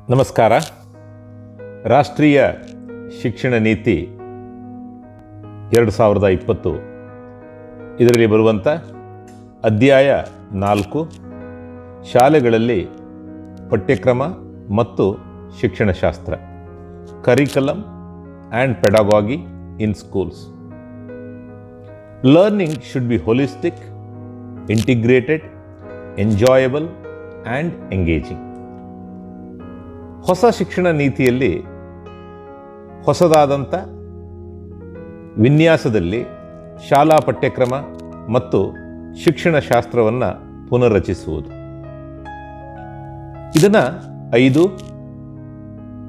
ನಮಸ್ಕಾರ. ರಾಷ್ಟ್ರೀಯ ಶಿಕ್ಷಣ ನೀತಿ 2020 ಇದರಲ್ಲಿ ಬರುವಂಥ ಅಧ್ಯಾಯ 4 ಶಾಲೆಗಳಲ್ಲಿ ಪಠ್ಯಕ್ರಮ ಮತ್ತು ಶಿಕ್ಷಣಶಾಸ್ತ್ರ, curriculum and pedagogy in schools. Learning should be holistic, integrated, enjoyable and engaging. ಹೊಸ ಶಿಕ್ಷಣ ನೀತಿಯಲ್ಲಿ ಹೊಸದಾದಂಥ ವಿನ್ಯಾಸದಲ್ಲಿ ಶಾಲಾ ಪಠ್ಯಕ್ರಮ ಮತ್ತು ಶಿಕ್ಷಣಶಾಸ್ತ್ರವನ್ನು ಪುನರ್ರಚಿಸುವುದು. ಇದನ್ನು 5,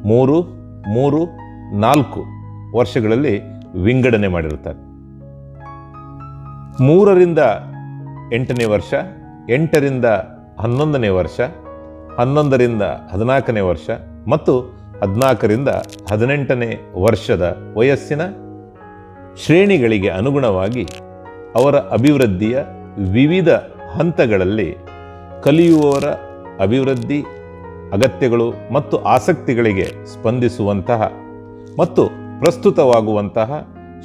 3, 3, 4 ವರ್ಷಗಳಲ್ಲಿ ವಿಂಗಡಣೆ ಮಾಡಿರುತ್ತಾರೆ. 3ರಿಂದ 8ನೇ ವರ್ಷ, 8ರಿಂದ 11ನೇ ವರ್ಷ, 11ರಿಂದ 14ನೇ ವರ್ಷ ಮತ್ತು 14ರಿಂದ 18ನೇ ವರ್ಷದ ವಯಸ್ಸಿನ ಶ್ರೇಣಿಗಳಿಗೆ ಅನುಗುಣವಾಗಿ ಅವರ ಅಭಿವೃದ್ಧಿಯ ವಿವಿಧ ಹಂತಗಳಲ್ಲಿ ಕಲಿಯುವವರ ಅಭಿವೃದ್ಧಿ ಅಗತ್ಯಗಳು ಮತ್ತು ಆಸಕ್ತಿಗಳಿಗೆ ಸ್ಪಂದಿಸುವಂತಹ ಮತ್ತು ಪ್ರಸ್ತುತವಾಗುವಂತಹ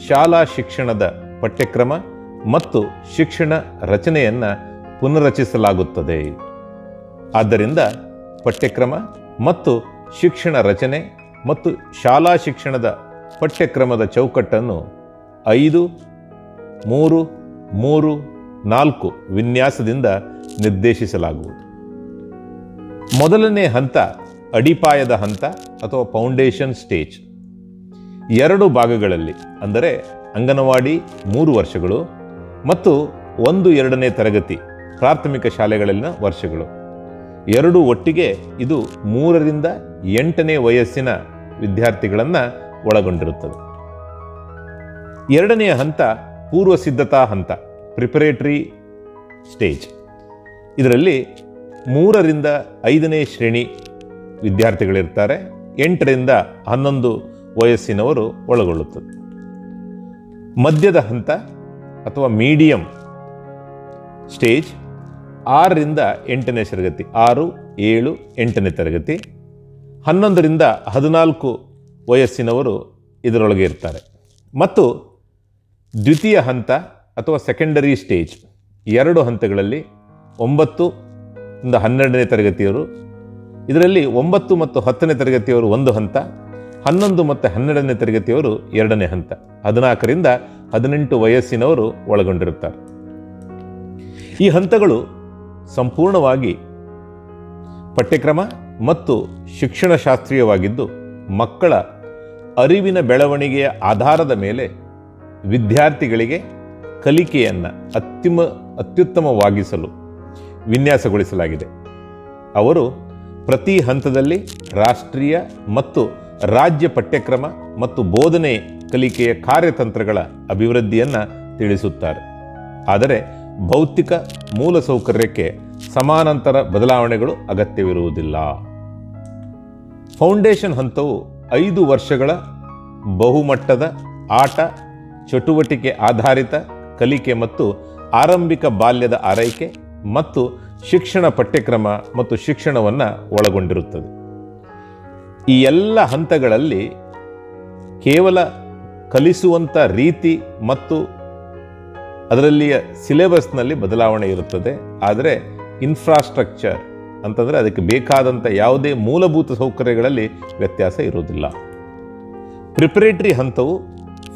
ಶಾಲಾ ಶಿಕ್ಷಣದ ಪಠ್ಯಕ್ರಮ ಮತ್ತು ಶಿಕ್ಷಣ ರಚನೆಯನ್ನು ಪುನರ್ರಚಿಸಲಾಗುತ್ತದೆ. ಆದ್ದರಿಂದ ಪಠ್ಯಕ್ರಮ ಮತ್ತು ಶಿಕ್ಷಣ ರಚನೆ ಮತ್ತು ಶಾಲಾ ಶಿಕ್ಷಣದ ಪಠ್ಯಕ್ರಮದ ಚೌಕಟ್ಟನ್ನು 5, 3, 3, 4 ವಿನ್ಯಾಸದಿಂದ ನಿರ್ದೇಶಿಸಲಾಗುವುದು. ಮೊದಲನೇ ಹಂತ ಅಡಿಪಾಯದ ಹಂತ ಅಥವಾ ಫೌಂಡೇಶನ್ ಸ್ಟೇಜ್. 2 ಭಾಗಗಳಲ್ಲಿ, ಅಂದರೆ ಅಂಗನವಾಡಿ 3 ವರ್ಷಗಳು ಮತ್ತು 1-2ನೇ ತರಗತಿ ಪ್ರಾಥಮಿಕ ಶಾಲೆಗಳಲ್ಲಿನ ವರ್ಷಗಳು, 2 ಒಟ್ಟಿಗೆ ಇದು 3ರಿಂದ 8ನೇ ವಯಸ್ಸಿನ ವಿದ್ಯಾರ್ಥಿಗಳನ್ನು ಒಳಗೊಂಡಿರುತ್ತದೆ. 2ನೇ ಹಂತ ಪೂರ್ವ ಸಿದ್ಧತಾ ಹಂತ, ಪ್ರಿಪರೇಟರಿ ಸ್ಟೇಜ್. ಇದರಲ್ಲಿ 3ರಿಂದ 5ನೇ ಶ್ರೇಣಿ ವಿದ್ಯಾರ್ಥಿಗಳಿರ್ತಾರೆ, 8ರಿಂದ 11 ವಯಸ್ಸಿನವರು ಒಳಗೊಳ್ಳುತ್ತದೆ. ಮಧ್ಯದ ಹಂತ ಅಥವಾ ಮೀಡಿಯಂ ಸ್ಟೇಜ್ 6ರಿಂದ 8ನೇ ತರಗತಿ, 6, 7, 8ನೇ ತರಗತಿ, 11ರಿಂದ 14 ವಯಸ್ಸಿನವರು ಇದರೊಳಗೆ ಇರ್ತಾರೆ. ಮತ್ತು ದ್ವಿತೀಯ ಹಂತ ಅಥವಾ ಸೆಕೆಂಡರಿ ಸ್ಟೇಜ್ 2 ಹಂತಗಳಲ್ಲಿ 9ರಿಂದ 12ನೇ ತರಗತಿಯವರು, ಇದರಲ್ಲಿ 9 ಮತ್ತು 10ನೇ ತರಗತಿಯವರು 1 ಹಂತ, 11 ಮತ್ತು 12ನೇ ತರಗತಿಯವರು 2ನೇ ಹಂತ, 14ರಿಂದ 18 ವಯಸ್ಸಿನವರು ಒಳಗೊಂಡಿರುತ್ತಾರೆ. ಈ ಹಂತಗಳು ಸಂಪೂರ್ಣವಾಗಿ ಪಠ್ಯಕ್ರಮ ಮತ್ತು ಶಿಕ್ಷಣಶಾಸ್ತ್ರೀಯವಾಗಿದ್ದು, ಮಕ್ಕಳ ಅರಿವಿನ ಬೆಳವಣಿಗೆಯ ಆಧಾರದ ಮೇಲೆ ವಿದ್ಯಾರ್ಥಿಗಳಿಗೆ ಕಲಿಕೆಯನ್ನು ಅತ್ಯುತ್ತಮವಾಗಿಸಲು ವಿನ್ಯಾಸಗೊಳಿಸಲಾಗಿದೆ. ಅವರು ಪ್ರತಿ ಹಂತದಲ್ಲಿ ರಾಷ್ಟ್ರೀಯ ಮತ್ತು ರಾಜ್ಯ ಪಠ್ಯಕ್ರಮ ಮತ್ತು ಬೋಧನೆ ಕಲಿಕೆಯ ಕಾರ್ಯತಂತ್ರಗಳ ಅಭಿವೃದ್ಧಿಯನ್ನು ತಿಳಿಸುತ್ತಾರೆ. ಆದರೆ ಭೌತಿಕ ಮೂಲಸೌಕರ್ಯಕ್ಕೆ ಸಮಾನಾಂತರ ಬದಲಾವಣೆಗಳು ಅಗತ್ಯವಿರುವುದಿಲ್ಲ. ಫೌಂಡೇಶನ್ ಹಂತವು 5 ವರ್ಷಗಳ ಬಹುಮಟ್ಟದ ಆಟ ಚಟುವಟಿಕೆ ಆಧಾರಿತ ಕಲಿಕೆ ಮತ್ತು ಆರಂಭಿಕ ಬಾಲ್ಯದ ಆರೈಕೆ ಮತ್ತು ಶಿಕ್ಷಣ ಪಠ್ಯಕ್ರಮ ಮತ್ತು ಶಿಕ್ಷಣವನ್ನು ಒಳಗೊಂಡಿರುತ್ತದೆ. ಈ ಎಲ್ಲ ಹಂತಗಳಲ್ಲಿ ಕೇವಲ ಕಲಿಸುವಂಥ ರೀತಿ ಮತ್ತು ಅದರಲ್ಲಿಯ ಸಿಲೆಬಸ್ನಲ್ಲಿ ಬದಲಾವಣೆ ಇರುತ್ತದೆ. ಆದರೆ ಇನ್ಫ್ರಾಸ್ಟ್ರಕ್ಚರ್ ಅಂತಂದರೆ ಅದಕ್ಕೆ ಬೇಕಾದಂಥ ಯಾವುದೇ ಮೂಲಭೂತ ಸೌಕರ್ಯಗಳಲ್ಲಿ ವ್ಯತ್ಯಾಸ ಇರುವುದಿಲ್ಲ. ಪ್ರಿಪರೇಟರಿ ಹಂತವು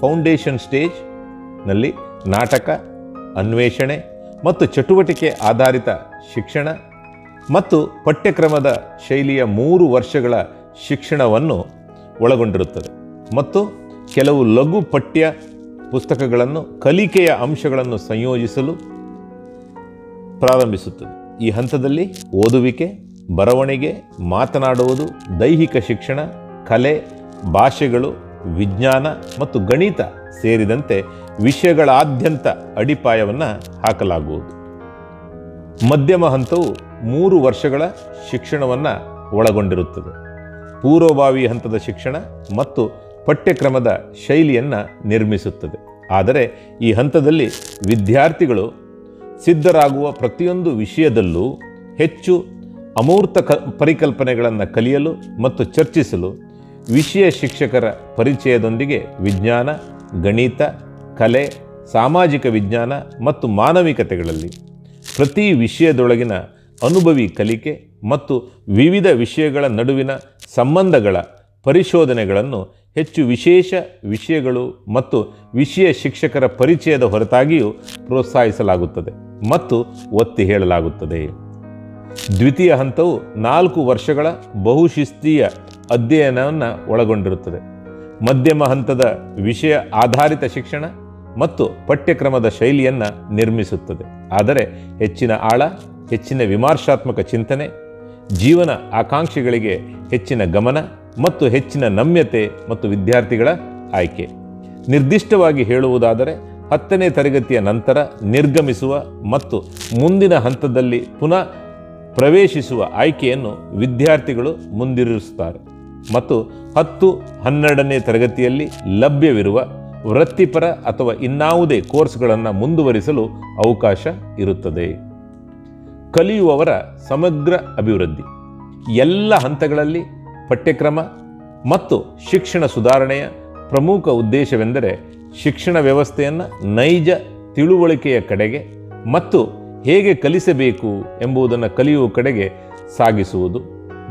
ಫೌಂಡೇಶನ್ ಸ್ಟೇಜ್ನಲ್ಲಿ ನಾಟಕ, ಅನ್ವೇಷಣೆ ಮತ್ತು ಚಟುವಟಿಕೆ ಆಧಾರಿತ ಶಿಕ್ಷಣ ಮತ್ತು ಪಠ್ಯಕ್ರಮದ ಶೈಲಿಯ 3 ವರ್ಷಗಳ ಶಿಕ್ಷಣವನ್ನು ಒಳಗೊಂಡಿರುತ್ತದೆ ಮತ್ತು ಕೆಲವು ಲಘು ಪಠ್ಯ ಪುಸ್ತಕಗಳನ್ನು ಕಲಿಕೆಯ ಅಂಶಗಳನ್ನು ಸಂಯೋಜಿಸಲು ಪ್ರಾರಂಭಿಸುತ್ತದೆ. ಈ ಹಂತದಲ್ಲಿ ಓದುವಿಕೆ, ಬರವಣಿಗೆ, ಮಾತನಾಡುವುದು, ದೈಹಿಕ ಶಿಕ್ಷಣ, ಕಲೆ, ಭಾಷೆಗಳು, ವಿಜ್ಞಾನ ಮತ್ತು ಗಣಿತ ಸೇರಿದಂತೆ ವಿಷಯಗಳಾದ್ಯಂತ ಅಡಿಪಾಯವನ್ನು ಹಾಕಲಾಗುವುದು. ಮಧ್ಯಮ ಹಂತವು 3 ವರ್ಷಗಳ ಶಿಕ್ಷಣವನ್ನು ಒಳಗೊಂಡಿರುತ್ತದೆ. ಪೂರ್ವಭಾವಿ ಹಂತದ ಶಿಕ್ಷಣ ಮತ್ತು ಪಠ್ಯಕ್ರಮದ ಶೈಲಿಯನ್ನು ನಿರ್ಮಿಸುತ್ತದೆ. ಆದರೆ ಈ ಹಂತದಲ್ಲಿ ವಿದ್ಯಾರ್ಥಿಗಳು ಸಿದ್ಧರಾಗುವ ಪ್ರತಿಯೊಂದು ವಿಷಯದಲ್ಲೂ ಹೆಚ್ಚು ಅಮೂರ್ತ ಪರಿಕಲ್ಪನೆಗಳನ್ನು ಕಲಿಯಲು ಮತ್ತು ಚರ್ಚಿಸಲು ವಿಷಯ ಶಿಕ್ಷಕರ ಪರಿಚಯದೊಂದಿಗೆ ವಿಜ್ಞಾನ, ಗಣಿತ, ಕಲೆ, ಸಾಮಾಜಿಕ ವಿಜ್ಞಾನ ಮತ್ತು ಮಾನವಿಕತೆಗಳಲ್ಲಿ ಪ್ರತಿ ವಿಷಯದೊಳಗಿನ ಅನುಭವಿ ಕಲಿಕೆ ಮತ್ತು ವಿವಿಧ ವಿಷಯಗಳ ನಡುವಿನ ಸಂಬಂಧಗಳ ಪರಿಶೋಧನೆಗಳನ್ನು ಹೆಚ್ಚು ವಿಶೇಷ ವಿಷಯಗಳು ಮತ್ತು ವಿಷಯ ಶಿಕ್ಷಕರ ಪರಿಚಯದ ಹೊರತಾಗಿಯೂ ಪ್ರೋತ್ಸಾಹಿಸಲಾಗುತ್ತದೆ ಮತ್ತು ಒತ್ತಿ ಹೇಳಲಾಗುತ್ತದೆ. ದ್ವಿತೀಯ ಹಂತವು 4 ವರ್ಷಗಳ ಬಹುಶಿಸ್ತೀಯ ಅಧ್ಯಯನವನ್ನು ಒಳಗೊಂಡಿರುತ್ತದೆ. ಮಧ್ಯಮ ಹಂತದ ವಿಷಯ ಆಧಾರಿತ ಶಿಕ್ಷಣ ಮತ್ತು ಪಠ್ಯಕ್ರಮದ ಶೈಲಿಯನ್ನು ನಿರ್ಮಿಸುತ್ತದೆ, ಆದರೆ ಹೆಚ್ಚಿನ ಆಳ, ಹೆಚ್ಚಿನ ವಿಮರ್ಶಾತ್ಮಕ ಚಿಂತನೆ, ಜೀವನ ಆಕಾಂಕ್ಷೆಗಳಿಗೆ ಹೆಚ್ಚಿನ ಗಮನ ಮತ್ತು ಹೆಚ್ಚಿನ ನಮ್ಯತೆ ಮತ್ತು ವಿದ್ಯಾರ್ಥಿಗಳ ಆಯ್ಕೆ. ನಿರ್ದಿಷ್ಟವಾಗಿ ಹೇಳುವುದಾದರೆ 10ನೇ ತರಗತಿಯ ನಂತರ ನಿರ್ಗಮಿಸುವ ಮತ್ತು ಮುಂದಿನ ಹಂತದಲ್ಲಿ ಪುನಃ ಪ್ರವೇಶಿಸುವ ಆಯ್ಕೆಯನ್ನು ವಿದ್ಯಾರ್ಥಿಗಳು ಮುಂದಿರಿಸುತ್ತಾರೆ ಮತ್ತು 10-12ನೇ ತರಗತಿಯಲ್ಲಿ ಲಭ್ಯವಿರುವ ವೃತ್ತಿಪರ ಅಥವಾ ಇನ್ನಾವುದೇ ಕೋರ್ಸ್ಗಳನ್ನು ಮುಂದುವರಿಸಲು ಅವಕಾಶ ಇರುತ್ತದೆ. ಕಲಿಯುವವರ ಸಮಗ್ರ ಅಭಿವೃದ್ಧಿ. ಎಲ್ಲ ಹಂತಗಳಲ್ಲಿ ಪಠ್ಯಕ್ರಮ ಮತ್ತು ಶಿಕ್ಷಣ ಸುಧಾರಣೆಯ ಪ್ರಮುಖ ಉದ್ದೇಶವೆಂದರೆ ಶಿಕ್ಷಣ ವ್ಯವಸ್ಥೆಯನ್ನು ನೈಜ ತಿಳುವಳಿಕೆಯ ಕಡೆಗೆ ಮತ್ತು ಹೇಗೆ ಕಲಿಸಬೇಕು ಎಂಬುದನ್ನು ಕಲಿಯುವ ಕಡೆಗೆ ಸಾಗಿಸುವುದು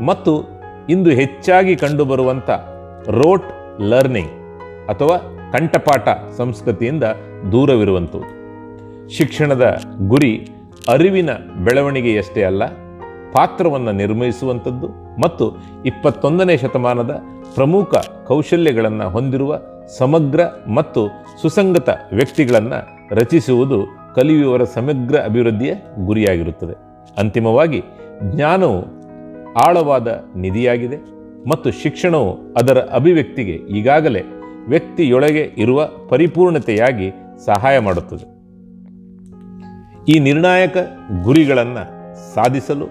ಮತ್ತು ಇಂದು ಹೆಚ್ಚಾಗಿ ಕಂಡುಬರುವಂಥ ರೋಟ್ ಲರ್ನಿಂಗ್ ಅಥವಾ ಕಂಠಪಾಠ ಸಂಸ್ಕೃತಿಯಿಂದ ದೂರವಿರುವಂಥದ್ದು. ಶಿಕ್ಷಣದ ಗುರಿ ಅರಿವಿನ ಬೆಳವಣಿಗೆಯಷ್ಟೇ ಅಲ್ಲ, ಪಾತ್ರವನ್ನು ನಿರ್ವಹಿಸುವಂಥದ್ದು ಮತ್ತು 21ನೇ ಶತಮಾನದ ಪ್ರಮುಖ ಕೌಶಲ್ಯಗಳನ್ನು ಹೊಂದಿರುವ ಸಮಗ್ರ ಮತ್ತು ಸುಸಂಗತ ವ್ಯಕ್ತಿಗಳನ್ನು ರಚಿಸುವುದು ಕಲಿಯುವವರ ಸಮಗ್ರ ಅಭಿವೃದ್ಧಿಯ ಗುರಿಯಾಗಿರುತ್ತದೆ. ಅಂತಿಮವಾಗಿ ಜ್ಞಾನವು ಆಳವಾದ ನಿಧಿಯಾಗಿದೆ ಮತ್ತು ಶಿಕ್ಷಣವು ಅದರ ಅಭಿವ್ಯಕ್ತಿಗೆ ಈಗಾಗಲೇ ವ್ಯಕ್ತಿಯೊಳಗೆ ಇರುವ ಪರಿಪೂರ್ಣತೆಯಾಗಿ ಸಹಾಯ ಮಾಡುತ್ತದೆ. ಈ ನಿರ್ಣಾಯಕ ಗುರಿಗಳನ್ನು ಸಾಧಿಸಲು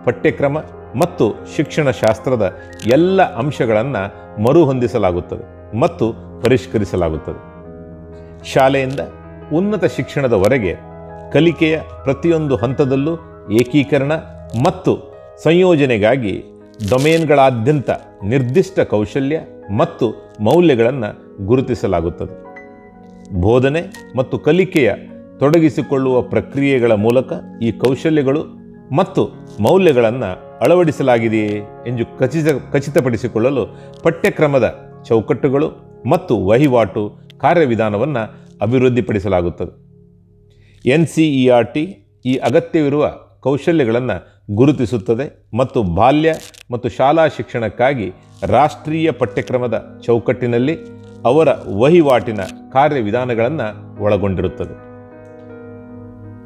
ಪಠ್ಯಕ್ರಮ ಮತ್ತು ಶಿಕ್ಷಣ ಶಾಸ್ತ್ರದ ಎಲ್ಲ ಅಂಶಗಳನ್ನು ಮರುಹೊಂದಿಸಲಾಗುತ್ತದೆ ಮತ್ತು ಪರಿಷ್ಕರಿಸಲಾಗುತ್ತದೆ. ಶಾಲೆಯಿಂದ ಉನ್ನತ ಶಿಕ್ಷಣದವರೆಗೆ ಕಲಿಕೆಯ ಪ್ರತಿಯೊಂದು ಹಂತದಲ್ಲೂ ಏಕೀಕರಣ ಮತ್ತು ಸಂಯೋಜನೆಗಾಗಿ ಡೊಮೇನ್ಗಳಾದ್ಯಂತ ನಿರ್ದಿಷ್ಟ ಕೌಶಲ್ಯ ಮತ್ತು ಮೌಲ್ಯಗಳನ್ನು ಗುರುತಿಸಲಾಗುತ್ತದೆ. ಬೋಧನೆ ಮತ್ತು ಕಲಿಕೆಯ ತೊಡಗಿಸಿಕೊಳ್ಳುವ ಪ್ರಕ್ರಿಯೆಗಳ ಮೂಲಕ ಈ ಕೌಶಲ್ಯಗಳು ಮತ್ತು ಮೌಲ್ಯಗಳನ್ನು ಅಳವಡಿಸಲಾಗಿದೆಯೇ ಎಂದು ಖಚಿತಪಡಿಸಿಕೊಳ್ಳಲು ಪಠ್ಯಕ್ರಮದ ಚೌಕಟ್ಟುಗಳು ಮತ್ತು ವಹಿವಾಟು ಕಾರ್ಯವಿಧಾನವನ್ನು ಅಭಿವೃದ್ಧಿಪಡಿಸಲಾಗುತ್ತದೆ. NCERT ಈ ಅಗತ್ಯವಿರುವ ಕೌಶಲ್ಯಗಳನ್ನು ಗುರುತಿಸುತ್ತದೆ ಮತ್ತು ಬಾಲ್ಯ ಮತ್ತು ಶಾಲಾ ಶಿಕ್ಷಣಕ್ಕಾಗಿ ರಾಷ್ಟ್ರೀಯ ಪಠ್ಯಕ್ರಮದ ಚೌಕಟ್ಟಿನಲ್ಲಿ ಅವರ ವಹಿವಾಟಿನ ಕಾರ್ಯವಿಧಾನಗಳನ್ನು ಒಳಗೊಂಡಿರುತ್ತದೆ.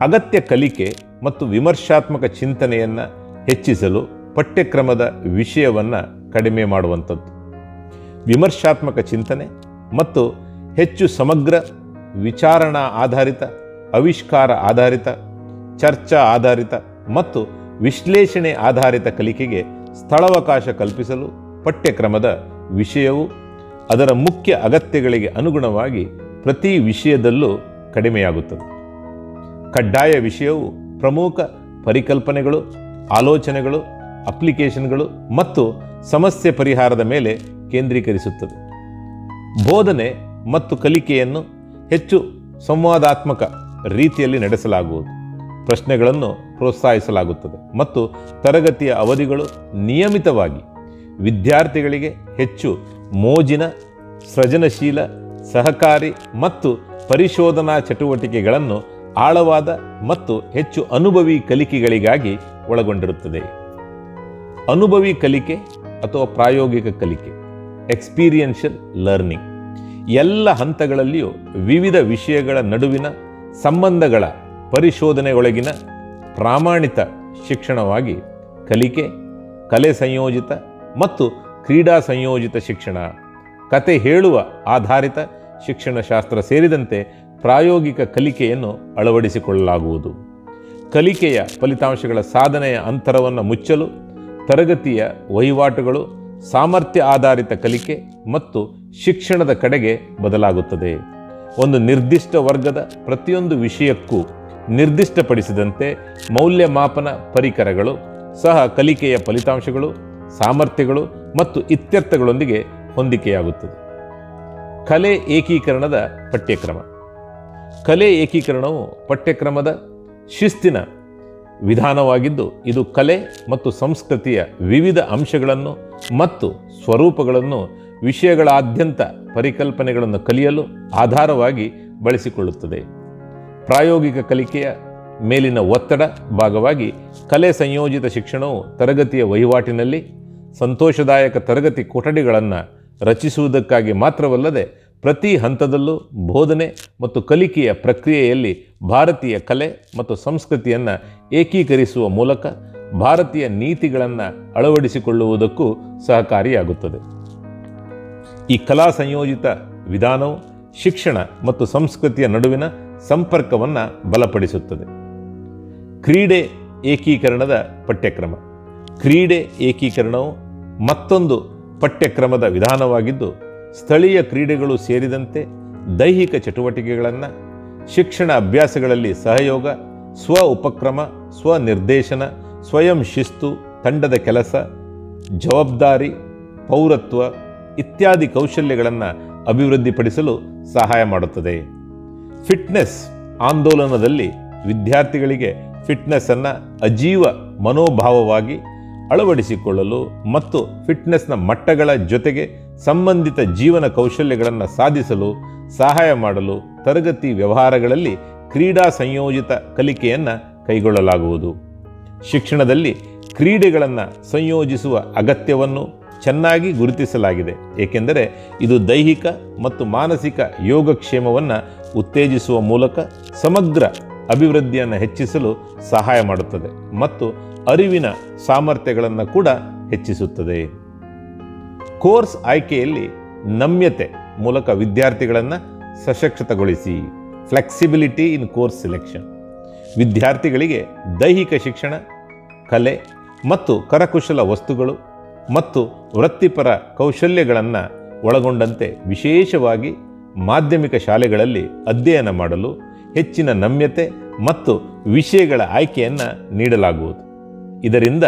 ಅಗತ್ಯ ಕಲಿಕೆ ಮತ್ತು ವಿಮರ್ಶಾತ್ಮಕ ಚಿಂತನೆಯನ್ನು ಹೆಚ್ಚಿಸಲು ಪಠ್ಯಕ್ರಮದ ವಿಷಯವನ್ನು ಕಡಿಮೆ ಮಾಡುವಂಥದ್ದು. ವಿಮರ್ಶಾತ್ಮಕ ಚಿಂತನೆ ಮತ್ತು ಹೆಚ್ಚು ಸಮಗ್ರ ವಿಚಾರಣಾ ಆಧಾರಿತ, ಆವಿಷ್ಕಾರ ಆಧಾರಿತ, ಚರ್ಚಾ ಆಧಾರಿತ ಮತ್ತು ವಿಶ್ಲೇಷಣೆ ಆಧಾರಿತ ಕಲಿಕೆಗೆ ಸ್ಥಳಾವಕಾಶ ಕಲ್ಪಿಸಲು ಪಠ್ಯಕ್ರಮದ ವಿಷಯವು ಅದರ ಮುಖ್ಯ ಅಗತ್ಯಗಳಿಗೆ ಅನುಗುಣವಾಗಿ ಪ್ರತಿ ವಿಷಯದಲ್ಲೂ ಕಡಿಮೆಯಾಗುತ್ತದೆ. ಕಡ್ಡಾಯ ವಿಷಯವು ಪ್ರಮುಖ ಪರಿಕಲ್ಪನೆಗಳು, ಆಲೋಚನೆಗಳು, ಅಪ್ಲಿಕೇಶನ್ಗಳು ಮತ್ತು ಸಮಸ್ಯೆ ಪರಿಹಾರದ ಮೇಲೆ ಕೇಂದ್ರೀಕರಿಸುತ್ತದೆ. ಬೋಧನೆ ಮತ್ತು ಕಲಿಕೆಯನ್ನು ಹೆಚ್ಚು ಸಂವಾದಾತ್ಮಕ ರೀತಿಯಲ್ಲಿ ನಡೆಸಲಾಗುವುದು. ಪ್ರಶ್ನೆಗಳನ್ನು ಪ್ರೋತ್ಸಾಹಿಸಲಾಗುತ್ತದೆ ಮತ್ತು ತರಗತಿಯ ಅವಧಿಗಳು ನಿಯಮಿತವಾಗಿ ವಿದ್ಯಾರ್ಥಿಗಳಿಗೆ ಹೆಚ್ಚು ಮೋಜಿನ, ಸೃಜನಶೀಲ, ಸಹಕಾರಿ ಮತ್ತು ಪರಿಶೋಧನಾ ಚಟುವಟಿಕೆಗಳನ್ನು ಆಳವಾದ ಮತ್ತು ಹೆಚ್ಚು ಅನುಭವಿ ಕಲಿಕೆಗಳಿಗಾಗಿ ಒಳಗೊಂಡಿರುತ್ತದೆ. ಅನುಭವಿ ಕಲಿಕೆ ಅಥವಾ ಪ್ರಾಯೋಗಿಕ ಕಲಿಕೆ, ಎಕ್ಸ್ಪೀರಿಯನ್ಷಿಯಲ್ ಲರ್ನಿಂಗ್, ಎಲ್ಲ ಹಂತಗಳಲ್ಲಿಯೂ ವಿವಿಧ ವಿಷಯಗಳ ನಡುವಿನ ಸಂಬಂಧಗಳ ಪರಿಶೋಧನೆಯೊಳಗಿನ ಪ್ರಾಮಾಣಿತ ಶಿಕ್ಷಣವಾಗಿ ಕಲಿಕೆ, ಕಲೆ ಸಂಯೋಜಿತ ಮತ್ತು ಕ್ರೀಡಾ ಸಂಯೋಜಿತ ಶಿಕ್ಷಣ, ಕತೆ ಹೇಳುವ ಆಧಾರಿತ ಶಿಕ್ಷಣಶಾಸ್ತ್ರ ಸೇರಿದಂತೆ ಪ್ರಾಯೋಗಿಕ ಕಲಿಕೆಯನ್ನು ಅಳವಡಿಸಿಕೊಳ್ಳಲಾಗುವುದು. ಕಲಿಕೆಯ ಫಲಿತಾಂಶಗಳ ಸಾಧನೆಯ ಅಂತರವನ್ನು ಮುಚ್ಚಲು ತರಗತಿಯ ವಹಿವಾಟುಗಳು ಸಾಮರ್ಥ್ಯ ಆಧಾರಿತ ಕಲಿಕೆ ಮತ್ತು ಶಿಕ್ಷಣದ ಕಡೆಗೆ ಬದಲಾಗುತ್ತದೆ. ಒಂದು ನಿರ್ದಿಷ್ಟ ವರ್ಗದ ಪ್ರತಿಯೊಂದು ವಿಷಯಕ್ಕೂ ನಿರ್ದಿಷ್ಟಪಡಿಸಿದಂತೆ ಮೌಲ್ಯಮಾಪನ ಪರಿಕರಗಳು ಸಹ ಕಲಿಕೆಯ ಫಲಿತಾಂಶಗಳು, ಸಾಮರ್ಥ್ಯಗಳು ಮತ್ತು ಇತ್ಯರ್ಥಗಳೊಂದಿಗೆ ಹೊಂದಿಕೆಯಾಗುತ್ತದೆ. ಕಲೆ ಏಕೀಕರಣದ ಪಠ್ಯಕ್ರಮ. ಕಲೆ ಏಕೀಕರಣವು ಪಠ್ಯಕ್ರಮದ ಶಿಸ್ತಿನ ವಿಧಾನವಾಗಿದ್ದು, ಇದು ಕಲೆ ಮತ್ತು ಸಂಸ್ಕೃತಿಯ ವಿವಿಧ ಅಂಶಗಳನ್ನು ಮತ್ತು ಸ್ವರೂಪಗಳನ್ನು ವಿಷಯಗಳಾದ್ಯಂತ ಪರಿಕಲ್ಪನೆಗಳನ್ನು ಕಲಿಯಲು ಆಧಾರವಾಗಿ ಬಳಸಿಕೊಳ್ಳುತ್ತದೆ. ಪ್ರಾಯೋಗಿಕ ಕಲಿಕೆಯ ಮೇಲಿನ ಒತ್ತಡ ಭಾಗವಾಗಿ ಕಲೆ ಸಂಯೋಜಿತ ಶಿಕ್ಷಣವು ತರಗತಿಯ ವಹಿವಾಟಿನಲ್ಲಿ ಸಂತೋಷದಾಯಕ ತರಗತಿ ಕೊಠಡಿಗಳನ್ನು ರಚಿಸುವುದಕ್ಕಾಗಿ ಮಾತ್ರವಲ್ಲದೆ ಪ್ರತಿ ಹಂತದಲ್ಲೂ ಬೋಧನೆ ಮತ್ತು ಕಲಿಕೆಯ ಪ್ರಕ್ರಿಯೆಯಲ್ಲಿ ಭಾರತೀಯ ಕಲೆ ಮತ್ತು ಸಂಸ್ಕೃತಿಯನ್ನು ಏಕೀಕರಿಸುವ ಮೂಲಕ ಭಾರತೀಯ ನೀತಿಗಳನ್ನು ಅಳವಡಿಸಿಕೊಳ್ಳುವುದಕ್ಕೂ ಸಹಕಾರಿಯಾಗುತ್ತದೆ. ಈ ಕಲಾ ಸಂಯೋಜಿತ ವಿಧಾನವು ಶಿಕ್ಷಣ ಮತ್ತು ಸಂಸ್ಕೃತಿಯ ನಡುವಿನ ಸಂಪರ್ಕವನ್ನು ಬಲಪಡಿಸುತ್ತದೆ. ಕ್ರೀಡೆ ಏಕೀಕರಣದ ಪಠ್ಯಕ್ರಮ. ಕ್ರೀಡೆ ಏಕೀಕರಣವು ಮತ್ತೊಂದು ಪಠ್ಯಕ್ರಮದ ವಿಧಾನವಾಗಿದ್ದು, ಸ್ಥಳೀಯ ಕ್ರೀಡೆಗಳು ಸೇರಿದಂತೆ ದೈಹಿಕ ಚಟುವಟಿಕೆಗಳನ್ನು ಶಿಕ್ಷಣ ಅಭ್ಯಾಸಗಳಲ್ಲಿ ಸಹಯೋಗ, ಸ್ವ ಉಪಕ್ರಮ, ಸ್ವನಿರ್ದೇಶನ, ಸ್ವಯಂ ಶಿಸ್ತು, ತಂಡದ ಕೆಲಸ, ಜವಾಬ್ದಾರಿ, ಪೌರತ್ವ ಇತ್ಯಾದಿ ಕೌಶಲ್ಯಗಳನ್ನು ಅಭಿವೃದ್ಧಿಪಡಿಸಲು ಸಹಾಯ ಮಾಡುತ್ತದೆ. ಫಿಟ್ನೆಸ್ ಆಂದೋಲನದಲ್ಲಿ ವಿದ್ಯಾರ್ಥಿಗಳಿಗೆ ಫಿಟ್ನೆಸ್ಸನ್ನು ಅಜೀವ ಮನೋಭಾವವಾಗಿ ಅಳವಡಿಸಿಕೊಳ್ಳಲು ಮತ್ತು ಫಿಟ್ನೆಸ್ನ ಮಟ್ಟಗಳ ಜೊತೆಗೆ ಸಂಬಂಧಿತ ಜೀವನ ಕೌಶಲ್ಯಗಳನ್ನು ಸಾಧಿಸಲು ಸಹಾಯ ಮಾಡಲು ತರಗತಿ ವ್ಯವಹಾರಗಳಲ್ಲಿ ಕ್ರೀಡಾ ಸಂಯೋಜಿತ ಕಲಿಕೆಯನ್ನು ಕೈಗೊಳ್ಳಲಾಗುವುದು. ಶಿಕ್ಷಣದಲ್ಲಿ ಕ್ರೀಡೆಗಳನ್ನು ಸಂಯೋಜಿಸುವ ಅಗತ್ಯವನ್ನು ಚೆನ್ನಾಗಿ ಗುರುತಿಸಲಾಗಿದೆ, ಏಕೆಂದರೆ ಇದು ದೈಹಿಕ ಮತ್ತು ಮಾನಸಿಕ ಯೋಗಕ್ಷೇಮವನ್ನು ಉತ್ತೇಜಿಸುವ ಮೂಲಕ ಸಮಗ್ರ ಅಭಿವೃದ್ಧಿಯನ್ನು ಹೆಚ್ಚಿಸಲು ಸಹಾಯ ಮಾಡುತ್ತದೆ ಮತ್ತು ಅರಿವಿನ ಸಾಮರ್ಥ್ಯಗಳನ್ನು ಕೂಡ ಹೆಚ್ಚಿಸುತ್ತದೆ. ಕೋರ್ಸ್ ಆಯ್ಕೆಯಲ್ಲಿ ನಮ್ಯತೆ ಮೂಲಕ ವಿದ್ಯಾರ್ಥಿಗಳನ್ನು ಸಶಕ್ತಗೊಳಿಸಿ. ಫ್ಲೆಕ್ಸಿಬಿಲಿಟಿ ಇನ್ ಕೋರ್ಸ್ ಸೆಲೆಕ್ಷನ್. ವಿದ್ಯಾರ್ಥಿಗಳಿಗೆ ದೈಹಿಕ ಶಿಕ್ಷಣ, ಕಲೆ ಮತ್ತು ಕರಕುಶಲ ವಸ್ತುಗಳು ಮತ್ತು ವೃತ್ತಿಪರ ಕೌಶಲ್ಯಗಳನ್ನು ಒಳಗೊಂಡಂತೆ ವಿಶೇಷವಾಗಿ ಮಾಧ್ಯಮಿಕ ಶಾಲೆಗಳಲ್ಲಿ ಅಧ್ಯಯನ ಮಾಡಲು ಹೆಚ್ಚಿನ ನಮ್ಯತೆ ಮತ್ತು ವಿಷಯಗಳ ಆಯ್ಕೆಯನ್ನು ನೀಡಲಾಗುವುದು. ಇದರಿಂದ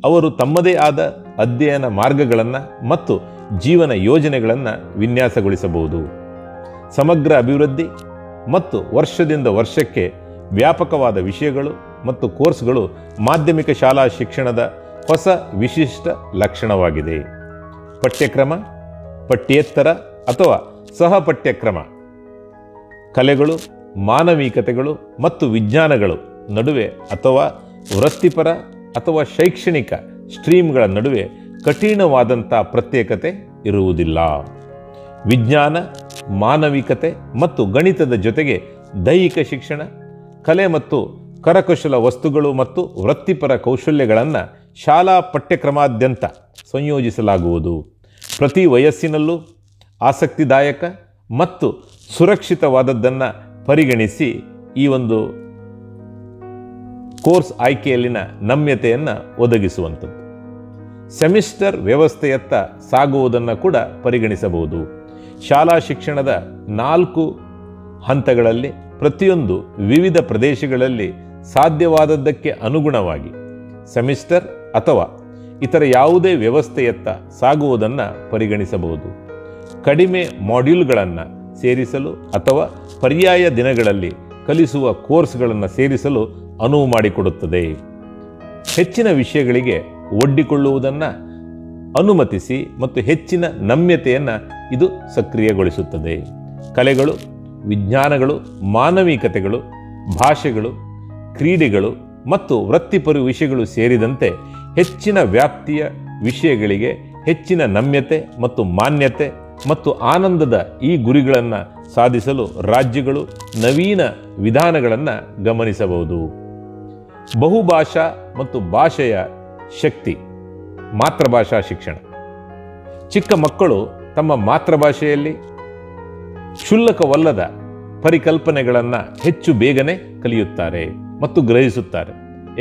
ಅವರು ತಮ್ಮದೇ ಆದ ಅಧ್ಯಯನ ಮಾರ್ಗಗಳನ್ನು ಮತ್ತು ಜೀವನ ಯೋಜನೆಗಳನ್ನು ವಿನ್ಯಾಸಗೊಳಿಸಬಹುದು. ಸಮಗ್ರ ಅಭಿವೃದ್ಧಿ ಮತ್ತು ವರ್ಷದಿಂದ ವರ್ಷಕ್ಕೆ ವ್ಯಾಪಕವಾದ ವಿಷಯಗಳು ಮತ್ತು ಕೋರ್ಸ್ಗಳು ಮಾಧ್ಯಮಿಕ ಶಾಲಾ ಶಿಕ್ಷಣದ ಹೊಸ ವಿಶಿಷ್ಟ ಲಕ್ಷಣವಾಗಿದೆ. ಪಠ್ಯಕ್ರಮ, ಪಠ್ಯೇತರ ಅಥವಾ ಸಹ ಪಠ್ಯಕ್ರಮ. ಕಲೆಗಳು, ಮಾನವಿಕತೆಗಳು ಮತ್ತು ವಿಜ್ಞಾನಗಳು ನಡುವೆ ಅಥವಾ ವೃತ್ತಿಪರ ಅಥವಾ ಶೈಕ್ಷಣಿಕ ಸ್ಟ್ರೀಮ್ಗಳ ನಡುವೆ ಕಠಿಣವಾದಂಥ ಪ್ರತ್ಯೇಕತೆ ಇರುವುದಿಲ್ಲ. ವಿಜ್ಞಾನ, ಮಾನವಿಕತೆ ಮತ್ತು ಗಣಿತದ ಜೊತೆಗೆ ದೈಹಿಕ ಶಿಕ್ಷಣ, ಕಲೆ ಮತ್ತು ಕರಕುಶಲ ವಸ್ತುಗಳು ಮತ್ತು ವೃತ್ತಿಪರ ಕೌಶಲ್ಯಗಳನ್ನು ಶಾಲಾ ಪಠ್ಯಕ್ರಮಾದ್ಯಂತ ಸಂಯೋಜಿಸಲಾಗುವುದು. ಪ್ರತಿ ವಯಸ್ಸಿನಲ್ಲೂ ಆಸಕ್ತಿದಾಯಕ ಮತ್ತು ಸುರಕ್ಷಿತವಾದದ್ದನ್ನು ಪರಿಗಣಿಸಿ ಈ ಒಂದು ಕೋರ್ಸ್ ಆಯ್ಕೆಯಲ್ಲಿನ ನಮ್ಯತೆಯನ್ನು ಒದಗಿಸುವಂಥದ್ದು. ಸೆಮಿಸ್ಟರ್ ವ್ಯವಸ್ಥೆಯತ್ತ ಸಾಗುವುದನ್ನು ಕೂಡ ಪರಿಗಣಿಸಬಹುದು. ಶಾಲಾ ಶಿಕ್ಷಣದ 4 ಹಂತಗಳಲ್ಲಿ ಪ್ರತಿಯೊಂದು ವಿವಿಧ ಪ್ರದೇಶಗಳಲ್ಲಿ ಸಾಧ್ಯವಾದದ್ದಕ್ಕೆ ಅನುಗುಣವಾಗಿ ಸೆಮಿಸ್ಟರ್ ಅಥವಾ ಇತರ ಯಾವುದೇ ವ್ಯವಸ್ಥೆಯತ್ತ ಸಾಗುವುದನ್ನು ಪರಿಗಣಿಸಬಹುದು. ಕಡಿಮೆ ಮಾಡ್ಯೂಲ್ಗಳನ್ನು ಸೇರಿಸಲು ಅಥವಾ ಪರ್ಯಾಯ ದಿನಗಳಲ್ಲಿ ಕಲಿಸುವ ಕೋರ್ಸ್ಗಳನ್ನು ಸೇರಿಸಲು ಅನುವು ಮಾಡಿಕೊಡುತ್ತದೆ. ಹೆಚ್ಚಿನ ವಿಷಯಗಳಿಗೆ ಒಡ್ಡಿಕೊಳ್ಳುವುದನ್ನು ಅನುಮತಿಸಿ ಮತ್ತು ಹೆಚ್ಚಿನ ನಮ್ಯತೆಯನ್ನು ಇದು ಸಕ್ರಿಯಗೊಳಿಸುತ್ತದೆ. ಕಲೆಗಳು, ವಿಜ್ಞಾನಗಳು, ಮಾನವಿಕತೆಗಳು, ಭಾಷೆಗಳು, ಕ್ರೀಡೆಗಳು ಮತ್ತು ವೃತ್ತಿಪರ ವಿಷಯಗಳು ಸೇರಿದಂತೆ ಹೆಚ್ಚಿನ ವ್ಯಾಪ್ತಿಯ ವಿಷಯಗಳಿಗೆ ಹೆಚ್ಚಿನ ನಮ್ಯತೆ ಮತ್ತು ಮಾನ್ಯತೆ ಮತ್ತು ಆನಂದದ ಈ ಗುರಿಗಳನ್ನು ಸಾಧಿಸಲು ರಾಜ್ಯಗಳು ನವೀನ ವಿಧಾನಗಳನ್ನು ಗಮನಿಸಬಹುದು. ಬಹುಭಾಷಾ ಮತ್ತು ಭಾಷೆಯ ಶಕ್ತಿ. ಮಾತೃಭಾಷಾ ಶಿಕ್ಷಣ. ಚಿಕ್ಕ ಮಕ್ಕಳು ತಮ್ಮ ಮಾತೃಭಾಷೆಯಲ್ಲಿ ಕ್ಷುಲ್ಲಕವಲ್ಲದ ಪರಿಕಲ್ಪನೆಗಳನ್ನು ಹೆಚ್ಚು ಬೇಗನೆ ಕಲಿಯುತ್ತಾರೆ ಮತ್ತು ಗ್ರಹಿಸುತ್ತಾರೆ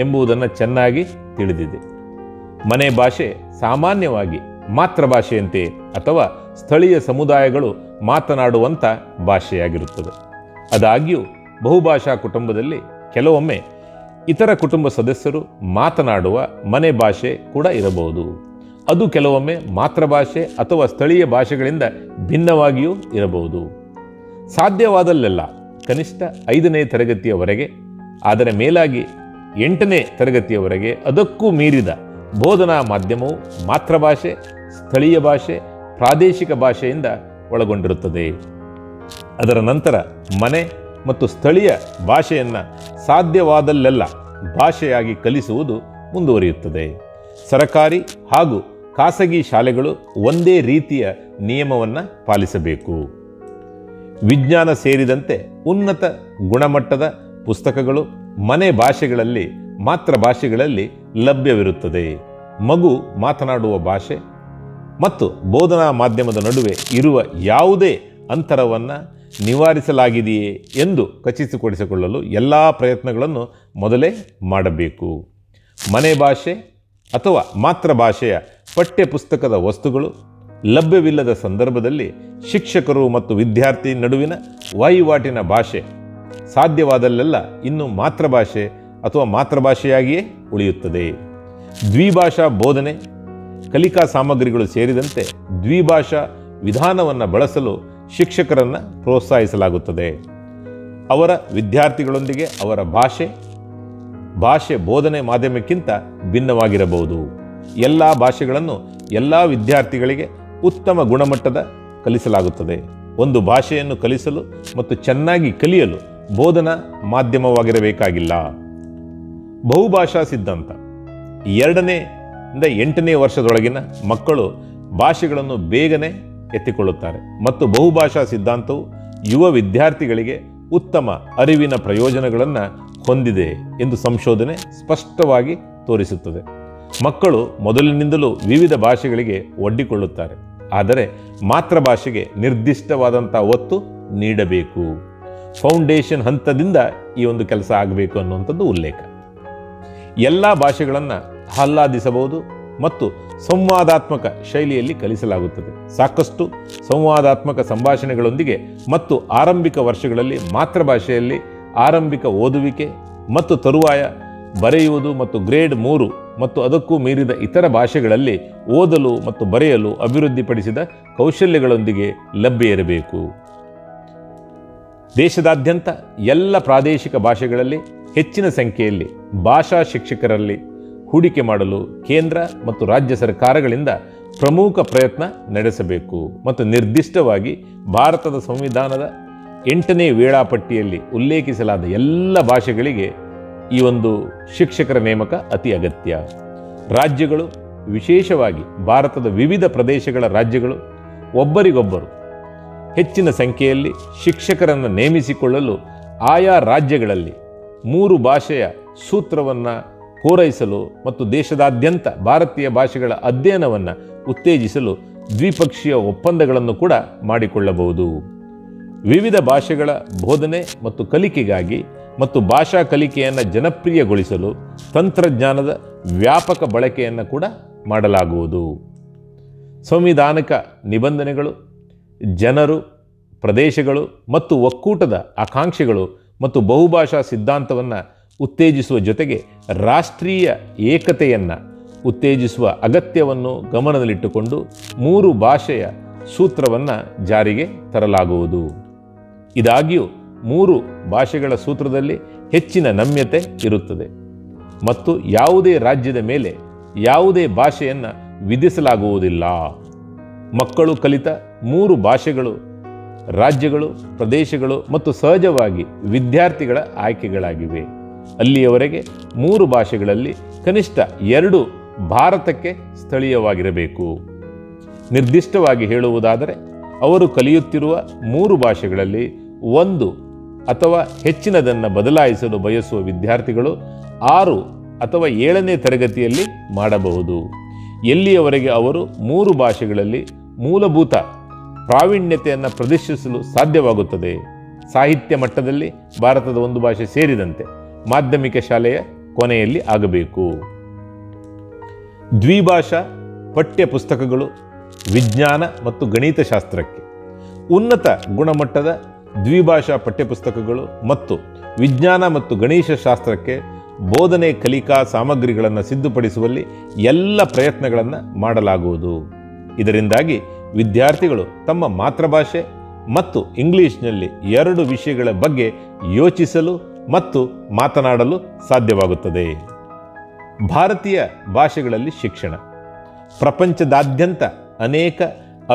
ಎಂಬುದನ್ನು ಚೆನ್ನಾಗಿ ತಿಳಿದಿದೆ. ಮನೆ ಭಾಷೆ ಸಾಮಾನ್ಯವಾಗಿ ಮಾತೃಭಾಷೆಯಂತೆ ಅಥವಾ ಸ್ಥಳೀಯ ಸಮುದಾಯಗಳು ಮಾತನಾಡುವಂಥ ಭಾಷೆಯಾಗಿರುತ್ತದೆ. ಆದಾಗ್ಯೂ ಬಹುಭಾಷಾ ಕುಟುಂಬದಲ್ಲಿ ಕೆಲವೊಮ್ಮೆ ಇತರ ಕುಟುಂಬ ಸದಸ್ಯರು ಮಾತನಾಡುವ ಮನೆ ಭಾಷೆ ಕೂಡ ಇರಬಹುದು. ಅದು ಕೆಲವೊಮ್ಮೆ ಮಾತೃಭಾಷೆ ಅಥವಾ ಸ್ಥಳೀಯ ಭಾಷೆಗಳಿಂದ ಭಿನ್ನವಾಗಿಯೂ ಇರಬಹುದು. ಸಾಧ್ಯವಾದಲ್ಲೆಲ್ಲ ಕನಿಷ್ಠ 5ನೇ ತರಗತಿಯವರೆಗೆ, ಆದರೆ ಮೇಲಾಗಿ 8ನೇ ತರಗತಿಯವರೆಗೆ ಅದಕ್ಕೂ ಮೀರಿದ ಬೋಧನಾ ಮಾಧ್ಯಮವು ಮಾತೃಭಾಷೆ, ಸ್ಥಳೀಯ ಭಾಷೆ, ಪ್ರಾದೇಶಿಕ ಭಾಷೆಯಿಂದ ಒಳಗೊಂಡಿರುತ್ತದೆ. ಅದರ ನಂತರ ಮನೆ ಮತ್ತು ಸ್ಥಳೀಯ ಭಾಷೆಯನ್ನು ಸಾಧ್ಯವಾದಲ್ಲೆಲ್ಲ ಭಾಷೆಯಾಗಿ ಕಲಿಸುವುದು ಮುಂದುವರಿಯುತ್ತದೆ. ಸರಕಾರಿ ಹಾಗೂ ಖಾಸಗಿ ಶಾಲೆಗಳು ಒಂದೇ ರೀತಿಯ ನಿಯಮವನ್ನು ಪಾಲಿಸಬೇಕು. ವಿಜ್ಞಾನ ಸೇರಿದಂತೆ ಉನ್ನತ ಗುಣಮಟ್ಟದ ಪುಸ್ತಕಗಳು ಮನೆ ಭಾಷೆಗಳಲ್ಲಿ, ಮಾತೃಭಾಷೆಗಳಲ್ಲಿ ಲಭ್ಯವಿರುತ್ತದೆ. ಮಗು ಮಾತನಾಡುವ ಭಾಷೆ ಮತ್ತು ಬೋಧನಾ ಮಾಧ್ಯಮದ ನಡುವೆ ಇರುವ ಯಾವುದೇ ಅಂತರವನ್ನು ನಿವಾರಿಸಲಾಗಿದೆಯೇ ಎಂದು ಖಚಿತಪಡಿಸಿಕೊಳ್ಳಲು ಎಲ್ಲ ಪ್ರಯತ್ನಗಳನ್ನು ಮೊದಲೇ ಮಾಡಬೇಕು. ಮನೆ ಭಾಷೆ ಅಥವಾ ಮಾತೃಭಾಷೆಯ ಪಠ್ಯಪುಸ್ತಕದ ವಸ್ತುಗಳು ಲಭ್ಯವಿಲ್ಲದ ಸಂದರ್ಭದಲ್ಲಿ ಶಿಕ್ಷಕರು ಮತ್ತು ವಿದ್ಯಾರ್ಥಿ ನಡುವಿನ ವಹಿವಾಟಿನ ಭಾಷೆ ಸಾಧ್ಯವಾದಲ್ಲೆಲ್ಲ ಇನ್ನು ಮಾತೃಭಾಷೆ ಅಥವಾ ಮಾತೃಭಾಷೆಯಾಗಿಯೇ ಉಳಿಯುತ್ತದೆ. ದ್ವಿಭಾಷಾ ಬೋಧನೆ, ಕಲಿಕಾ ಸಾಮಗ್ರಿಗಳು ಸೇರಿದಂತೆ ದ್ವಿಭಾಷಾ ವಿಧಾನವನ್ನು ಬಳಸಲು ಶಿಕ್ಷಕರನ್ನು ಪ್ರೋತ್ಸಾಹಿಸಲಾಗುತ್ತದೆ. ಅವರ ವಿದ್ಯಾರ್ಥಿಗಳೊಂದಿಗೆ ಅವರ ಭಾಷೆ ಬೋಧನೆ ಮಾಧ್ಯಮಕ್ಕಿಂತ ಭಿನ್ನವಾಗಿರಬಹುದು. ಎಲ್ಲ ಭಾಷೆಗಳನ್ನು ಎಲ್ಲ ವಿದ್ಯಾರ್ಥಿಗಳಿಗೆ ಉತ್ತಮ ಗುಣಮಟ್ಟದ ಕಲಿಸಲಾಗುತ್ತದೆ. ಒಂದು ಭಾಷೆಯನ್ನು ಕಲಿಸಲು ಮತ್ತು ಚೆನ್ನಾಗಿ ಕಲಿಯಲು ಬೋಧನಾ ಮಾಧ್ಯಮವಾಗಿರಬೇಕಾಗಿಲ್ಲ. ಬಹುಭಾಷಾ ಸಿದ್ಧಾಂತ 2ನೇಯಿಂದ 8ನೇ ವರ್ಷದೊಳಗಿನ ಮಕ್ಕಳು ಭಾಷೆಗಳನ್ನು ಬೇಗನೆ ಎತ್ತಿಕೊಳ್ಳುತ್ತಾರೆ ಮತ್ತು ಬಹುಭಾಷಾ ಸಿದ್ಧಾಂತವು ಯುವ ವಿದ್ಯಾರ್ಥಿಗಳಿಗೆ ಉತ್ತಮ ಅರಿವಿನ ಪ್ರಯೋಜನಗಳನ್ನು ಹೊಂದಿದೆ ಎಂದು ಸಂಶೋಧನೆ ಸ್ಪಷ್ಟವಾಗಿ ತೋರಿಸುತ್ತದೆ. ಮಕ್ಕಳು ಮೊದಲಿನಿಂದಲೂ ವಿವಿಧ ಭಾಷೆಗಳಿಗೆ ಒಡ್ಡಿಕೊಳ್ಳುತ್ತಾರೆ, ಆದರೆ ಮಾತೃಭಾಷೆಗೆ ನಿರ್ದಿಷ್ಟವಾದಂಥ ಒತ್ತು ನೀಡಬೇಕು. ಫೌಂಡೇಶನ್ ಹಂತದಿಂದ ಈ ಒಂದು ಕೆಲಸ ಆಗಬೇಕು ಅನ್ನುವಂಥದ್ದು ಉಲ್ಲೇಖ. ಎಲ್ಲ ಭಾಷೆಗಳನ್ನು ಆಹ್ಲಾದಿಸಬಹುದು ಮತ್ತು ಸಂವಾದಾತ್ಮಕ ಶೈಲಿಯಲ್ಲಿ ಕಲಿಸಲಾಗುತ್ತದೆ. ಸಾಕಷ್ಟು ಸಂವಾದಾತ್ಮಕ ಸಂಭಾಷಣೆಗಳೊಂದಿಗೆ ಮತ್ತು ಆರಂಭಿಕ ವರ್ಷಗಳಲ್ಲಿ ಮಾತೃಭಾಷೆಯಲ್ಲಿ ಆರಂಭಿಕ ಓದುವಿಕೆ ಮತ್ತು ತರುವಾಯ ಬರೆಯುವುದು ಮತ್ತು ಗ್ರೇಡ್ 3 ಮತ್ತು ಅದಕ್ಕೂ ಮೀರಿದ ಇತರ ಭಾಷೆಗಳಲ್ಲಿ ಓದಲು ಮತ್ತು ಬರೆಯಲು ಅಭಿವೃದ್ಧಿಪಡಿಸಿದ ಕೌಶಲ್ಯಗಳೊಂದಿಗೆ ಲಭ್ಯ ಇರಬೇಕು. ದೇಶದಾದ್ಯಂತ ಎಲ್ಲ ಪ್ರಾದೇಶಿಕ ಭಾಷೆಗಳಲ್ಲಿ ಹೆಚ್ಚಿನ ಸಂಖ್ಯೆಯಲ್ಲಿ ಭಾಷಾ ಶಿಕ್ಷಕರಲ್ಲಿ ಹೂಡಿಕೆ ಮಾಡಲು ಕೇಂದ್ರ ಮತ್ತು ರಾಜ್ಯ ಸರ್ಕಾರಗಳಿಂದ ಪ್ರಮುಖ ಪ್ರಯತ್ನ ನಡೆಸಬೇಕು ಮತ್ತು ನಿರ್ದಿಷ್ಟವಾಗಿ ಭಾರತದ ಸಂವಿಧಾನದ 8ನೇ ವೇಳಾಪಟ್ಟಿಯಲ್ಲಿ ಉಲ್ಲೇಖಿಸಲಾದ ಎಲ್ಲ ಭಾಷೆಗಳಿಗೆ ಈ ಒಂದು ಶಿಕ್ಷಕರ ನೇಮಕ ಅತಿ ಅಗತ್ಯ. ರಾಜ್ಯಗಳು, ವಿಶೇಷವಾಗಿ ಭಾರತದ ವಿವಿಧ ಪ್ರದೇಶಗಳ ರಾಜ್ಯಗಳು ಒಬ್ಬರಿಗೊಬ್ಬರು ಹೆಚ್ಚಿನ ಸಂಖ್ಯೆಯಲ್ಲಿ ಶಿಕ್ಷಕರನ್ನು ನೇಮಿಸಿಕೊಳ್ಳಲು ಆಯಾ ರಾಜ್ಯಗಳಲ್ಲಿ 3 ಭಾಷೆಯ ಸೂತ್ರವನ್ನು ಪೂರೈಸಲು ಮತ್ತು ದೇಶದಾದ್ಯಂತ ಭಾರತೀಯ ಭಾಷೆಗಳ ಅಧ್ಯಯನವನ್ನು ಉತ್ತೇಜಿಸಲು ದ್ವಿಪಕ್ಷೀಯ ಒಪ್ಪಂದಗಳನ್ನು ಕೂಡ ಮಾಡಿಕೊಳ್ಳಬಹುದು. ವಿವಿಧ ಭಾಷೆಗಳ ಬೋಧನೆ ಮತ್ತು ಕಲಿಕೆಗಾಗಿ ಮತ್ತು ಭಾಷಾ ಕಲಿಕೆಯನ್ನು ಜನಪ್ರಿಯಗೊಳಿಸಲು ತಂತ್ರಜ್ಞಾನದ ವ್ಯಾಪಕ ಬಳಕೆಯನ್ನು ಕೂಡ ಮಾಡಲಾಗುವುದು. ಸಂವಿಧಾನಿಕ ನಿಬಂಧನೆಗಳು, ಜನರು, ಪ್ರದೇಶಗಳು ಮತ್ತು ಒಕ್ಕೂಟದ ಆಕಾಂಕ್ಷೆಗಳು ಮತ್ತು ಬಹುಭಾಷಾ ಸಿದ್ಧಾಂತವನ್ನು ಉತ್ತೇಜಿಸುವ ಜೊತೆಗೆ ರಾಷ್ಟ್ರೀಯ ಏಕತೆಯನ್ನು ಉತ್ತೇಜಿಸುವ ಅಗತ್ಯವನ್ನು ಗಮನದಲ್ಲಿಟ್ಟುಕೊಂಡು 3 ಭಾಷೆಯ ಸೂತ್ರವನ್ನು ಜಾರಿಗೆ ತರಲಾಗುವುದು. ಇದಾಗಿಯೂ 3 ಭಾಷೆಗಳ ಸೂತ್ರದಲ್ಲಿ ಹೆಚ್ಚಿನ ನಮ್ಯತೆ ಇರುತ್ತದೆ ಮತ್ತು ಯಾವುದೇ ರಾಜ್ಯದ ಮೇಲೆ ಯಾವುದೇ ಭಾಷೆಯನ್ನು ವಿಧಿಸಲಾಗುವುದಿಲ್ಲ. ಮಕ್ಕಳು ಕಲಿತ 3 ಭಾಷೆಗಳು ರಾಜ್ಯಗಳು, ಪ್ರದೇಶಗಳು ಮತ್ತು ಸಹಜವಾಗಿ ವಿದ್ಯಾರ್ಥಿಗಳ ಆಯ್ಕೆಗಳಾಗಿವೆ. ಅಲ್ಲಿಯವರೆಗೆ 3 ಭಾಷೆಗಳಲ್ಲಿ ಕನಿಷ್ಠ 2 ಭಾರತಕ್ಕೆ ಸ್ಥಳೀಯವಾಗಿರಬೇಕು. ನಿರ್ದಿಷ್ಟವಾಗಿ ಹೇಳುವುದಾದರೆ ಅವರು ಕಲಿಯುತ್ತಿರುವ 3 ಭಾಷೆಗಳಲ್ಲಿ 1 ಅಥವಾ ಹೆಚ್ಚಿನದನ್ನು ಬದಲಾಯಿಸಲು ಬಯಸುವ ವಿದ್ಯಾರ್ಥಿಗಳು 6 ಅಥವಾ 7ನೇ ತರಗತಿಯಲ್ಲಿ ಮಾಡಬಹುದು. ಎಲ್ಲಿಯವರೆಗೆ ಅವರು 3 ಭಾಷೆಗಳಲ್ಲಿ ಮೂಲಭೂತ ಪ್ರಾವೀಣ್ಯತೆಯನ್ನು ಪ್ರದರ್ಶಿಸಲು ಸಾಧ್ಯವಾಗುತ್ತದೆ. ಸಾಹಿತ್ಯ ಮಟ್ಟದಲ್ಲಿ ಭಾರತದ 1 ಭಾಷೆ ಸೇರಿದಂತೆ ಮಾಧ್ಯಮಿಕ ಶಾಲೆಯ ಕೊನೆಯಲ್ಲಿ ಆಗಬೇಕು. ದ್ವಿಭಾಷಾ ಪಠ್ಯ ಪುಸ್ತಕಗಳು ವಿಜ್ಞಾನ ಮತ್ತು ಗಣಿತಶಾಸ್ತ್ರಕ್ಕೆ ಉನ್ನತ ಗುಣಮಟ್ಟದ ದ್ವಿಭಾಷಾ ಪಠ್ಯಪುಸ್ತಕಗಳು ಮತ್ತು ವಿಜ್ಞಾನ ಮತ್ತು ಗಣಿತಶಾಸ್ತ್ರಕ್ಕೆ ಬೋಧನೆ ಕಲಿಕಾ ಸಾಮಗ್ರಿಗಳನ್ನು ಸಿದ್ಧಪಡಿಸುವಲ್ಲಿ ಎಲ್ಲ ಪ್ರಯತ್ನಗಳನ್ನು ಮಾಡಲಾಗುವುದು. ಇದರಿಂದಾಗಿ ವಿದ್ಯಾರ್ಥಿಗಳು ತಮ್ಮ ಮಾತೃಭಾಷೆ ಮತ್ತು ಇಂಗ್ಲಿಷ್ನಲ್ಲಿ 2 ವಿಷಯಗಳ ಬಗ್ಗೆ ಯೋಚಿಸಲು ಮತ್ತು ಮಾತನಾಡಲು ಸಾಧ್ಯವಾಗುತ್ತದೆ. ಭಾರತೀಯ ಭಾಷೆಗಳಲ್ಲಿ ಶಿಕ್ಷಣ. ಪ್ರಪಂಚದಾದ್ಯಂತ ಅನೇಕ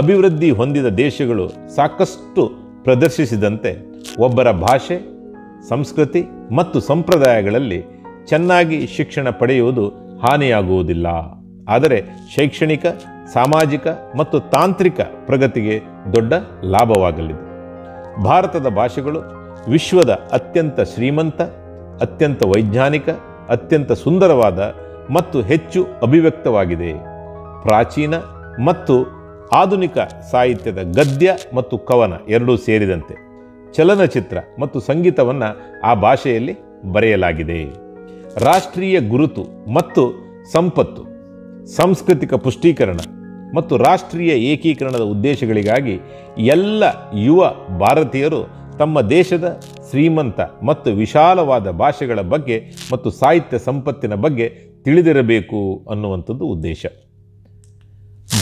ಅಭಿವೃದ್ಧಿ ಹೊಂದಿದ ದೇಶಗಳು ಸಾಕಷ್ಟು ಪ್ರದರ್ಶಿಸಿದಂತೆ ಒಬ್ಬರ ಭಾಷೆ, ಸಂಸ್ಕೃತಿ ಮತ್ತು ಸಂಪ್ರದಾಯಗಳಲ್ಲಿ ಚೆನ್ನಾಗಿ ಶಿಕ್ಷಣ ಪಡೆಯುವುದು ಹಾನಿಯಾಗುವುದಿಲ್ಲ. ಆದರೆ ಶೈಕ್ಷಣಿಕ, ಸಾಮಾಜಿಕ ಮತ್ತು ತಾಂತ್ರಿಕ ಪ್ರಗತಿಗೆ ದೊಡ್ಡ ಲಾಭವಾಗಲಿದೆ. ಭಾರತದ ಭಾಷೆಗಳು ವಿಶ್ವದ ಅತ್ಯಂತ ಶ್ರೀಮಂತ, ಅತ್ಯಂತ ವೈಜ್ಞಾನಿಕ, ಅತ್ಯಂತ ಸುಂದರವಾದ ಮತ್ತು ಹೆಚ್ಚು ಅಭಿವ್ಯಕ್ತವಾಗಿದೆ. ಪ್ರಾಚೀನ ಮತ್ತು ಆಧುನಿಕ ಸಾಹಿತ್ಯದ ಗದ್ಯ ಮತ್ತು ಕವನ ಎರಡೂ ಸೇರಿದಂತೆ ಚಲನಚಿತ್ರ ಮತ್ತು ಸಂಗೀತವನ್ನು ಆ ಭಾಷೆಯಲ್ಲಿ ಬರೆಯಲಾಗಿದೆ. ರಾಷ್ಟ್ರೀಯ ಗುರುತು ಮತ್ತು ಸಂಪತ್ತು, ಸಾಂಸ್ಕೃತಿಕ ಪುಷ್ಟೀಕರಣ ಮತ್ತು ರಾಷ್ಟ್ರೀಯ ಏಕೀಕರಣದ ಉದ್ದೇಶಗಳಿಗಾಗಿ ಎಲ್ಲ ಯುವ ಭಾರತೀಯರು ತಮ್ಮ ದೇಶದ ಶ್ರೀಮಂತ ಮತ್ತು ವಿಶಾಲವಾದ ಭಾಷೆಗಳ ಬಗ್ಗೆ ಮತ್ತು ಸಾಹಿತ್ಯ ಸಂಪತ್ತಿನ ಬಗ್ಗೆ ತಿಳಿದಿರಬೇಕು ಅನ್ನುವಂಥದ್ದು ಉದ್ದೇಶ.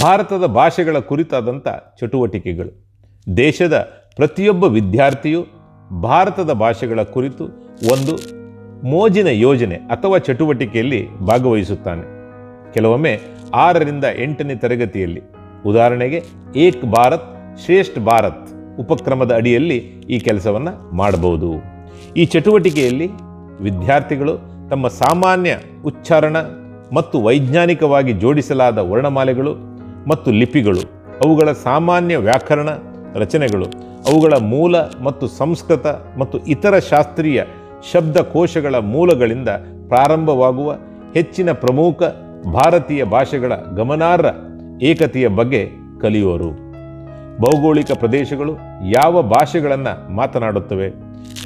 ಭಾರತದ ಭಾಷೆಗಳ ಕುರಿತಾದಂಥ ಚಟುವಟಿಕೆಗಳು. ದೇಶದ ಪ್ರತಿಯೊಬ್ಬ ವಿದ್ಯಾರ್ಥಿಯು ಭಾರತದ ಭಾಷೆಗಳ ಕುರಿತು ಒಂದು ಮೋಜಿನ ಯೋಜನೆ ಅಥವಾ ಚಟುವಟಿಕೆಯಲ್ಲಿ ಭಾಗವಹಿಸುತ್ತಾನೆ. ಕೆಲವೊಮ್ಮೆ 6ರಿಂದ 8ನೇ ತರಗತಿಯಲ್ಲಿ, ಉದಾಹರಣೆಗೆ ಏಕ್ ಭಾರತ್ ಶ್ರೇಷ್ಠ ಭಾರತ್ ಉಪಕ್ರಮದ ಅಡಿಯಲ್ಲಿ ಈ ಕೆಲಸವನ್ನು ಮಾಡಬಹುದು. ಈ ಚಟುವಟಿಕೆಯಲ್ಲಿ ವಿದ್ಯಾರ್ಥಿಗಳು ತಮ್ಮ ಸಾಮಾನ್ಯ ಉಚ್ಚಾರಣ ಮತ್ತು ವೈಜ್ಞಾನಿಕವಾಗಿ ಜೋಡಿಸಲಾದ ವರ್ಣಮಾಲೆಗಳು ಮತ್ತು ಲಿಪಿಗಳು, ಅವುಗಳ ಸಾಮಾನ್ಯ ವ್ಯಾಕರಣ ರಚನೆಗಳು, ಅವುಗಳ ಮೂಲ ಮತ್ತು ಸಂಸ್ಕೃತ ಮತ್ತು ಇತರ ಶಾಸ್ತ್ರೀಯ ಶಬ್ದಕೋಶಗಳ ಮೂಲಗಳಿಂದ ಪ್ರಾರಂಭವಾಗುವ ಹೆಚ್ಚಿನ ಪ್ರಮುಖ ಭಾರತೀಯ ಭಾಷೆಗಳ ಗಮನಾರ್ಹ ಏಕತೆಯ ಬಗ್ಗೆ ಕಲಿಯುವರು. ಭೌಗೋಳಿಕ ಪ್ರದೇಶಗಳು ಯಾವ ಭಾಷೆಗಳನ್ನು ಮಾತನಾಡುತ್ತವೆ,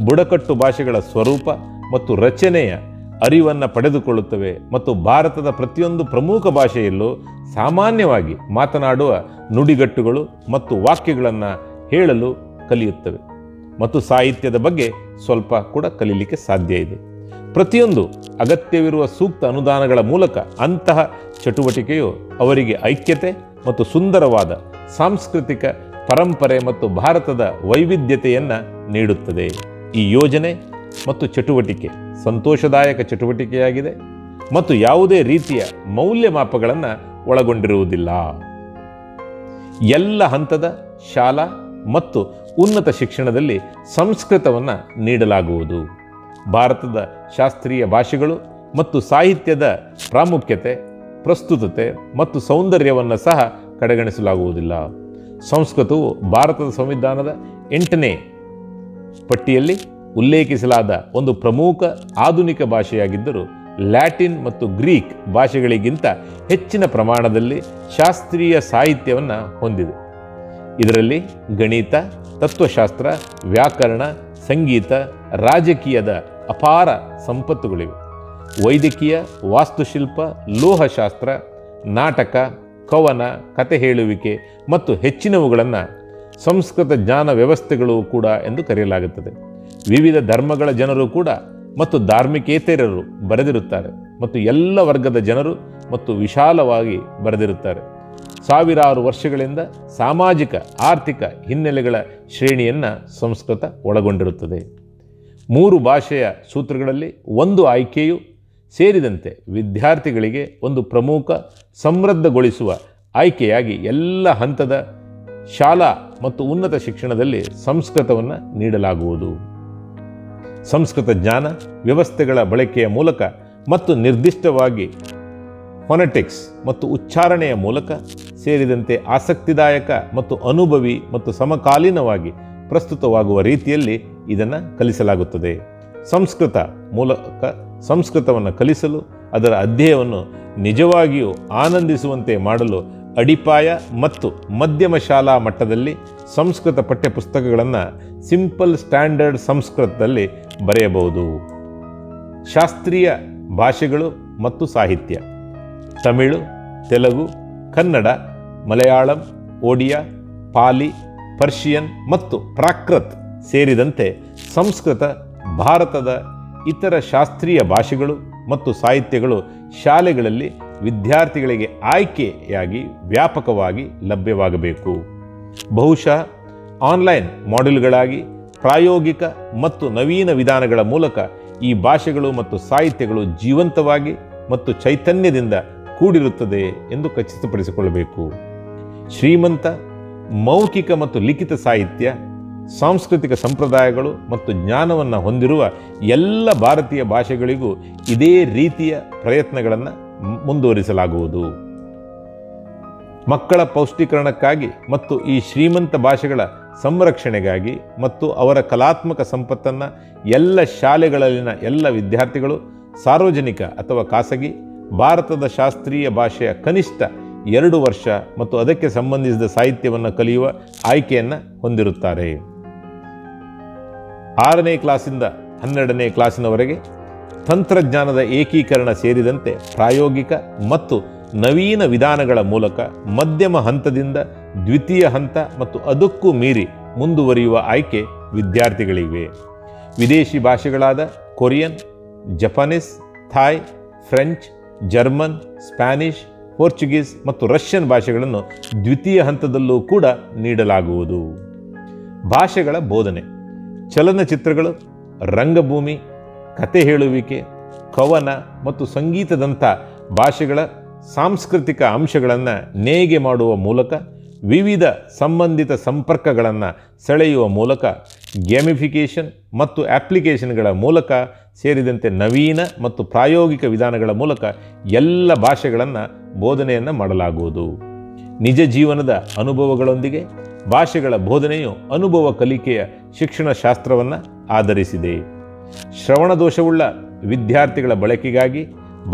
ಬುಡಕಟ್ಟು ಭಾಷೆಗಳ ಸ್ವರೂಪ ಮತ್ತು ರಚನೆಯ ಅರಿವನ್ನು ಪಡೆದುಕೊಳ್ಳುತ್ತವೆ ಮತ್ತು ಭಾರತದ ಪ್ರತಿಯೊಂದು ಪ್ರಮುಖ ಭಾಷೆಯಲ್ಲೂ ಸಾಮಾನ್ಯವಾಗಿ ಮಾತನಾಡುವ ನುಡಿಗಟ್ಟುಗಳು ಮತ್ತು ವಾಕ್ಯಗಳನ್ನು ಹೇಳಲು ಕಲಿಯುತ್ತವೆ ಮತ್ತು ಸಾಹಿತ್ಯದ ಬಗ್ಗೆ ಸ್ವಲ್ಪ ಕೂಡ ಕಲೀಲಿಕ್ಕೆ ಸಾಧ್ಯ ಇದೆ. ಪ್ರತಿಯೊಂದು ಅಗತ್ಯವಿರುವ ಸೂಕ್ತ ಅನುದಾನಗಳ ಮೂಲಕ ಅಂತಹ ಚಟುವಟಿಕೆಯು ಅವರಿಗೆ ಐಕ್ಯತೆ ಮತ್ತು ಸುಂದರವಾದ ಸಾಂಸ್ಕೃತಿಕ ಪರಂಪರೆ ಮತ್ತು ಭಾರತದ ವೈವಿಧ್ಯತೆಯನ್ನು ನೀಡುತ್ತದೆ. ಈ ಯೋಜನೆ ಮತ್ತು ಚಟುವಟಿಕೆ ಸಂತೋಷದಾಯಕ ಚಟುವಟಿಕೆಯಾಗಿದೆ ಮತ್ತು ಯಾವುದೇ ರೀತಿಯ ಮೌಲ್ಯಮಾಪಗಳನ್ನು ಒಳಗೊಂಡಿರುವುದಿಲ್ಲ. ಎಲ್ಲ ಹಂತದ ಶಾಲಾ ಮತ್ತು ಉನ್ನತ ಶಿಕ್ಷಣದಲ್ಲಿ ಸಂಸ್ಕೃತವನ್ನು ನೀಡಲಾಗುವುದು. ಭಾರತದ ಶಾಸ್ತ್ರೀಯ ಭಾಷೆಗಳು ಮತ್ತು ಸಾಹಿತ್ಯದ ಪ್ರಾಮುಖ್ಯತೆ, ಪ್ರಸ್ತುತತೆ ಮತ್ತು ಸೌಂದರ್ಯವನ್ನು ಸಹ ಕಡೆಗಣಿಸಲಾಗುವುದಿಲ್ಲ. ಸಂಸ್ಕೃತವು ಭಾರತದ ಸಂವಿಧಾನದ 8ನೇ ಪಟ್ಟಿಯಲ್ಲಿ ಉಲ್ಲೇಖಿಸಲಾದ ಒಂದು ಪ್ರಮುಖ ಆಧುನಿಕ ಭಾಷೆಯಾಗಿದ್ದರೂ ಲ್ಯಾಟಿನ್ ಮತ್ತು ಗ್ರೀಕ್ ಭಾಷೆಗಳಿಗಿಂತ ಹೆಚ್ಚಿನ ಪ್ರಮಾಣದಲ್ಲಿ ಶಾಸ್ತ್ರೀಯ ಸಾಹಿತ್ಯವನ್ನು ಹೊಂದಿದೆ. ಇದರಲ್ಲಿ ಗಣಿತ, ತತ್ವಶಾಸ್ತ್ರ, ವ್ಯಾಕರಣ, ಸಂಗೀತ, ರಾಜಕೀಯದ ಅಪಾರ ಸಂಪತ್ತುಗಳಿವೆ. ವೈದ್ಯಕೀಯ, ವಾಸ್ತುಶಿಲ್ಪ, ಲೋಹಶಾಸ್ತ್ರ, ನಾಟಕ, ಕವನ, ಕತೆ ಹೇಳುವಿಕೆ ಮತ್ತು ಹೆಚ್ಚಿನವುಗಳನ್ನು ಸಂಸ್ಕೃತ ಜ್ಞಾನ ವ್ಯವಸ್ಥೆಗಳು ಕೂಡ ಎಂದು ಕರೆಯಲಾಗುತ್ತದೆ. ವಿವಿಧ ಧರ್ಮಗಳ ಜನರು ಕೂಡ ಮತ್ತು ಧಾರ್ಮಿಕೇತರರು ಬರೆದಿರುತ್ತಾರೆ ಮತ್ತು ಎಲ್ಲ ವರ್ಗದ ಜನರು ಮತ್ತು ವಿಶಾಲವಾಗಿ ಬರೆದಿರುತ್ತಾರೆ. ಸಾವಿರಾರು ವರ್ಷಗಳಿಂದ ಸಾಮಾಜಿಕ ಆರ್ಥಿಕ ಹಿನ್ನೆಲೆಗಳ ಶ್ರೇಣಿಯನ್ನು ಸಂಸ್ಕೃತ ಒಳಗೊಂಡಿರುತ್ತದೆ. 3 ಭಾಷೆಯ ಸೂತ್ರಗಳಲ್ಲಿ ಒಂದು ಆಯ್ಕೆಯು ಸೇರಿದಂತೆ ವಿದ್ಯಾರ್ಥಿಗಳಿಗೆ ಒಂದು ಪ್ರಮುಖ ಸಮೃದ್ಧಗೊಳಿಸುವ ಆಯ್ಕೆಯಾಗಿ ಎಲ್ಲ ಹಂತದ ಶಾಲಾ ಮತ್ತು ಉನ್ನತ ಶಿಕ್ಷಣದಲ್ಲಿ ಸಂಸ್ಕೃತವನ್ನು ನೀಡಲಾಗುವುದು. ಸಂಸ್ಕೃತ ಜ್ಞಾನ ವ್ಯವಸ್ಥೆಗಳ ಬಳಕೆಯ ಮೂಲಕ ಮತ್ತು ನಿರ್ದಿಷ್ಟವಾಗಿ ಫೊನೆಟಿಕ್ಸ್ ಮತ್ತು ಉಚ್ಚಾರಣೆಯ ಮೂಲಕ ಸೇರಿದಂತೆ ಆಸಕ್ತಿದಾಯಕ ಮತ್ತು ಅನುಭವಿ ಮತ್ತು ಸಮಕಾಲೀನವಾಗಿ ಪ್ರಸ್ತುತವಾಗುವ ರೀತಿಯಲ್ಲಿ ಇದನ್ನು ಕಲಿಸಲಾಗುತ್ತದೆ. ಸಂಸ್ಕೃತ ಮೂಲಕ ಸಂಸ್ಕೃತವನ್ನು ಕಲಿಸಲು ಅದರ ಅಧ್ಯಯನವನ್ನು ನಿಜವಾಗಿಯೂ ಆನಂದಿಸುವಂತೆ ಮಾಡಲು ಅಡಿಪಾಯ ಮತ್ತು ಮಧ್ಯಮ ಶಾಲಾ ಮಟ್ಟದಲ್ಲಿ ಸಂಸ್ಕೃತ ಪಠ್ಯಪುಸ್ತಕಗಳನ್ನು ಸಿಂಪಲ್ ಸ್ಟ್ಯಾಂಡರ್ಡ್ ಸಂಸ್ಕೃತದಲ್ಲಿ ಬರೆಯಬಹುದು. ಶಾಸ್ತ್ರೀಯ ಭಾಷೆಗಳು ಮತ್ತು ಸಾಹಿತ್ಯ. ತಮಿಳು, ತೆಲುಗು, ಕನ್ನಡ, ಮಲಯಾಳಂ, ಒಡಿಯಾ, ಪಾಲಿ, ಪರ್ಷಿಯನ್ ಮತ್ತು ಪ್ರಾಕೃತ್ ಸೇರಿದಂತೆ ಸಂಸ್ಕೃತ ಭಾರತದ ಇತರ ಶಾಸ್ತ್ರೀಯ ಭಾಷೆಗಳು ಮತ್ತು ಸಾಹಿತ್ಯಗಳು ಶಾಲೆಗಳಲ್ಲಿ ವಿದ್ಯಾರ್ಥಿಗಳಿಗೆ ಆಯ್ಕೆಯಾಗಿ ವ್ಯಾಪಕವಾಗಿ ಲಭ್ಯವಾಗಬೇಕು. ಬಹುಶಃ ಆನ್ಲೈನ್ ಮಾಡ್ಯೂಲ್ಗಳಾಗಿ ಪ್ರಾಯೋಗಿಕ ಮತ್ತು ನವೀನ ವಿಧಾನಗಳ ಮೂಲಕ ಈ ಭಾಷೆಗಳು ಮತ್ತು ಸಾಹಿತ್ಯಗಳು ಜೀವಂತವಾಗಿ ಮತ್ತು ಚೈತನ್ಯದಿಂದ ಕೂಡಿರುತ್ತದೆ ಎಂದು ಖಚಿತಪಡಿಸಿಕೊಳ್ಳಬೇಕು. ಶ್ರೀಮಂತ ಮೌಖಿಕ ಮತ್ತು ಲಿಖಿತ ಸಾಹಿತ್ಯ, ಸಾಂಸ್ಕೃತಿಕ ಸಂಪ್ರದಾಯಗಳು ಮತ್ತು ಜ್ಞಾನವನ್ನು ಹೊಂದಿರುವ ಎಲ್ಲ ಭಾರತೀಯ ಭಾಷೆಗಳಿಗೂ ಇದೇ ರೀತಿಯ ಪ್ರಯತ್ನಗಳನ್ನು ಮುಂದುವರಿಸಲಾಗುವುದು. ಮಕ್ಕಳ ಪೌಷ್ಟಿಕರಣಕ್ಕಾಗಿ ಮತ್ತು ಈ ಶ್ರೀಮಂತ ಭಾಷೆಗಳ ಸಂರಕ್ಷಣೆಗಾಗಿ ಮತ್ತು ಅವರ ಕಲಾತ್ಮಕ ಸಂಪತ್ತನ್ನು ಎಲ್ಲ ಶಾಲೆಗಳಲ್ಲಿನ ಎಲ್ಲ ವಿದ್ಯಾರ್ಥಿಗಳು ಸಾರ್ವಜನಿಕ ಅಥವಾ ಖಾಸಗಿ ಭಾರತದ ಶಾಸ್ತ್ರೀಯ ಭಾಷೆಯ ಕನಿಷ್ಠ 2 ವರ್ಷ ಮತ್ತು ಅದಕ್ಕೆ ಸಂಬಂಧಿಸಿದ ಸಾಹಿತ್ಯವನ್ನು ಕಲಿಯುವ ಆಯ್ಕೆಯನ್ನು ಹೊಂದಿರುತ್ತಾರೆ. 6ನೇ ಕ್ಲಾಸಿಂದ 12ನೇ ಕ್ಲಾಸಿನವರೆಗೆ ತಂತ್ರಜ್ಞಾನದ ಏಕೀಕರಣ ಸೇರಿದಂತೆ ಪ್ರಾಯೋಗಿಕ ಮತ್ತು ನವೀನ ವಿಧಾನಗಳ ಮೂಲಕ ಮಧ್ಯಮ ಹಂತದಿಂದ ದ್ವಿತೀಯ ಹಂತ ಮತ್ತು ಅದಕ್ಕೂ ಮೀರಿ ಮುಂದುವರಿಯುವ ಆಯ್ಕೆ ವಿದ್ಯಾರ್ಥಿಗಳಿವೆ. ವಿದೇಶಿ ಭಾಷೆಗಳಾದ Korean, Japanese, Thai, French, German, Spanish, Portuguese ಮತ್ತು ರಷ್ಯನ್ ಭಾಷೆಗಳನ್ನು ದ್ವಿತೀಯ ಹಂತದಲ್ಲೂ ಕೂಡ ನೀಡಲಾಗುವುದು. ಭಾಷೆಗಳ ಬೋಧನೆ, ಚಲನಚಿತ್ರಗಳು, ರಂಗಭೂಮಿ, ಕತೆ ಹೇಳುವಿಕೆ, ಕವನ ಮತ್ತು ಸಂಗೀತದಂಥ ಭಾಷೆಗಳ ಸಾಂಸ್ಕೃತಿಕ ಅಂಶಗಳನ್ನು ನೇಯ್ಗೆ ಮಾಡುವ ಮೂಲಕ ವಿವಿಧ ಸಂಬಂಧಿತ ಸಂಪರ್ಕಗಳನ್ನು ಸೆಳೆಯುವ ಮೂಲಕ ಗೇಮಿಫಿಕೇಷನ್ ಮತ್ತು ಅಪ್ಲಿಕೇಶನ್ಗಳ ಮೂಲಕ ಸೇರಿದಂತೆ ನವೀನ ಮತ್ತು ಪ್ರಾಯೋಗಿಕ ವಿಧಾನಗಳ ಮೂಲಕ ಎಲ್ಲ ಭಾಷೆಗಳನ್ನು ಬೋಧನೆಯನ್ನು ಮಾಡಲಾಗುವುದು. ನಿಜ ಜೀವನದ ಅನುಭವಗಳೊಂದಿಗೆ ಭಾಷೆಗಳ ಬೋಧನೆಯು ಅನುಭವ ಕಲಿಕೆಯ ಶಿಕ್ಷಣಶಾಸ್ತ್ರವನ್ನು ಆಧರಿಸಿದೆ. ಶ್ರವಣದೋಷವುಳ್ಳ ವಿದ್ಯಾರ್ಥಿಗಳ ಬಳಕೆಗಾಗಿ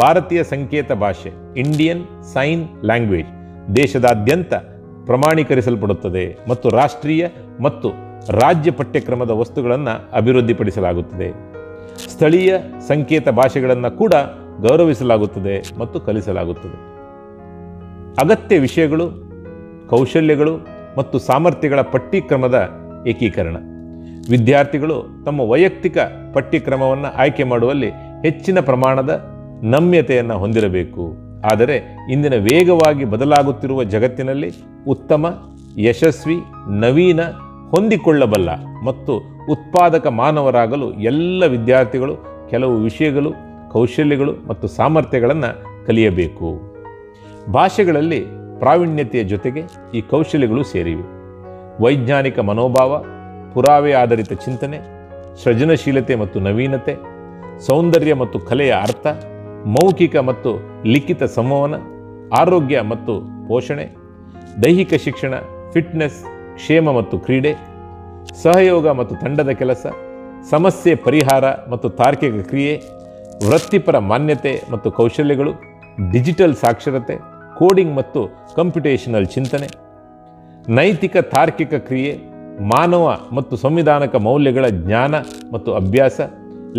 ಭಾರತೀಯ ಸಂಕೇತ ಭಾಷೆ ಇಂಡಿಯನ್ ಸೈನ್ ಲ್ಯಾಂಗ್ವೇಜ್ ದೇಶದಾದ್ಯಂತ ಪ್ರಮಾಣೀಕರಿಸಲ್ಪಡುತ್ತದೆ ಮತ್ತು ರಾಷ್ಟ್ರೀಯ ಮತ್ತು ರಾಜ್ಯ ಪಠ್ಯಕ್ರಮದ ವಸ್ತುಗಳನ್ನು ಅಭಿವೃದ್ಧಿಪಡಿಸಲಾಗುತ್ತದೆ. ಸ್ಥಳೀಯ ಸಂಕೇತ ಭಾಷೆಗಳನ್ನು ಕೂಡ ಗೌರವಿಸಲಾಗುತ್ತದೆ ಮತ್ತು ಕಲಿಸಲಾಗುತ್ತದೆ. ಅಗತ್ಯ ವಿಷಯಗಳು, ಕೌಶಲ್ಯಗಳು ಮತ್ತು ಸಾಮರ್ಥ್ಯಗಳ ಪಠ್ಯಕ್ರಮದ ಏಕೀಕರಣ. ವಿದ್ಯಾರ್ಥಿಗಳು ತಮ್ಮ ವೈಯಕ್ತಿಕ ಪಠ್ಯಕ್ರಮವನ್ನು ಆಯ್ಕೆ ಮಾಡುವಲ್ಲಿ ಹೆಚ್ಚಿನ ಪ್ರಮಾಣದ ನಮ್ಯತೆಯನ್ನು ಹೊಂದಿರಬೇಕು. ಆದರೆ ಇಂದಿನ ವೇಗವಾಗಿ ಬದಲಾಗುತ್ತಿರುವ ಜಗತ್ತಿನಲ್ಲಿ ಉತ್ತಮ, ಯಶಸ್ವಿ, ನವೀನ, ಹೊಂದಿಕೊಳ್ಳಬಲ್ಲ ಮತ್ತು ಉತ್ಪಾದಕ ಮಾನವರಾಗಲು ಎಲ್ಲ ವಿದ್ಯಾರ್ಥಿಗಳು ಕೆಲವು ವಿಷಯಗಳು, ಕೌಶಲ್ಯಗಳು ಮತ್ತು ಸಾಮರ್ಥ್ಯಗಳನ್ನು ಕಲಿಯಬೇಕು. ಭಾಷೆಗಳಲ್ಲಿ ಪ್ರಾವೀಣ್ಯತೆಯ ಜೊತೆಗೆ ಈ ಕೌಶಲ್ಯಗಳು ಸೇರಿವೆ. ವೈಜ್ಞಾನಿಕ ಮನೋಭಾವ, ಪುರಾವೆ ಆಧಾರಿತ ಚಿಂತನೆ, ಸೃಜನಶೀಲತೆ ಮತ್ತು ನವೀನತೆ, ಸೌಂದರ್ಯ ಮತ್ತು ಕಲೆಯ ಅರ್ಥ, ಮೌಖಿಕ ಮತ್ತು ಲಿಖಿತ ಸಂವಹನ, ಆರೋಗ್ಯ ಮತ್ತು ಪೋಷಣೆ, ದೈಹಿಕ ಶಿಕ್ಷಣ, ಫಿಟ್ನೆಸ್, ಕ್ಷೇಮ ಮತ್ತು ಕ್ರೀಡೆ, ಸಹಯೋಗ ಮತ್ತು ತಂಡದ ಕೆಲಸ, ಸಮಸ್ಯೆ ಪರಿಹಾರ ಮತ್ತು ತಾರ್ಕಿಕ ಕ್ರಿಯೆ, ವೃತ್ತಿಪರ ಮಾನ್ಯತೆ ಮತ್ತು ಕೌಶಲ್ಯಗಳು, ಡಿಜಿಟಲ್ ಸಾಕ್ಷರತೆ, ಕೋಡಿಂಗ್ ಮತ್ತು ಕಂಪ್ಯೂಟೇಷನಲ್ ಚಿಂತನೆ, ನೈತಿಕ ತಾರ್ಕಿಕ ಕ್ರಿಯೆ, ಮಾನವ ಮತ್ತು ಸಂವಿಧಾನಕ ಮೌಲ್ಯಗಳ ಜ್ಞಾನ ಮತ್ತು ಅಭ್ಯಾಸ,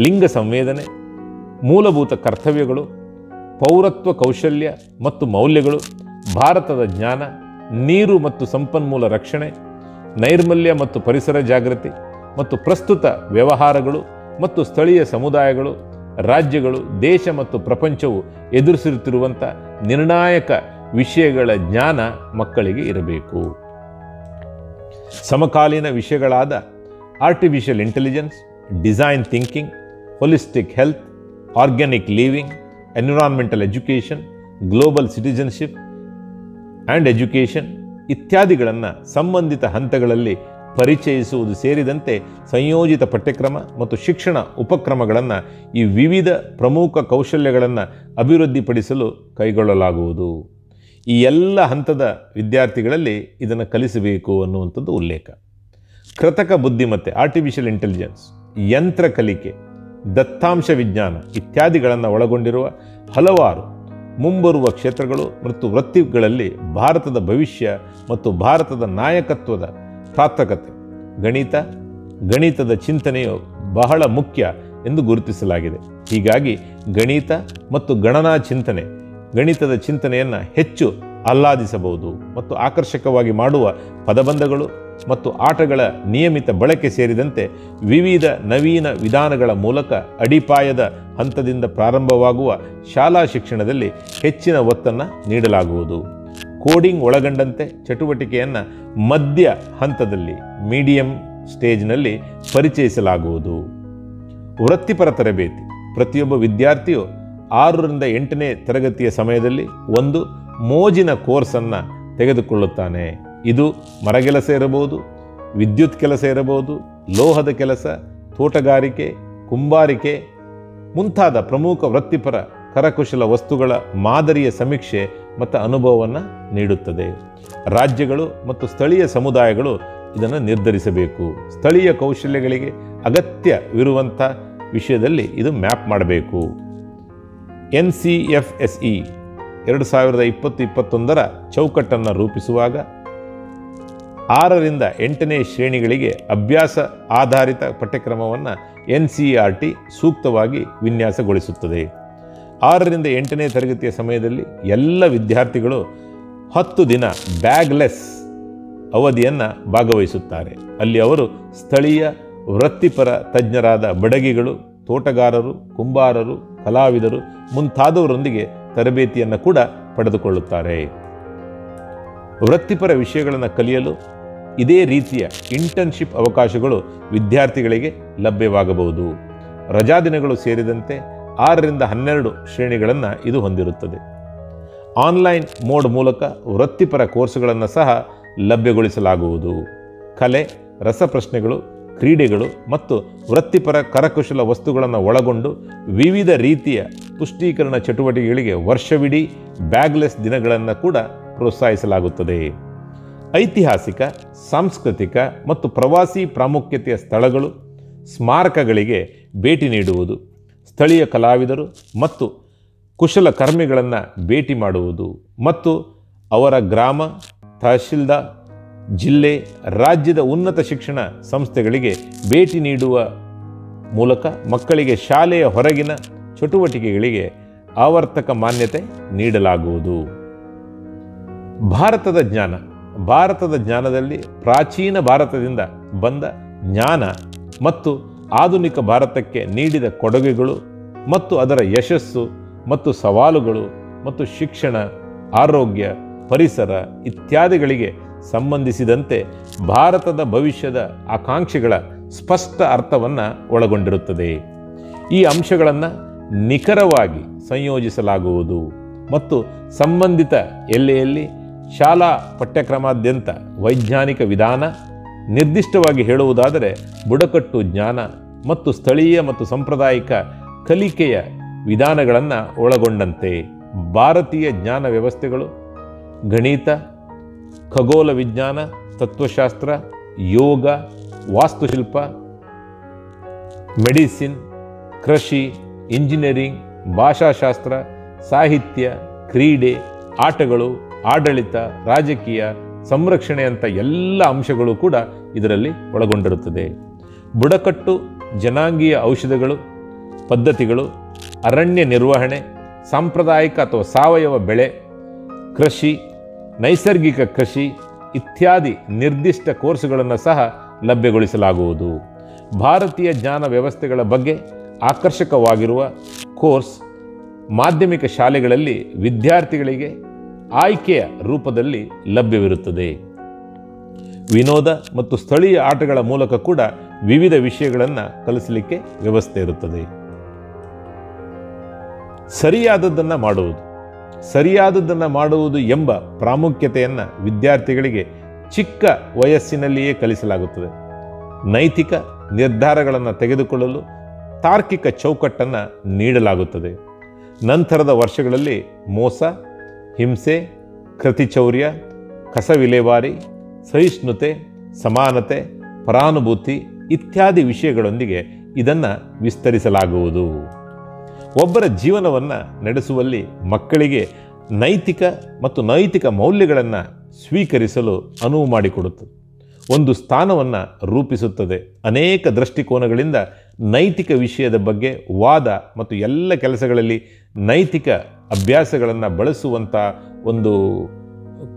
ಲಿಂಗ ಸಂವೇದನೆ, ಮೂಲಭೂತ ಕರ್ತವ್ಯಗಳು, ಪೌರತ್ವ ಕೌಶಲ್ಯ ಮತ್ತು ಮೌಲ್ಯಗಳು, ಭಾರತದ ಜ್ಞಾನ, ನೀರು ಮತ್ತು ಸಂಪನ್ಮೂಲ ರಕ್ಷಣೆ, ನೈರ್ಮಲ್ಯ ಮತ್ತು ಪರಿಸರ ಜಾಗೃತಿ ಮತ್ತು ಪ್ರಸ್ತುತ ವ್ಯವಹಾರಗಳು ಮತ್ತು ಸ್ಥಳೀಯ ಸಮುದಾಯಗಳು, ರಾಜ್ಯಗಳು, ದೇಶ ಮತ್ತು ಪ್ರಪಂಚವು ಎದುರಿಸುತ್ತಿರುವಂಥ ನಿರ್ಣಾಯಕ ವಿಷಯಗಳ ಜ್ಞಾನ ಮಕ್ಕಳಿಗೆ ಇರಬೇಕು. ಸಮಕಾಲೀನ ವಿಷಯಗಳಾದ artificial intelligence, design thinking, holistic health, organic living, environmental education, global citizenship and education ಇತ್ಯಾದಿಗಳನ್ನು ಸಂಬಂಧಿತ ಹಂತಗಳಲ್ಲಿ ಪರಿಚಯಿಸುವುದು ಸೇರಿದಂತೆ ಸಂಯೋಜಿತ ಪಠ್ಯಕ್ರಮ ಮತ್ತು ಶಿಕ್ಷಣ ಉಪಕ್ರಮಗಳನ್ನು ಈ ವಿವಿಧ ಪ್ರಮುಖ ಕೌಶಲ್ಯಗಳನ್ನು ಅಭಿವೃದ್ಧಿಪಡಿಸಲು ಕೈಗೊಳ್ಳಲಾಗುವುದು. ಈ ಎಲ್ಲ ಹಂತದ ವಿದ್ಯಾರ್ಥಿಗಳಲ್ಲಿ ಇದನ್ನು ಕಲಿಸಬೇಕು ಅನ್ನುವಂಥದ್ದು ಉಲ್ಲೇಖ. ಕೃತಕ ಬುದ್ಧಿಮತ್ತೆ, ಆರ್ಟಿಫಿಷಿಯಲ್ ಇಂಟೆಲಿಜೆನ್ಸ್, ಯಂತ್ರ ಕಲಿಕೆ, ದತ್ತಾಂಶ ವಿಜ್ಞಾನ ಇತ್ಯಾದಿಗಳನ್ನು ಒಳಗೊಂಡಿರುವ ಹಲವಾರು ಮುಂಬರುವ ಕ್ಷೇತ್ರಗಳು ಮತ್ತು ವೃತ್ತಿಗಳಲ್ಲಿ ಭಾರತದ ಭವಿಷ್ಯ ಮತ್ತು ಭಾರತದ ನಾಯಕತ್ವದ ಪ್ರಾತ್ಯಕ್ಷತೆ ಗಣಿತದ ಚಿಂತನೆಯು ಬಹಳ ಮುಖ್ಯ ಎಂದು ಗುರುತಿಸಲಾಗಿದೆ. ಹೀಗಾಗಿ ಗಣಿತ ಮತ್ತು ಗಣನಾ ಚಿಂತನೆ, ಗಣಿತದ ಚಿಂತನೆಯನ್ನು ಹೆಚ್ಚು ಆಹ್ಲಾದಿಸಬಹುದು ಮತ್ತು ಆಕರ್ಷಕವಾಗಿ ಮಾಡುವ ಪದಬಂಧಗಳು ಮತ್ತು ಆಟಗಳ ನಿಯಮಿತ ಬಳಕೆ ಸೇರಿದಂತೆ ವಿವಿಧ ನವೀನ ವಿಧಾನಗಳ ಮೂಲಕ ಅಡಿಪಾಯದ ಹಂತದಿಂದ ಪ್ರಾರಂಭವಾಗುವ ಶಾಲಾ ಶಿಕ್ಷಣದಲ್ಲಿ ಹೆಚ್ಚಿನ ಒತ್ತನ್ನು ನೀಡಲಾಗುವುದು. ಕೋಡಿಂಗ್ ಒಳಗೊಂಡಂತೆ ಚಟುವಟಿಕೆಯನ್ನು ಮಧ್ಯ ಹಂತದಲ್ಲಿ ಮೀಡಿಯಂ ಸ್ಟೇಜ್ನಲ್ಲಿ ಪರಿಚಯಿಸಲಾಗುವುದು. ವೃತ್ತಿಪರ ತರಬೇತಿ. ಪ್ರತಿಯೊಬ್ಬ ವಿದ್ಯಾರ್ಥಿಯು 6ರಿಂದ 8ನೇ ತರಗತಿಯ ಸಮಯದಲ್ಲಿ ಒಂದು ಮೋಜಿನ ಕೋರ್ಸನ್ನು ತೆಗೆದುಕೊಳ್ಳುತ್ತಾನೆ. ಇದು ಮರಗೆಲಸ ಇರಬಹುದು, ವಿದ್ಯುತ್ ಕೆಲಸ ಇರಬಹುದು, ಲೋಹದ ಕೆಲಸ, ತೋಟಗಾರಿಕೆ, ಕುಂಬಾರಿಕೆ ಮುಂತಾದ ಪ್ರಮುಖ ವೃತ್ತಿಪರ ಕರಕುಶಲ ವಸ್ತುಗಳ ಮಾದರಿಯ ಸಮೀಕ್ಷೆ ಮತ್ತು ಅನುಭವವನ್ನು ನೀಡುತ್ತದೆ. ರಾಜ್ಯಗಳು ಮತ್ತು ಸ್ಥಳೀಯ ಸಮುದಾಯಗಳು ಇದನ್ನು ನಿರ್ಧರಿಸಬೇಕು. ಸ್ಥಳೀಯ ಕೌಶಲ್ಯಗಳಿಗೆ ಅಗತ್ಯವಿರುವಂಥ ವಿಷಯದಲ್ಲಿ ಇದು ಮ್ಯಾಪ್ ಮಾಡಬೇಕು. NCFSE 2020-21 ಚೌಕಟ್ಟನ್ನು ರೂಪಿಸುವಾಗ 6ರಿಂದ 8ನೇ ಶ್ರೇಣಿಗಳಿಗೆ ಅಭ್ಯಾಸ ಆಧಾರಿತ ಪಠ್ಯಕ್ರಮವನ್ನು NCERT ಸೂಕ್ತವಾಗಿ ವಿನ್ಯಾಸಗೊಳಿಸುತ್ತದೆ. 6ರಿಂದ 8ನೇ ತರಗತಿಯ ಸಮಯದಲ್ಲಿ ಎಲ್ಲ ವಿದ್ಯಾರ್ಥಿಗಳು 10 ದಿನ ಬ್ಯಾಗ್ಲೆಸ್ ಅವಧಿಯನ್ನು ಭಾಗವಹಿಸುತ್ತಾರೆ. ಅಲ್ಲಿ ಅವರು ಸ್ಥಳೀಯ ವೃತ್ತಿಪರ ತಜ್ಞರಾದ ಬಡಗಿಗಳು, ತೋಟಗಾರರು, ಕುಂಬಾರರು, ಕಲಾವಿದರು ಮುಂತಾದವರೊಂದಿಗೆ ತರಬೇತಿಯನ್ನು ಕೂಡ ಪಡೆದುಕೊಳ್ಳುತ್ತಾರೆ. ವೃತ್ತಿಪರ ವಿಷಯಗಳನ್ನು ಕಲಿಯಲು ಇದೇ ರೀತಿಯ ಇಂಟರ್ನ್ಶಿಪ್ ಅವಕಾಶಗಳು ವಿದ್ಯಾರ್ಥಿಗಳಿಗೆ ಲಭ್ಯವಾಗಬಹುದು. ರಜಾದಿನಗಳು ಸೇರಿದಂತೆ 6ರಿಂದ 12 ಶ್ರೇಣಿಗಳನ್ನು ಇದು ಹೊಂದಿರುತ್ತದೆ. ಆನ್ಲೈನ್ ಮೋಡ್ ಮೂಲಕ ವೃತ್ತಿಪರ ಕೋರ್ಸುಗಳನ್ನು ಸಹ ಲಭ್ಯಗೊಳಿಸಲಾಗುವುದು. ಕಲೆ, ರಸಪ್ರಶ್ನೆಗಳು, ಕ್ರೀಡೆಗಳು ಮತ್ತು ವೃತ್ತಿಪರ ಕರಕುಶಲ ವಸ್ತುಗಳನ್ನು ಒಳಗೊಂಡು ವಿವಿಧ ರೀತಿಯ ಪುಷ್ಟೀಕರಣ ಚಟುವಟಿಕೆಗಳಿಗೆ ವರ್ಷವಿಡೀ ಬ್ಯಾಗ್ಲೆಸ್ ದಿನಗಳನ್ನು ಕೂಡ ಪ್ರೋತ್ಸಾಹಿಸಲಾಗುತ್ತದೆ. ಐತಿಹಾಸಿಕ, ಸಾಂಸ್ಕೃತಿಕ ಮತ್ತು ಪ್ರವಾಸಿ ಪ್ರಾಮುಖ್ಯತೆಯ ಸ್ಥಳಗಳು, ಸ್ಮಾರಕಗಳಿಗೆ ಭೇಟಿ ನೀಡುವುದು, ಸ್ಥಳೀಯ ಕಲಾವಿದರು ಮತ್ತು ಕುಶಲಕರ್ಮಿಗಳನ್ನು ಭೇಟಿ ಮಾಡುವುದು ಮತ್ತು ಅವರ ಗ್ರಾಮ, ತಹಶೀಲ್ದಾರ್, ಜಿಲ್ಲೆ, ರಾಜ್ಯದ ಉನ್ನತ ಶಿಕ್ಷಣ ಸಂಸ್ಥೆಗಳಿಗೆ ಭೇಟಿ ನೀಡುವ ಮೂಲಕ ಮಕ್ಕಳಿಗೆ ಶಾಲೆಯ ಹೊರಗಿನ ಚಟುವಟಿಕೆಗಳಿಗೆ ಆವರ್ತಕ ಮಾನ್ಯತೆ ನೀಡಲಾಗುವುದು. ಭಾರತದ ಜ್ಞಾನ. ಭಾರತದ ಜ್ಞಾನದಲ್ಲಿ ಪ್ರಾಚೀನ ಭಾರತದಿಂದ ಬಂದ ಜ್ಞಾನ ಮತ್ತು ಆಧುನಿಕ ಭಾರತಕ್ಕೆ ನೀಡಿದ ಕೊಡುಗೆಗಳು ಮತ್ತು ಅದರ ಯಶಸ್ಸು ಮತ್ತು ಸವಾಲುಗಳು ಮತ್ತು ಶಿಕ್ಷಣ, ಆರೋಗ್ಯ, ಪರಿಸರ ಇತ್ಯಾದಿಗಳಿಗೆ ಸಂಬಂಧಿಸಿದಂತೆ ಭಾರತದ ಭವಿಷ್ಯದ ಆಕಾಂಕ್ಷೆಗಳ ಸ್ಪಷ್ಟ ಅರ್ಥವನ್ನು ಒಳಗೊಂಡಿರುತ್ತದೆ. ಈ ಅಂಶಗಳನ್ನು ನಿಖರವಾಗಿ ಸಂಯೋಜಿಸಲಾಗುವುದು ಮತ್ತು ಸಂಬಂಧಿತ ಎಲ್ಲೆಯಲ್ಲಿ ಶಾಲಾ ಪಠ್ಯಕ್ರಮಾದ್ಯಂತ ವೈಜ್ಞಾನಿಕ ವಿಧಾನ, ನಿರ್ದಿಷ್ಟವಾಗಿ ಹೇಳುವುದಾದರೆ ಬುಡಕಟ್ಟು ಜ್ಞಾನ ಮತ್ತು ಸ್ಥಳೀಯ ಮತ್ತು ಸಾಂಪ್ರದಾಯಿಕ ಕಲಿಕೆಯ ವಿಧಾನಗಳನ್ನು ಒಳಗೊಂಡಂತೆ ಭಾರತೀಯ ಜ್ಞಾನ ವ್ಯವಸ್ಥೆಗಳು ಗಣಿತ, ಖಗೋಳ ವಿಜ್ಞಾನ, ತತ್ವಶಾಸ್ತ್ರ, ಯೋಗ, ವಾಸ್ತುಶಿಲ್ಪ, ಮೆಡಿಸಿನ್, ಕೃಷಿ, ಇಂಜಿನಿಯರಿಂಗ್, ಭಾಷಾಶಾಸ್ತ್ರ, ಸಾಹಿತ್ಯ, ಕ್ರೀಡೆ, ಆಟಗಳು, ಆಡಳಿತ, ರಾಜಕೀಯ, ಸಂರಕ್ಷಣೆಯಂಥ ಎಲ್ಲ ಅಂಶಗಳು ಕೂಡ ಇದರಲ್ಲಿ ಒಳಗೊಂಡಿರುತ್ತದೆ. ಬುಡಕಟ್ಟು ಜನಾಂಗೀಯ ಔಷಧಗಳು, ಪದ್ಧತಿಗಳು, ಅರಣ್ಯ ನಿರ್ವಹಣೆ, ಸಾಂಪ್ರದಾಯಿಕ ಅಥವಾ ಸಾವಯವ ಬೆಳೆ, ಕೃಷಿ, ನೈಸರ್ಗಿಕ ಕೃಷಿ ಇತ್ಯಾದಿ ನಿರ್ದಿಷ್ಟ ಕೋರ್ಸುಗಳನ್ನು ಸಹ ಲಭ್ಯಗೊಳಿಸಲಾಗುವುದು. ಭಾರತೀಯ ಜ್ಞಾನ ವ್ಯವಸ್ಥೆಗಳ ಬಗ್ಗೆ ಆಕರ್ಷಕವಾಗಿರುವ ಕೋರ್ಸ್ ಮಾಧ್ಯಮಿಕ ಶಾಲೆಗಳಲ್ಲಿ ವಿದ್ಯಾರ್ಥಿಗಳಿಗೆ ಆಯ್ಕೆಯ ರೂಪದಲ್ಲಿ ಲಭ್ಯವಿರುತ್ತದೆ. ವಿನೋದ ಮತ್ತು ಸ್ಥಳೀಯ ಆಟಗಳ ಮೂಲಕ ಕೂಡ ವಿವಿಧ ವಿಷಯಗಳನ್ನು ಕಲಿಸಲಿಕ್ಕೆ ವ್ಯವಸ್ಥೆ ಇರುತ್ತದೆ. ಸರಿಯಾದದ್ದನ್ನು ಮಾಡುವುದು. ಸರಿಯಾದದ್ದನ್ನು ಮಾಡುವುದು ಎಂಬ ಪ್ರಾಮುಖ್ಯತೆಯನ್ನು ವಿದ್ಯಾರ್ಥಿಗಳಿಗೆ ಚಿಕ್ಕ ವಯಸ್ಸಿನಲ್ಲಿಯೇ ಕಲಿಸಲಾಗುತ್ತದೆ. ನೈತಿಕ ನಿರ್ಧಾರಗಳನ್ನು ತೆಗೆದುಕೊಳ್ಳಲು ತಾರ್ಕಿಕ ಚೌಕಟ್ಟನ್ನು ನೀಡಲಾಗುತ್ತದೆ. ನಂತರದ ವರ್ಷಗಳಲ್ಲಿ ಮೋಸ, ಹಿಂಸೆ, ಕೃತಿಚೌರ್ಯ, ಕಸ ವಿಲೇವಾರಿ, ಸಹಿಷ್ಣುತೆ, ಸಮಾನತೆ, ಪರಾನುಭೂತಿ ಇತ್ಯಾದಿ ವಿಷಯಗಳೊಂದಿಗೆ ಇದನ್ನು ವಿಸ್ತರಿಸಲಾಗುವುದು. ಒಬ್ಬರ ಜೀವನವನ್ನು ನಡೆಸುವಲ್ಲಿ ಮಕ್ಕಳಿಗೆ ನೈತಿಕ ಮತ್ತು ನೈತಿಕ ಮೌಲ್ಯಗಳನ್ನು ಸ್ವೀಕರಿಸಲು ಅನುವು ಮಾಡಿಕೊಡುತ್ತದೆ. ಒಂದು ಸ್ಥಾನವನ್ನು ರೂಪಿಸುತ್ತದೆ. ಅನೇಕ ದೃಷ್ಟಿಕೋನಗಳಿಂದ ನೈತಿಕ ವಿಷಯದ ಬಗ್ಗೆ ವಾದ ಮತ್ತು ಎಲ್ಲ ಕೆಲಸಗಳಲ್ಲಿ ನೈತಿಕ ಅಭ್ಯಾಸಗಳನ್ನು ಬಳಸುವಂಥ ಒಂದು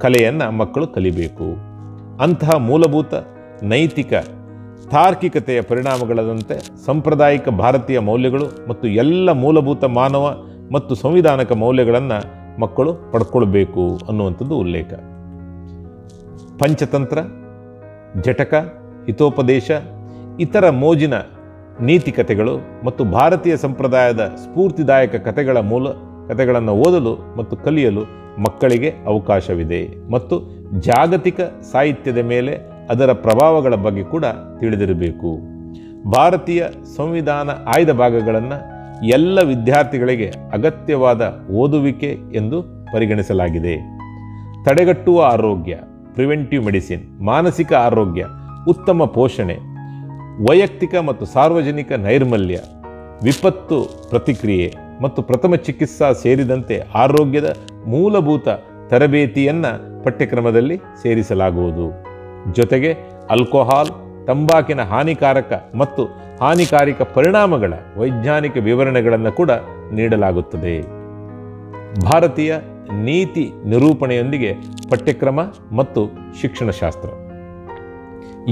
ಕಲೆಯನ್ನು ಮಕ್ಕಳು ಕಲಿಬೇಕು. ಅಂತಹ ಮೂಲಭೂತ ನೈತಿಕ ತಾರ್ಕಿಕತೆಯ ಪರಿಣಾಮಗಳಂತೆ ಸಾಂಪ್ರದಾಯಿಕ ಭಾರತೀಯ ಮೌಲ್ಯಗಳು ಮತ್ತು ಎಲ್ಲ ಮೂಲಭೂತ ಮಾನವ ಮತ್ತು ಸಂವಿಧಾನಿಕ ಮೌಲ್ಯಗಳನ್ನು ಮಕ್ಕಳು ಪಡ್ಕೊಳ್ಬೇಕು ಅನ್ನುವಂಥದ್ದು ಉಲ್ಲೇಖ. ಪಂಚತಂತ್ರ, ಜಟಕ, ಹಿತೋಪದೇಶ, ಇತರ ಮೋಜಿನ ನೀತಿಕತೆಗಳು ಮತ್ತು ಭಾರತೀಯ ಸಂಪ್ರದಾಯದ ಸ್ಫೂರ್ತಿದಾಯಕ ಕಥೆಗಳನ್ನು ಓದಲು ಮತ್ತು ಕಲಿಯಲು ಮಕ್ಕಳಿಗೆ ಅವಕಾಶವಿದೆ ಮತ್ತು ಜಾಗತಿಕ ಸಾಹಿತ್ಯದ ಮೇಲೆ ಅದರ ಪ್ರಭಾವಗಳ ಬಗ್ಗೆ ಕೂಡ ತಿಳಿದಿರಬೇಕು. ಭಾರತೀಯ ಸಂವಿಧಾನ ಆಯ್ದ ಭಾಗಗಳನ್ನು ಎಲ್ಲ ವಿದ್ಯಾರ್ಥಿಗಳಿಗೆ ಅಗತ್ಯವಾದ ಓದುವಿಕೆ ಎಂದು ಪರಿಗಣಿಸಲಾಗಿದೆ. ತಡೆಗಟ್ಟುವ ಆರೋಗ್ಯ, ಪ್ರಿವೆಂಟಿವ್ ಮೆಡಿಸಿನ್, ಮಾನಸಿಕ ಆರೋಗ್ಯ, ಉತ್ತಮ ಪೋಷಣೆ, ವೈಯಕ್ತಿಕ ಮತ್ತು ಸಾರ್ವಜನಿಕ ನೈರ್ಮಲ್ಯ, ವಿಪತ್ತು ಪ್ರತಿಕ್ರಿಯೆ ಮತ್ತು ಪ್ರಥಮ ಚಿಕಿತ್ಸಾ ಸೇರಿದಂತೆ ಆರೋಗ್ಯದ ಮೂಲಭೂತ ತರಬೇತಿಯನ್ನು ಪಠ್ಯಕ್ರಮದಲ್ಲಿ ಸೇರಿಸಲಾಗುವುದು. ಜೊತೆಗೆ ಆಲ್ಕೋಹಾಲ್, ತಂಬಾಕಿನ ಹಾನಿಕಾರಕ ಪರಿಣಾಮಗಳ ವೈಜ್ಞಾನಿಕ ವಿವರಣೆಗಳನ್ನು ಕೂಡ ನೀಡಲಾಗುತ್ತದೆ. ಭಾರತೀಯ ನೀತಿ ನಿರೂಪಣೆಯೊಂದಿಗೆ ಪಠ್ಯಕ್ರಮ ಮತ್ತು ಶಿಕ್ಷಣಶಾಸ್ತ್ರ.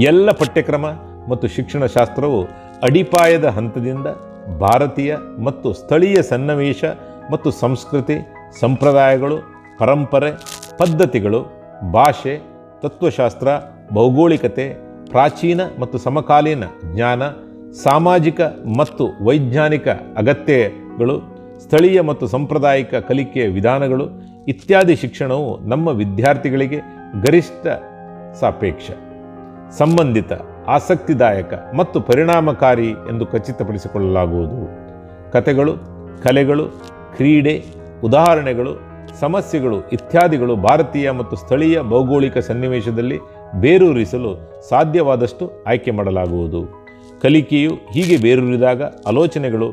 ಎಲ್ಲ ಪಠ್ಯಕ್ರಮ ಮತ್ತು ಶಿಕ್ಷಣಶಾಸ್ತ್ರವು ಅಡಿಪಾಯದ ಹಂತದಿಂದ ಭಾರತೀಯ ಮತ್ತು ಸ್ಥಳೀಯ ಸನ್ನಿವೇಶ ಮತ್ತು ಸಂಸ್ಕೃತಿ, ಸಂಪ್ರದಾಯಗಳು, ಪರಂಪರೆ, ಪದ್ಧತಿಗಳು, ಭಾಷೆ, ತತ್ವಶಾಸ್ತ್ರ, ಭೌಗೋಳಿಕತೆ, ಪ್ರಾಚೀನ ಮತ್ತು ಸಮಕಾಲೀನ ಜ್ಞಾನ, ಸಾಮಾಜಿಕ ಮತ್ತು ವೈಜ್ಞಾನಿಕ ಅಗತ್ಯಗಳು, ಸ್ಥಳೀಯ ಮತ್ತು ಸಾಂಪ್ರದಾಯಿಕ ಕಲಿಕೆಯ ವಿಧಾನಗಳು ಇತ್ಯಾದಿ ಶಿಕ್ಷಣವು ನಮ್ಮ ವಿದ್ಯಾರ್ಥಿಗಳಿಗೆ ಗರಿಷ್ಠ, ಸಾಪೇಕ್ಷ, ಸಂಬಂಧಿತ, ಆಸಕ್ತಿದಾಯಕ ಮತ್ತು ಪರಿಣಾಮಕಾರಿ ಎಂದು ಖಚಿತಪಡಿಸಿಕೊಳ್ಳಲಾಗುವುದು. ಕಥೆಗಳು, ಕಲೆಗಳು, ಕ್ರೀಡೆ, ಉದಾಹರಣೆಗಳು, ಸಮಸ್ಯೆಗಳು ಇತ್ಯಾದಿಗಳು ಭಾರತೀಯ ಮತ್ತು ಸ್ಥಳೀಯ ಭೌಗೋಳಿಕ ಸನ್ನಿವೇಶದಲ್ಲಿ ಬೇರೂರಿಸಲು ಸಾಧ್ಯವಾದಷ್ಟು ಆಯ್ಕೆ ಮಾಡಲಾಗುವುದು. ಕಲಿಕೆಯು ಹೀಗೆ ಬೇರೂರಿದಾಗ ಆಲೋಚನೆಗಳು,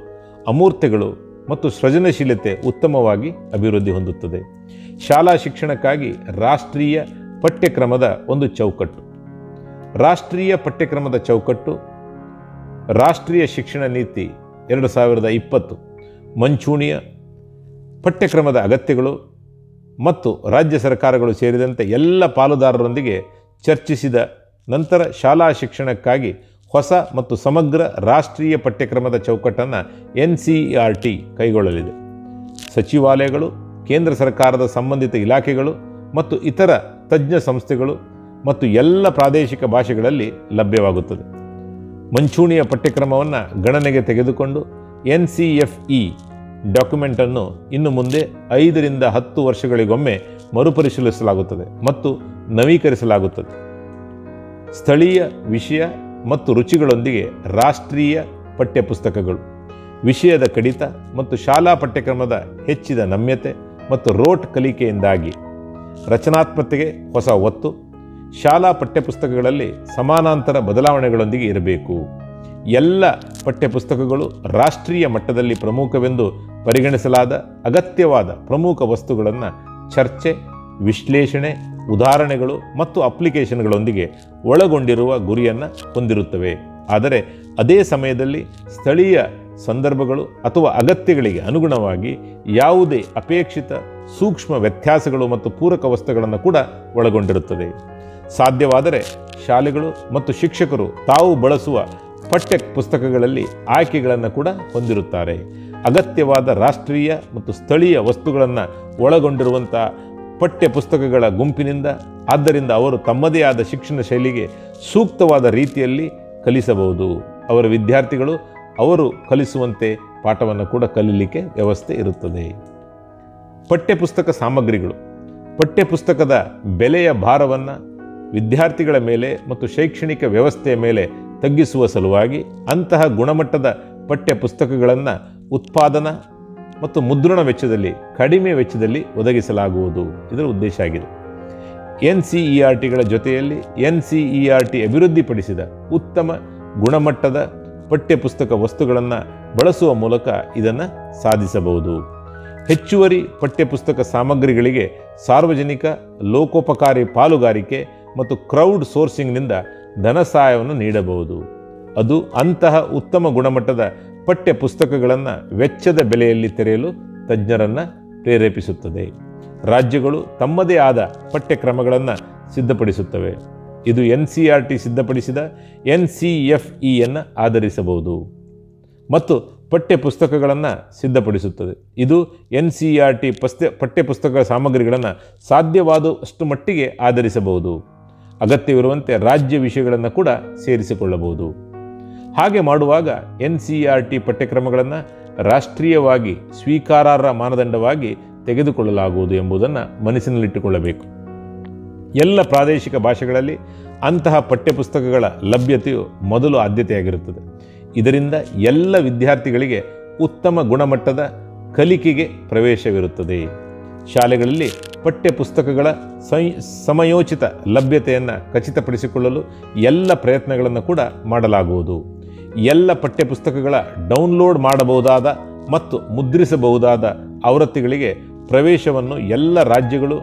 ಅಮೂರ್ತತೆಗಳು ಮತ್ತು ಸೃಜನಶೀಲತೆ ಉತ್ತಮವಾಗಿ ಅಭಿವೃದ್ಧಿ ಹೊಂದುತ್ತದೆ. ಶಾಲಾ ಶಿಕ್ಷಣಕ್ಕಾಗಿ ರಾಷ್ಟ್ರೀಯ ಪಠ್ಯಕ್ರಮದ ಒಂದು ಚೌಕಟ್ಟು. ರಾಷ್ಟ್ರೀಯ ಪಠ್ಯಕ್ರಮದ ಚೌಕಟ್ಟು ರಾಷ್ಟ್ರೀಯ ಶಿಕ್ಷಣ ನೀತಿ 2020 ಮುಂಚೂಣಿಯ ಪಠ್ಯಕ್ರಮದ ಅಗತ್ಯಗಳು ಮತ್ತು ರಾಜ್ಯ ಸರ್ಕಾರಗಳು ಸೇರಿದಂತೆ ಎಲ್ಲ ಪಾಲುದಾರರೊಂದಿಗೆ ಚರ್ಚಿಸಿದ ನಂತರ ಶಾಲಾ ಶಿಕ್ಷಣಕ್ಕಾಗಿ ಹೊಸ ಮತ್ತು ಸಮಗ್ರ ರಾಷ್ಟ್ರೀಯ ಪಠ್ಯಕ್ರಮದ ಚೌಕಟ್ಟನ್ನು NCERT ಕೈಗೊಳ್ಳಲಿದೆ. ಸಚಿವಾಲಯಗಳು, ಕೇಂದ್ರ ಸರ್ಕಾರದ ಸಂಬಂಧಿತ ಇಲಾಖೆಗಳು ಮತ್ತು ಇತರ ತಜ್ಞ ಸಂಸ್ಥೆಗಳು ಮತ್ತು ಎಲ್ಲ ಪ್ರಾದೇಶಿಕ ಭಾಷೆಗಳಲ್ಲಿ ಲಭ್ಯವಾಗುತ್ತದೆ. ಮುಂಚೂಣಿಯ ಪಠ್ಯಕ್ರಮವನ್ನು ಗಣನೆಗೆ ತೆಗೆದುಕೊಂಡು NCFE ಡಾಕ್ಯುಮೆಂಟನ್ನು ಇನ್ನು ಮುಂದೆ 5 ರಿಂದ 10 ವರ್ಷಗಳಿಗೊಮ್ಮೆ ಮರುಪರಿಶೀಲಿಸಲಾಗುತ್ತದೆ ಮತ್ತು ನವೀಕರಿಸಲಾಗುತ್ತದೆ. ಸ್ಥಳೀಯ ವಿಷಯ ಮತ್ತು ರುಚಿಗಳೊಂದಿಗೆ ರಾಷ್ಟ್ರೀಯ ಪಠ್ಯಪುಸ್ತಕಗಳು, ವಿಷಯದ ಕಡಿತ ಮತ್ತು ಶಾಲಾ ಪಠ್ಯಕ್ರಮದ ಹೆಚ್ಚಿದ ನಮ್ಯತೆ ಮತ್ತು ರೋಟ್ ಕಲಿಕೆಯಿಂದಾಗಿ ರಚನಾತ್ಮಕತೆಗೆ ಹೊಸ ಒತ್ತು. ಶಾಲಾ ಪಠ್ಯಪುಸ್ತಕಗಳಲ್ಲಿ ಸಮಾನಾಂತರ ಬದಲಾವಣೆಗಳೊಂದಿಗೆ ಇರಬೇಕು. ಎಲ್ಲ ಪಠ್ಯಪುಸ್ತಕಗಳು ರಾಷ್ಟ್ರೀಯ ಮಟ್ಟದಲ್ಲಿ ಪ್ರಮುಖವೆಂದು ಪರಿಗಣಿಸಲಾದ ಅಗತ್ಯವಾದ ಪ್ರಮುಖ ವಸ್ತುಗಳನ್ನು ಚರ್ಚೆ, ವಿಶ್ಲೇಷಣೆ, ಉದಾಹರಣೆಗಳು ಮತ್ತು ಅಪ್ಲಿಕೇಶನ್ಗಳೊಂದಿಗೆ ಒಳಗೊಂಡಿರುವ ಗುರಿಯನ್ನು ಹೊಂದಿರುತ್ತವೆ. ಆದರೆ ಅದೇ ಸಮಯದಲ್ಲಿ ಸ್ಥಳೀಯ ಸಂದರ್ಭಗಳು ಅಥವಾ ಅಗತ್ಯಗಳಿಗೆ ಅನುಗುಣವಾಗಿ ಯಾವುದೇ ಅಪೇಕ್ಷಿತ ಸೂಕ್ಷ್ಮ ವ್ಯತ್ಯಾಸಗಳು ಮತ್ತು ಪೂರಕ ವಸ್ತುಗಳನ್ನು ಕೂಡ ಒಳಗೊಂಡಿರುತ್ತದೆ. ಸಾಧ್ಯವಾದರೆ ಶಾಲೆಗಳು ಮತ್ತು ಶಿಕ್ಷಕರು ತಾವು ಬಳಸುವ ಪಠ್ಯ ಪುಸ್ತಕಗಳಲ್ಲಿ ಆಯ್ಕೆಗಳನ್ನು ಕೂಡ ಹೊಂದಿರುತ್ತಾರೆ. ಅಗತ್ಯವಾದ ರಾಷ್ಟ್ರೀಯ ಮತ್ತು ಸ್ಥಳೀಯ ವಸ್ತುಗಳನ್ನು ಒಳಗೊಂಡಿರುವಂಥ ಪಠ್ಯ ಪುಸ್ತಕಗಳ ಗುಂಪಿನಿಂದ ಆದ್ದರಿಂದ ಅವರು ತಮ್ಮದೇ ಆದ ಶಿಕ್ಷಣ ಶೈಲಿಗೆ ಸೂಕ್ತವಾದ ರೀತಿಯಲ್ಲಿ ಕಲಿಸಬಹುದು. ಅವರ ವಿದ್ಯಾರ್ಥಿಗಳು ಅವರು ಕಲಿಸುವಂತೆ ಪಾಠವನ್ನು ಕೂಡ ಕಲೀಲಿಕ್ಕೆ ವ್ಯವಸ್ಥೆ ಇರುತ್ತದೆ. ಪಠ್ಯಪುಸ್ತಕ ಸಾಮಗ್ರಿಗಳು. ಪಠ್ಯಪುಸ್ತಕದ ಬೆಲೆಯ ಭಾರವನ್ನು ವಿದ್ಯಾರ್ಥಿಗಳ ಮೇಲೆ ಮತ್ತು ಶೈಕ್ಷಣಿಕ ವ್ಯವಸ್ಥೆಯ ಮೇಲೆ ತಗ್ಗಿಸುವ ಸಲುವಾಗಿ ಅಂತಹ ಗುಣಮಟ್ಟದ ಪಠ್ಯ ಪುಸ್ತಕಗಳನ್ನು ಉತ್ಪಾದನಾ ಮತ್ತು ಮುದ್ರಣ ವೆಚ್ಚದಲ್ಲಿ ಕಡಿಮೆ ವೆಚ್ಚದಲ್ಲಿ ಒದಗಿಸಲಾಗುವುದು ಇದರ ಉದ್ದೇಶ ಆಗಿದೆ. NCERTಗಳ ಜೊತೆಯಲ್ಲಿ NCERT ಅಭಿವೃದ್ಧಿಪಡಿಸಿದ ಉತ್ತಮ ಗುಣಮಟ್ಟದ ಪಠ್ಯಪುಸ್ತಕ ವಸ್ತುಗಳನ್ನು ಬಳಸುವ ಮೂಲಕ ಇದನ್ನು ಸಾಧಿಸಬಹುದು. ಹೆಚ್ಚುವರಿ ಪಠ್ಯಪುಸ್ತಕ ಸಾಮಗ್ರಿಗಳಿಗೆ ಸಾರ್ವಜನಿಕ ಲೋಕೋಪಕಾರಿ ಪಾಲುಗಾರಿಕೆ ಮತ್ತು ಕ್ರೌಡ್ ಸೋರ್ಸಿಂಗ್ನಿಂದ ಧನ ಸಹಾಯವನ್ನು ನೀಡಬಹುದು. ಅದು ಅಂತಹ ಉತ್ತಮ ಗುಣಮಟ್ಟದ ಪಠ್ಯ ಪುಸ್ತಕಗಳನ್ನು ವೆಚ್ಚದ ಬೆಲೆಯಲ್ಲಿ ತೆರೆಯಲು ತಜ್ಞರನ್ನು ಪ್ರೇರೇಪಿಸುತ್ತದೆ. ರಾಜ್ಯಗಳು ತಮ್ಮದೇ ಆದ ಪಠ್ಯಕ್ರಮಗಳನ್ನು ಸಿದ್ಧಪಡಿಸುತ್ತವೆ. ಇದು NCERT ಸಿದ್ಧಪಡಿಸಿದ NCFEಯನ್ನು ಆಧರಿಸಬಹುದು ಮತ್ತು ಪಠ್ಯಪುಸ್ತಕಗಳನ್ನು ಸಿದ್ಧಪಡಿಸುತ್ತದೆ. ಇದು NCERT ಪಠ್ಯಪುಸ್ತಕ ಸಾಮಗ್ರಿಗಳನ್ನು ಸಾಧ್ಯವಾದಷ್ಟು ಮಟ್ಟಿಗೆ ಆಧರಿಸಬಹುದು. ಅಗತ್ಯವಿರುವಂತೆ ರಾಜ್ಯ ವಿಷಯಗಳನ್ನು ಕೂಡ ಸೇರಿಸಿಕೊಳ್ಳಬಹುದು. ಹಾಗೆ ಮಾಡುವಾಗ NCERT ಪಠ್ಯಕ್ರಮಗಳನ್ನು ರಾಷ್ಟ್ರೀಯವಾಗಿ ಸ್ವೀಕಾರಾರ್ಹ ಮಾನದಂಡವಾಗಿ ತೆಗೆದುಕೊಳ್ಳಲಾಗುವುದು ಎಂಬುದನ್ನು ಮನಸ್ಸಿನಲ್ಲಿಟ್ಟುಕೊಳ್ಳಬೇಕು. ಎಲ್ಲ ಪ್ರಾದೇಶಿಕ ಭಾಷೆಗಳಲ್ಲಿ ಅಂತಹ ಪಠ್ಯಪುಸ್ತಕಗಳ ಲಭ್ಯತೆಯು ಮೊದಲು ಆದ್ಯತೆಯಾಗಿರುತ್ತದೆ. ಇದರಿಂದ ಎಲ್ಲ ವಿದ್ಯಾರ್ಥಿಗಳಿಗೆ ಉತ್ತಮ ಗುಣಮಟ್ಟದ ಕಲಿಕೆಗೆ ಪ್ರವೇಶವಿರುತ್ತದೆ. ಶಾಲೆಗಳಲ್ಲಿ ಪಠ್ಯಪುಸ್ತಕಗಳ ಸಮಯೋಚಿತ ಲಭ್ಯತೆಯನ್ನು ಖಚಿತಪಡಿಸಿಕೊಳ್ಳಲು ಎಲ್ಲ ಪ್ರಯತ್ನಗಳನ್ನು ಕೂಡ ಮಾಡಲಾಗುವುದು. ಎಲ್ಲ ಪಠ್ಯಪುಸ್ತಕಗಳ ಡೌನ್ಲೋಡ್ ಮಾಡಬಹುದಾದ ಮತ್ತು ಮುದ್ರಿಸಬಹುದಾದ ಆವೃತ್ತಿಗಳಿಗೆ ಪ್ರವೇಶವನ್ನು ಎಲ್ಲ ರಾಜ್ಯಗಳು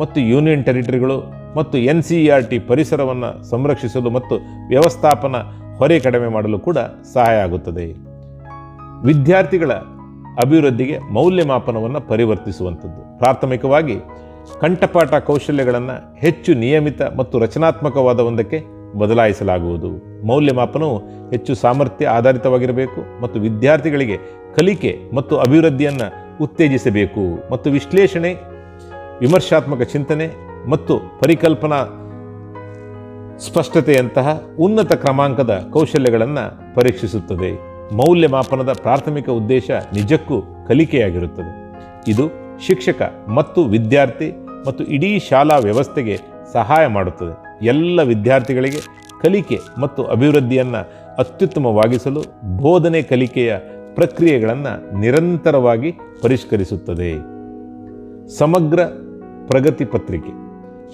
ಮತ್ತು ಯೂನಿಯನ್ ಟೆರಿಟರಿಗಳು ಮತ್ತು NCERT ಪರಿಸರವನ್ನು ಸಂರಕ್ಷಿಸಲು ಮತ್ತು ವ್ಯವಸ್ಥಾಪನಾ ಹೊರೆ ಕಡಿಮೆ ಮಾಡಲು ಕೂಡ ಸಹಾಯ ಆಗುತ್ತದೆ. ವಿದ್ಯಾರ್ಥಿಗಳ ಅಭಿವೃದ್ಧಿಗೆ ಮೌಲ್ಯಮಾಪನವನ್ನು ಪರಿವರ್ತಿಸುವಂಥದ್ದು. ಪ್ರಾಥಮಿಕವಾಗಿ ಕಂಠಪಾಠ ಕೌಶಲ್ಯಗಳನ್ನು ಹೆಚ್ಚು ನಿಯಮಿತ ಮತ್ತು ರಚನಾತ್ಮಕವಾದ ಒಂದಕ್ಕೆ ಬದಲಾಯಿಸಲಾಗುವುದು. ಮೌಲ್ಯಮಾಪನವು ಹೆಚ್ಚು ಸಾಮರ್ಥ್ಯ ಆಧಾರಿತವಾಗಿರಬೇಕು ಮತ್ತು ವಿದ್ಯಾರ್ಥಿಗಳಿಗೆ ಕಲಿಕೆ ಮತ್ತು ಅಭಿವೃದ್ಧಿಯನ್ನು ಉತ್ತೇಜಿಸಬೇಕು ಮತ್ತು ವಿಶ್ಲೇಷಣೆ, ವಿಮರ್ಶಾತ್ಮಕ ಚಿಂತನೆ ಮತ್ತು ಪರಿಕಲ್ಪನಾ ಸ್ಪಷ್ಟತೆಯಂತಹ ಉನ್ನತ ಕ್ರಮಾಂಕದ ಕೌಶಲ್ಯಗಳನ್ನು ಪರೀಕ್ಷಿಸುತ್ತದೆ. ಮೌಲ್ಯಮಾಪನದ ಪ್ರಾಥಮಿಕ ಉದ್ದೇಶ ನಿಜಕ್ಕೂ ಕಲಿಕೆಯಾಗಿರುತ್ತದೆ. ಇದು ಶಿಕ್ಷಕ ಮತ್ತು ವಿದ್ಯಾರ್ಥಿ ಮತ್ತು ಇಡೀ ಶಾಲಾ ವ್ಯವಸ್ಥೆಗೆ ಸಹಾಯ ಮಾಡುತ್ತದೆ. ಎಲ್ಲ ವಿದ್ಯಾರ್ಥಿಗಳಿಗೆ ಕಲಿಕೆ ಮತ್ತು ಅಭಿವೃದ್ಧಿಯನ್ನು ಅತ್ಯುತ್ತಮವಾಗಿಸಲು ಬೋಧನೆ ಕಲಿಕೆಯ ಪ್ರಕ್ರಿಯೆಗಳನ್ನು ನಿರಂತರವಾಗಿ ಪರಿಷ್ಕರಿಸುತ್ತದೆ. ಸಮಗ್ರ ಪ್ರಗತಿ ಪತ್ರಿಕೆ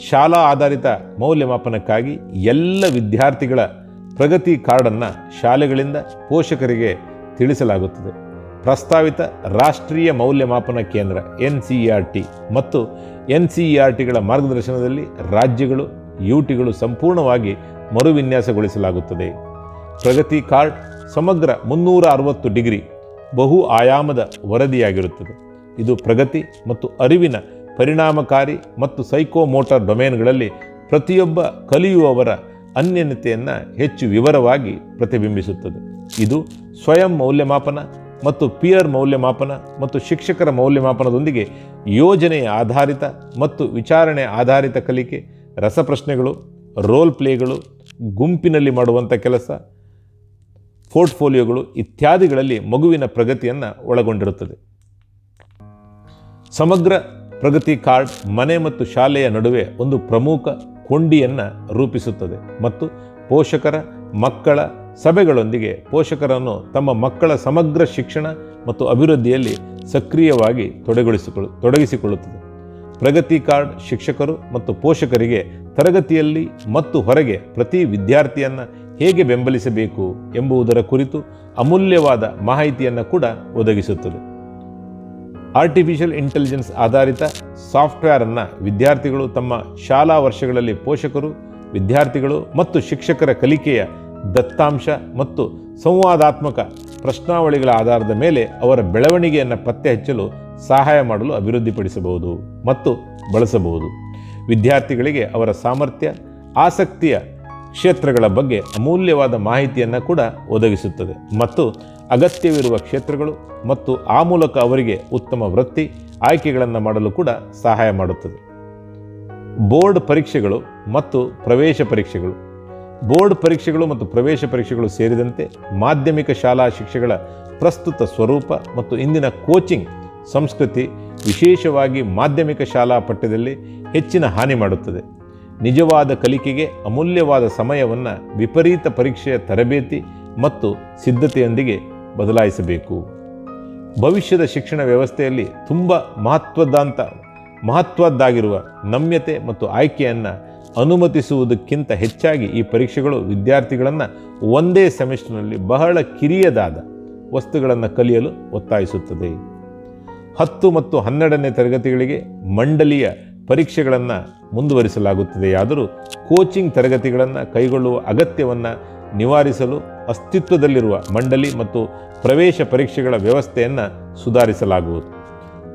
ಶಾಲಾ ಆಧಾರಿತ ಮೌಲ್ಯಮಾಪನಕ್ಕಾಗಿ ಎಲ್ಲ ವಿದ್ಯಾರ್ಥಿಗಳ ಪ್ರಗತಿ ಕಾರ್ಡನ್ನು ಶಾಲೆಗಳಿಂದ ಪೋಷಕರಿಗೆ ತಿಳಿಸಲಾಗುತ್ತದೆ. ಪ್ರಸ್ತಾವಿತ ರಾಷ್ಟ್ರೀಯ ಮೌಲ್ಯಮಾಪನ ಕೇಂದ್ರ NCERT ಮತ್ತು NCERTಗಳ ಮಾರ್ಗದರ್ಶನದಲ್ಲಿ ರಾಜ್ಯಗಳು UTಗಳು ಸಂಪೂರ್ಣವಾಗಿ ಮರುವಿನ್ಯಾಸಗೊಳಿಸಲಾಗುತ್ತದೆ. ಪ್ರಗತಿ ಕಾರ್ಡ್ ಸಮಗ್ರ 360 ಡಿಗ್ರಿ ಬಹು ಆಯಾಮದ ವರದಿಯಾಗಿರುತ್ತದೆ. ಇದು ಪ್ರಗತಿ ಮತ್ತು ಅರಿವಿನ ಪರಿಣಾಮಕಾರಿ ಮತ್ತು ಸೈಕೋಮೋಟರ್ ಡೊಮೇನ್ಗಳಲ್ಲಿ ಪ್ರತಿಯೊಬ್ಬ ಕಲಿಯುವವರ ಅನ್ಯನ್ಯತೆಯನ್ನು ಹೆಚ್ಚು ವಿವರವಾಗಿ ಪ್ರತಿಬಿಂಬಿಸುತ್ತದೆ. ಇದು ಸ್ವಯಂ ಮೌಲ್ಯಮಾಪನ ಮತ್ತು ಪಿಯರ್ ಮೌಲ್ಯಮಾಪನ ಮತ್ತು ಶಿಕ್ಷಕರ ಮೌಲ್ಯಮಾಪನದೊಂದಿಗೆ ಯೋಜನೆಯ ಆಧಾರಿತ ಮತ್ತು ವಿಚಾರಣೆ ಆಧಾರಿತ ಕಲಿಕೆ, ರಸಪ್ರಶ್ನೆಗಳು, ರೋಲ್ ಪ್ಲೇಗಳು, ಗುಂಪಿನಲ್ಲಿ ಮಾಡುವಂಥ ಕೆಲಸ, ಪೋರ್ಟ್ಫೋಲಿಯೋಗಳು ಇತ್ಯಾದಿಗಳಲ್ಲಿ ಮಗುವಿನ ಪ್ರಗತಿಯನ್ನು ಒಳಗೊಂಡಿರುತ್ತದೆ. ಸಮಗ್ರ ಪ್ರಗತಿ ಕಾರ್ಡ್ ಮನೆ ಮತ್ತು ಶಾಲೆಯ ನಡುವೆ ಒಂದು ಪ್ರಮುಖ ಕೊಂಡಿಯನ್ನು ರೂಪಿಸುತ್ತದೆ ಮತ್ತು ಪೋಷಕರ ಮಕ್ಕಳ ಸಭೆಗಳೊಂದಿಗೆ ಪೋಷಕರನ್ನು ತಮ್ಮ ಮಕ್ಕಳ ಸಮಗ್ರ ಶಿಕ್ಷಣ ಮತ್ತು ಅಭಿವೃದ್ಧಿಯಲ್ಲಿ ಸಕ್ರಿಯವಾಗಿ ತೊಡಗಿಸಿಕೊಳ್ಳುತ್ತದೆ. ಪ್ರಗತಿ ಕಾರ್ಡ್ ಶಿಕ್ಷಕರು ಮತ್ತು ಪೋಷಕರಿಗೆ ತರಗತಿಯಲ್ಲಿ ಮತ್ತು ಹೊರಗೆ ಪ್ರತಿ ವಿದ್ಯಾರ್ಥಿಯನ್ನು ಹೇಗೆ ಬೆಂಬಲಿಸಬೇಕು ಎಂಬುದರ ಕುರಿತು ಅಮೂಲ್ಯವಾದ ಮಾಹಿತಿಯನ್ನು ಕೂಡ ಒದಗಿಸುತ್ತದೆ. ಆರ್ಟಿಫಿಷಿಯಲ್ ಇಂಟೆಲಿಜೆನ್ಸ್ ಆಧಾರಿತ ಸಾಫ್ಟ್ವೇರನ್ನು ವಿದ್ಯಾರ್ಥಿಗಳು ತಮ್ಮ ಶಾಲಾ ವರ್ಷಗಳಲ್ಲಿ ಪೋಷಕರು, ವಿದ್ಯಾರ್ಥಿಗಳು ಮತ್ತು ಶಿಕ್ಷಕರ ಕಲಿಕೆಯ ದತ್ತಾಂಶ ಮತ್ತು ಸಂವಾದಾತ್ಮಕ ಪ್ರಶ್ನಾವಳಿಗಳ ಆಧಾರದ ಮೇಲೆ ಅವರ ಬೆಳವಣಿಗೆಯನ್ನು ಪತ್ತೆ ಹಚ್ಚಲು ಸಹಾಯ ಮಾಡಲು ಅಭಿವೃದ್ಧಿಪಡಿಸಬಹುದು ಮತ್ತು ಬಳಸಬಹುದು. ವಿದ್ಯಾರ್ಥಿಗಳಿಗೆ ಅವರ ಸಾಮರ್ಥ್ಯ, ಆಸಕ್ತಿಯ ಕ್ಷೇತ್ರಗಳ ಬಗ್ಗೆ ಅಮೂಲ್ಯವಾದ ಮಾಹಿತಿಯನ್ನು ಕೂಡ ಒದಗಿಸುತ್ತದೆ ಮತ್ತು ಅಗತ್ಯವಿರುವ ಕ್ಷೇತ್ರಗಳು ಮತ್ತು ಆ ಮೂಲಕ ಅವರಿಗೆ ಉತ್ತಮ ವೃತ್ತಿ ಆಯ್ಕೆಗಳನ್ನು ಮಾಡಲು ಕೂಡ ಸಹಾಯ ಮಾಡುತ್ತದೆ. ಬೋರ್ಡ್ ಪರೀಕ್ಷೆಗಳು ಮತ್ತು ಪ್ರವೇಶ ಪರೀಕ್ಷೆಗಳು. ಬೋರ್ಡ್ ಪರೀಕ್ಷೆಗಳು ಮತ್ತು ಪ್ರವೇಶ ಪರೀಕ್ಷೆಗಳು ಸೇರಿದಂತೆ ಮಾಧ್ಯಮಿಕ ಶಾಲಾ ಶಿಕ್ಷೆಗಳ ಪ್ರಸ್ತುತ ಸ್ವರೂಪ ಮತ್ತು ಇಂದಿನ ಕೋಚಿಂಗ್ ಸಂಸ್ಕೃತಿ ವಿಶೇಷವಾಗಿ ಮಾಧ್ಯಮಿಕ ಶಾಲಾ ಪಠ್ಯದಲ್ಲಿ ಹೆಚ್ಚಿನ ಹಾನಿ ಮಾಡುತ್ತದೆ. ನಿಜವಾದ ಕಲಿಕೆಗೆ ಅಮೂಲ್ಯವಾದ ಸಮಯವನ್ನು ವಿಪರೀತ ಪರೀಕ್ಷೆಯ ತರಬೇತಿ ಮತ್ತು ಸಿದ್ಧತೆಯೊಂದಿಗೆ ಬದಲಾಯಿಸಬೇಕು. ಭವಿಷ್ಯದ ಶಿಕ್ಷಣ ವ್ಯವಸ್ಥೆಯಲ್ಲಿ ತುಂಬ ಮಹತ್ವದ್ದಾಗಿರುವ ನಮ್ಯತೆ ಮತ್ತು ಆಯ್ಕೆಯನ್ನು ಅನುಮತಿಸುವುದಕ್ಕಿಂತ ಹೆಚ್ಚಾಗಿ ಈ ಪರೀಕ್ಷೆಗಳು ವಿದ್ಯಾರ್ಥಿಗಳನ್ನು ಒಂದೇ ಸೆಮಿಸ್ಟರ್ನಲ್ಲಿ ಬಹಳ ಕಿರಿಯದಾದ ವಸ್ತುಗಳನ್ನು ಕಲಿಯಲು ಒತ್ತಾಯಿಸುತ್ತದೆ. 10 ಮತ್ತು 12ನೇ ತರಗತಿಗಳಿಗೆ ಮಂಡಳಿಯ ಪರೀಕ್ಷೆಗಳನ್ನು ಮುಂದುವರಿಸಲಾಗುತ್ತದೆಯಾದರೂ ಕೋಚಿಂಗ್ ತರಗತಿಗಳನ್ನು ಕೈಗೊಳ್ಳುವ ಅಗತ್ಯವನ್ನು ನಿವಾರಿಸಲು ಅಸ್ತಿತ್ವದಲ್ಲಿರುವ ಮಂಡಳಿ ಮತ್ತು ಪ್ರವೇಶ ಪರೀಕ್ಷೆಗಳ ವ್ಯವಸ್ಥೆಯನ್ನು ಸುಧಾರಿಸಲಾಗುವುದು.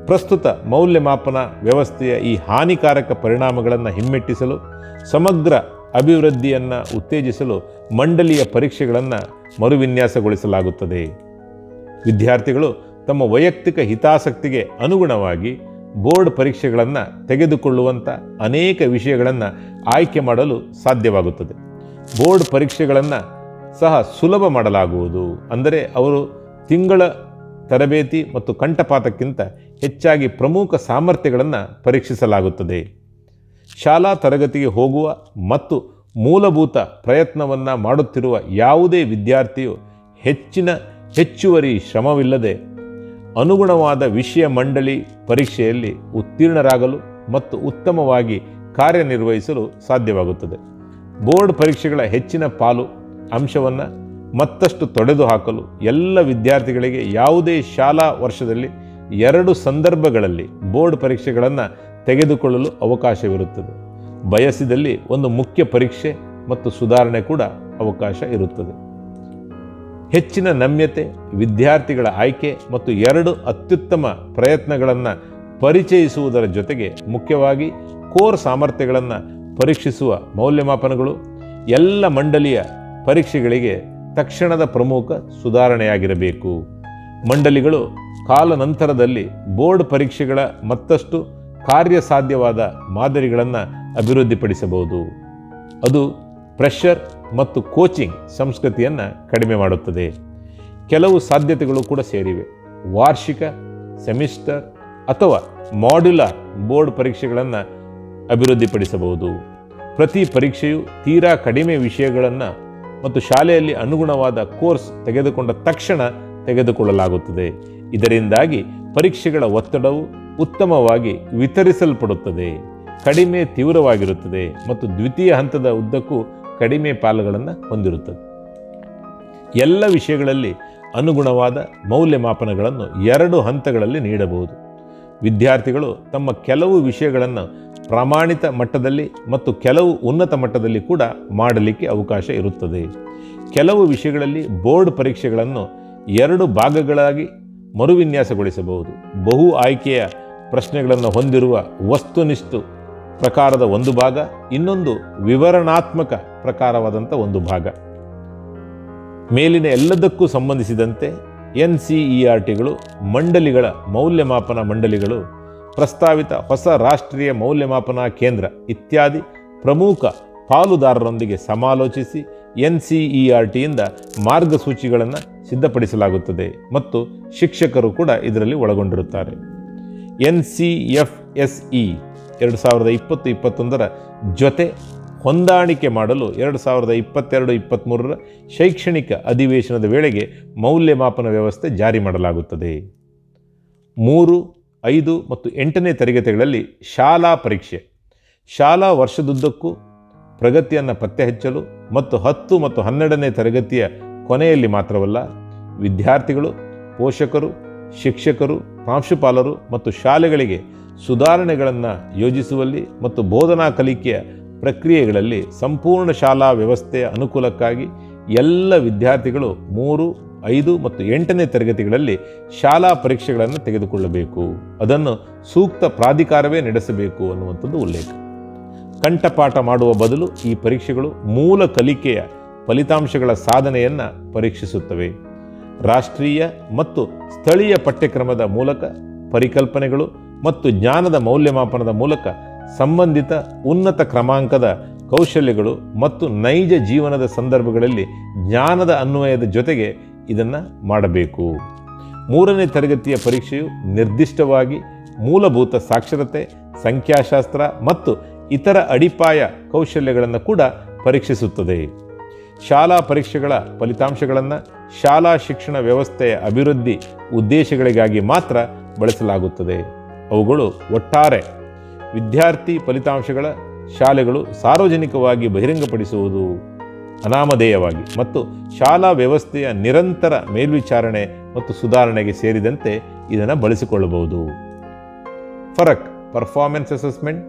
ಪ್ರಸ್ತುತ ಮೌಲ್ಯಮಾಪನ ವ್ಯವಸ್ಥೆಯ ಈ ಹಾನಿಕಾರಕ ಪರಿಣಾಮಗಳನ್ನು ಹಿಮ್ಮೆಟ್ಟಿಸಲು, ಸಮಗ್ರ ಅಭಿವೃದ್ಧಿಯನ್ನು ಉತ್ತೇಜಿಸಲು ಮಂಡಳಿಯ ಪರೀಕ್ಷೆಗಳನ್ನು ಮರುವಿನ್ಯಾಸಗೊಳಿಸಲಾಗುತ್ತದೆ. ವಿದ್ಯಾರ್ಥಿಗಳು ತಮ್ಮ ವೈಯಕ್ತಿಕ ಹಿತಾಸಕ್ತಿಗೆ ಅನುಗುಣವಾಗಿ ಬೋರ್ಡ್ ಪರೀಕ್ಷೆಗಳನ್ನು ತೆಗೆದುಕೊಳ್ಳುವಂಥ ಅನೇಕ ವಿಷಯಗಳನ್ನು ಆಯ್ಕೆ ಮಾಡಲು ಸಾಧ್ಯವಾಗುತ್ತದೆ. ಬೋರ್ಡ್ ಪರೀಕ್ಷೆಗಳನ್ನು ಸಹ ಸುಲಭ ಮಾಡಲಾಗುವುದು. ಅಂದರೆ ಅವರು ತಿಂಗಳ ತರಬೇತಿ ಮತ್ತು ಕಂಠಪಾಠಕ್ಕಿಂತ ಹೆಚ್ಚಾಗಿ ಪ್ರಮುಖ ಸಾಮರ್ಥ್ಯಗಳನ್ನು ಪರೀಕ್ಷಿಸಲಾಗುತ್ತದೆ. ಶಾಲಾ ತರಗತಿಗೆ ಹೋಗುವ ಮತ್ತು ಮೂಲಭೂತ ಪ್ರಯತ್ನವನ್ನು ಮಾಡುತ್ತಿರುವ ಯಾವುದೇ ವಿದ್ಯಾರ್ಥಿಯು ಹೆಚ್ಚುವರಿ ಶ್ರಮವಿಲ್ಲದೆ ಅನುಗುಣವಾದ ವಿಷಯ ಮಂಡಳಿ ಪರೀಕ್ಷೆಯಲ್ಲಿ ಉತ್ತೀರ್ಣರಾಗಲು ಮತ್ತು ಉತ್ತಮವಾಗಿ ಕಾರ್ಯನಿರ್ವಹಿಸಲು ಸಾಧ್ಯವಾಗುತ್ತದೆ. ಬೋರ್ಡ್ ಪರೀಕ್ಷೆಗಳ ಹೆಚ್ಚಿನ ಪಾಲು ಅಂಶವನ್ನು ಮತ್ತಷ್ಟು ತೊಡೆದುಹಾಕಲು ಎಲ್ಲ ವಿದ್ಯಾರ್ಥಿಗಳಿಗೆ ಯಾವುದೇ ಶಾಲಾ ವರ್ಷದಲ್ಲಿ 2 ಸಂದರ್ಭಗಳಲ್ಲಿ ಬೋರ್ಡ್ ಪರೀಕ್ಷೆಗಳನ್ನು ತೆಗೆದುಕೊಳ್ಳಲು ಅವಕಾಶವಿರುತ್ತದೆ. ಬಯಸಿದಲ್ಲಿ ಒಂದು ಮುಖ್ಯ ಪರೀಕ್ಷೆ ಮತ್ತು ಸುಧಾರಣೆ ಕೂಡ ಅವಕಾಶ ಇರುತ್ತದೆ. ಹೆಚ್ಚಿನ ನಮ್ಯತೆ, ವಿದ್ಯಾರ್ಥಿಗಳ ಆಯ್ಕೆ ಮತ್ತು 2 ಅತ್ಯುತ್ತಮ ಪ್ರಯತ್ನಗಳನ್ನು ಪರಿಚಯಿಸುವುದರ ಜೊತೆಗೆ ಮುಖ್ಯವಾಗಿ ಕೋರ್ ಸಾಮರ್ಥ್ಯಗಳನ್ನು ಪರೀಕ್ಷಿಸುವ ಮೌಲ್ಯಮಾಪನಗಳು ಎಲ್ಲ ಮಂಡಳಿಯ ಪರೀಕ್ಷೆಗಳಿಗೆ ತಕ್ಷಣದ ಪ್ರಮುಖ ಸುಧಾರಣೆಯಾಗಿರಬೇಕು. ಮಂಡಳಿಗಳು ಕಾಲಾನಂತರದಲ್ಲಿ ಬೋರ್ಡ್ ಪರೀಕ್ಷೆಗಳ ಮತ್ತಷ್ಟು ಕಾರ್ಯಸಾಧ್ಯವಾದ ಮಾದರಿಗಳನ್ನು ಅಭಿವೃದ್ಧಿಪಡಿಸಬಹುದು. ಅದು ಪ್ರೆಷರ್ ಮತ್ತು ಕೋಚಿಂಗ್ ಸಂಸ್ಕೃತಿಯನ್ನು ಕಡಿಮೆ ಮಾಡುತ್ತದೆ. ಕೆಲವು ಸಾಧ್ಯತೆಗಳು ಕೂಡ ಸೇರಿವೆ. ವಾರ್ಷಿಕ, ಸೆಮಿಸ್ಟರ್ ಅಥವಾ ಮಾಡ್ಯುಲರ್ ಬೋರ್ಡ್ ಪರೀಕ್ಷೆಗಳನ್ನು ಅಭಿವೃದ್ಧಿಪಡಿಸಬಹುದು. ಪ್ರತಿ ಪರೀಕ್ಷೆಯು ತೀರಾ ಕಡಿಮೆ ವಿಷಯಗಳನ್ನು ಮತ್ತು ಶಾಲೆಯಲ್ಲಿ ಅನುಗುಣವಾದ ಕೋರ್ಸ್ ತೆಗೆದುಕೊಂಡ ತಕ್ಷಣ ತೆಗೆದುಕೊಳ್ಳಲಾಗುತ್ತದೆ. ಇದರಿಂದಾಗಿ ಪರೀಕ್ಷೆಗಳ ಒತ್ತಡವು ಉತ್ತಮವಾಗಿ ವಿತರಿಸಲ್ಪಡುತ್ತದೆ, ಕಡಿಮೆ ತೀವ್ರವಾಗಿರುತ್ತದೆ ಮತ್ತು ದ್ವಿತೀಯ ಹಂತದ ಉದ್ದಕ್ಕೂ ಕಡಿಮೆ ಪಾಲುಗಳನ್ನು ಹೊಂದಿರುತ್ತದೆ. ಎಲ್ಲ ವಿಷಯಗಳಲ್ಲಿ ಅನುಗುಣವಾದ ಮೌಲ್ಯಮಾಪನಗಳನ್ನು 2 ಹಂತಗಳಲ್ಲಿ ನೀಡಬಹುದು. ವಿದ್ಯಾರ್ಥಿಗಳು ತಮ್ಮ ಕೆಲವು ವಿಷಯಗಳನ್ನು ಪ್ರಮಾಣಿತ ಮಟ್ಟದಲ್ಲಿ ಮತ್ತು ಕೆಲವು ಉನ್ನತ ಮಟ್ಟದಲ್ಲಿ ಕೂಡ ಮಾಡಲಿಕ್ಕೆ ಅವಕಾಶ ಇರುತ್ತದೆ. ಕೆಲವು ವಿಷಯಗಳಲ್ಲಿ ಬೋರ್ಡ್ ಪರೀಕ್ಷೆಗಳನ್ನು 2 ಭಾಗಗಳಾಗಿ ಮರುವಿನ್ಯಾಸಗೊಳಿಸಬಹುದು. ಬಹು ಆಯ್ಕೆಯ ಪ್ರಶ್ನೆಗಳನ್ನು ಹೊಂದಿರುವ ವಸ್ತುನಿಷ್ಠ ಪ್ರಕಾರದ ಒಂದು ಭಾಗ, ಇನ್ನೊಂದು ವಿವರಣಾತ್ಮಕ ಪ್ರಕಾರವಾದಂಥ ಒಂದು ಭಾಗ. ಮೇಲಿನ ಎಲ್ಲದಕ್ಕೂ ಸಂಬಂಧಿಸಿದಂತೆ NCERTಗಳು, ಮಂಡಳಿಗಳ ಮೌಲ್ಯಮಾಪನ ಮಂಡಳಿಗಳು, ಪ್ರಸ್ತಾವಿತ ಹೊಸ ರಾಷ್ಟ್ರೀಯ ಮೌಲ್ಯಮಾಪನ ಕೇಂದ್ರ ಇತ್ಯಾದಿ ಪ್ರಮುಖ ಪಾಲುದಾರರೊಂದಿಗೆ ಸಮಾಲೋಚಿಸಿ NCERTಯಿಂದ ಮಾರ್ಗಸೂಚಿಗಳನ್ನು ಸಿದ್ಧಪಡಿಸಲಾಗುತ್ತದೆ ಮತ್ತು ಶಿಕ್ಷಕರು ಕೂಡ ಇದರಲ್ಲಿ ಒಳಗೊಂಡಿರುತ್ತಾರೆ. NCFSE 2020-21 ಜೊತೆ ಹೊಂದಾಣಿಕೆ ಮಾಡಲು 2022-23 ಶೈಕ್ಷಣಿಕ ಅಧಿವೇಶನದ ವೇಳೆಗೆ ಮೌಲ್ಯಮಾಪನ ವ್ಯವಸ್ಥೆ ಜಾರಿ ಮಾಡಲಾಗುತ್ತದೆ. 3, 5 ಮತ್ತು 8ನೇ ತರಗತಿಗಳಲ್ಲಿ ಶಾಲಾ ಪರೀಕ್ಷೆ ಶಾಲಾ ವರ್ಷದುದ್ದಕ್ಕೂ ಪ್ರಗತಿಯನ್ನು ಪತ್ತೆ ಹಚ್ಚಲು ಮತ್ತು 10 ಮತ್ತು 12ನೇ ತರಗತಿಯ ಕೊನೆಯಲ್ಲಿ ಮಾತ್ರವಲ್ಲ, ವಿದ್ಯಾರ್ಥಿಗಳು, ಪೋಷಕರು, ಶಿಕ್ಷಕರು, ಪ್ರಾಂಶುಪಾಲರು ಮತ್ತು ಶಾಲೆಗಳಿಗೆ ಸುಧಾರಣೆಗಳನ್ನು ಯೋಜಿಸುವಲ್ಲಿ ಮತ್ತು ಬೋಧನಾ ಕಲಿಕೆಯ ಪ್ರಕ್ರಿಯೆಗಳಲ್ಲಿ ಸಂಪೂರ್ಣ ಶಾಲಾ ವ್ಯವಸ್ಥೆಯ ಅನುಕೂಲಕ್ಕಾಗಿ ಎಲ್ಲ ವಿದ್ಯಾರ್ಥಿಗಳು 3, 5 ಮತ್ತು 8ನೇ ತರಗತಿಗಳಲ್ಲಿ ಶಾಲಾ ಪರೀಕ್ಷೆಗಳನ್ನು ತೆಗೆದುಕೊಳ್ಳಬೇಕು. ಅದನ್ನು ಸೂಕ್ತ ಪ್ರಾಧಿಕಾರವೇ ನಡೆಸಬೇಕು ಅನ್ನುವಂಥದ್ದು ಉಲ್ಲೇಖ. ಕಂಠಪಾಠ ಮಾಡುವ ಬದಲು ಈ ಪರೀಕ್ಷೆಗಳು ಮೂಲ ಕಲಿಕೆಯ ಫಲಿತಾಂಶಗಳ ಸಾಧನೆಯನ್ನು ಪರೀಕ್ಷಿಸುತ್ತವೆ. ರಾಷ್ಟ್ರೀಯ ಮತ್ತು ಸ್ಥಳೀಯ ಪಠ್ಯಕ್ರಮದ ಮೂಲಕ ಪರಿಕಲ್ಪನೆಗಳು ಮತ್ತು ಜ್ಞಾನದ ಮೌಲ್ಯಮಾಪನದ ಮೂಲಕ ಸಂಬಂಧಿತ ಉನ್ನತ ಕ್ರಮಾಂಕದ ಕೌಶಲ್ಯಗಳು ಮತ್ತು ನೈಜ ಜೀವನದ ಸಂದರ್ಭಗಳಲ್ಲಿ ಜ್ಞಾನದ ಅನ್ವಯದ ಜೊತೆಗೆ ಇದನ್ನು ಮಾಡಬೇಕು. 3ನೇ ತರಗತಿಯ ಪರೀಕ್ಷೆಯು ನಿರ್ದಿಷ್ಟವಾಗಿ ಮೂಲಭೂತ ಸಾಕ್ಷರತೆ, ಸಂಖ್ಯಾಶಾಸ್ತ್ರ ಮತ್ತು ಇತರ ಅಡಿಪಾಯ ಕೌಶಲ್ಯಗಳನ್ನು ಕೂಡ ಪರೀಕ್ಷಿಸುತ್ತದೆ. ಶಾಲಾ ಪರೀಕ್ಷೆಗಳ ಫಲಿತಾಂಶಗಳನ್ನು ಶಾಲಾ ಶಿಕ್ಷಣ ವ್ಯವಸ್ಥೆಯ ಅಭಿವೃದ್ಧಿ ಉದ್ದೇಶಗಳಿಗಾಗಿ ಮಾತ್ರ ಬಳಸಲಾಗುತ್ತದೆ. ಅವುಗಳು ಒಟ್ಟಾರೆ ವಿದ್ಯಾರ್ಥಿ ಫಲಿತಾಂಶಗಳ ಶಾಲೆಗಳು ಸಾರ್ವಜನಿಕವಾಗಿ ಬಹಿರಂಗಪಡಿಸುವುದು ಅನಾಮಧೇಯವಾಗಿ ಮತ್ತು ಶಾಲಾ ವ್ಯವಸ್ಥೆಯ ನಿರಂತರ ಮೇಲ್ವಿಚಾರಣೆ ಮತ್ತು ಸುಧಾರಣೆಗೆ ಸೇರಿದಂತೆ ಇದನ್ನು ಬಳಸಿಕೊಳ್ಳಬಹುದು. PARAKH performance assessment,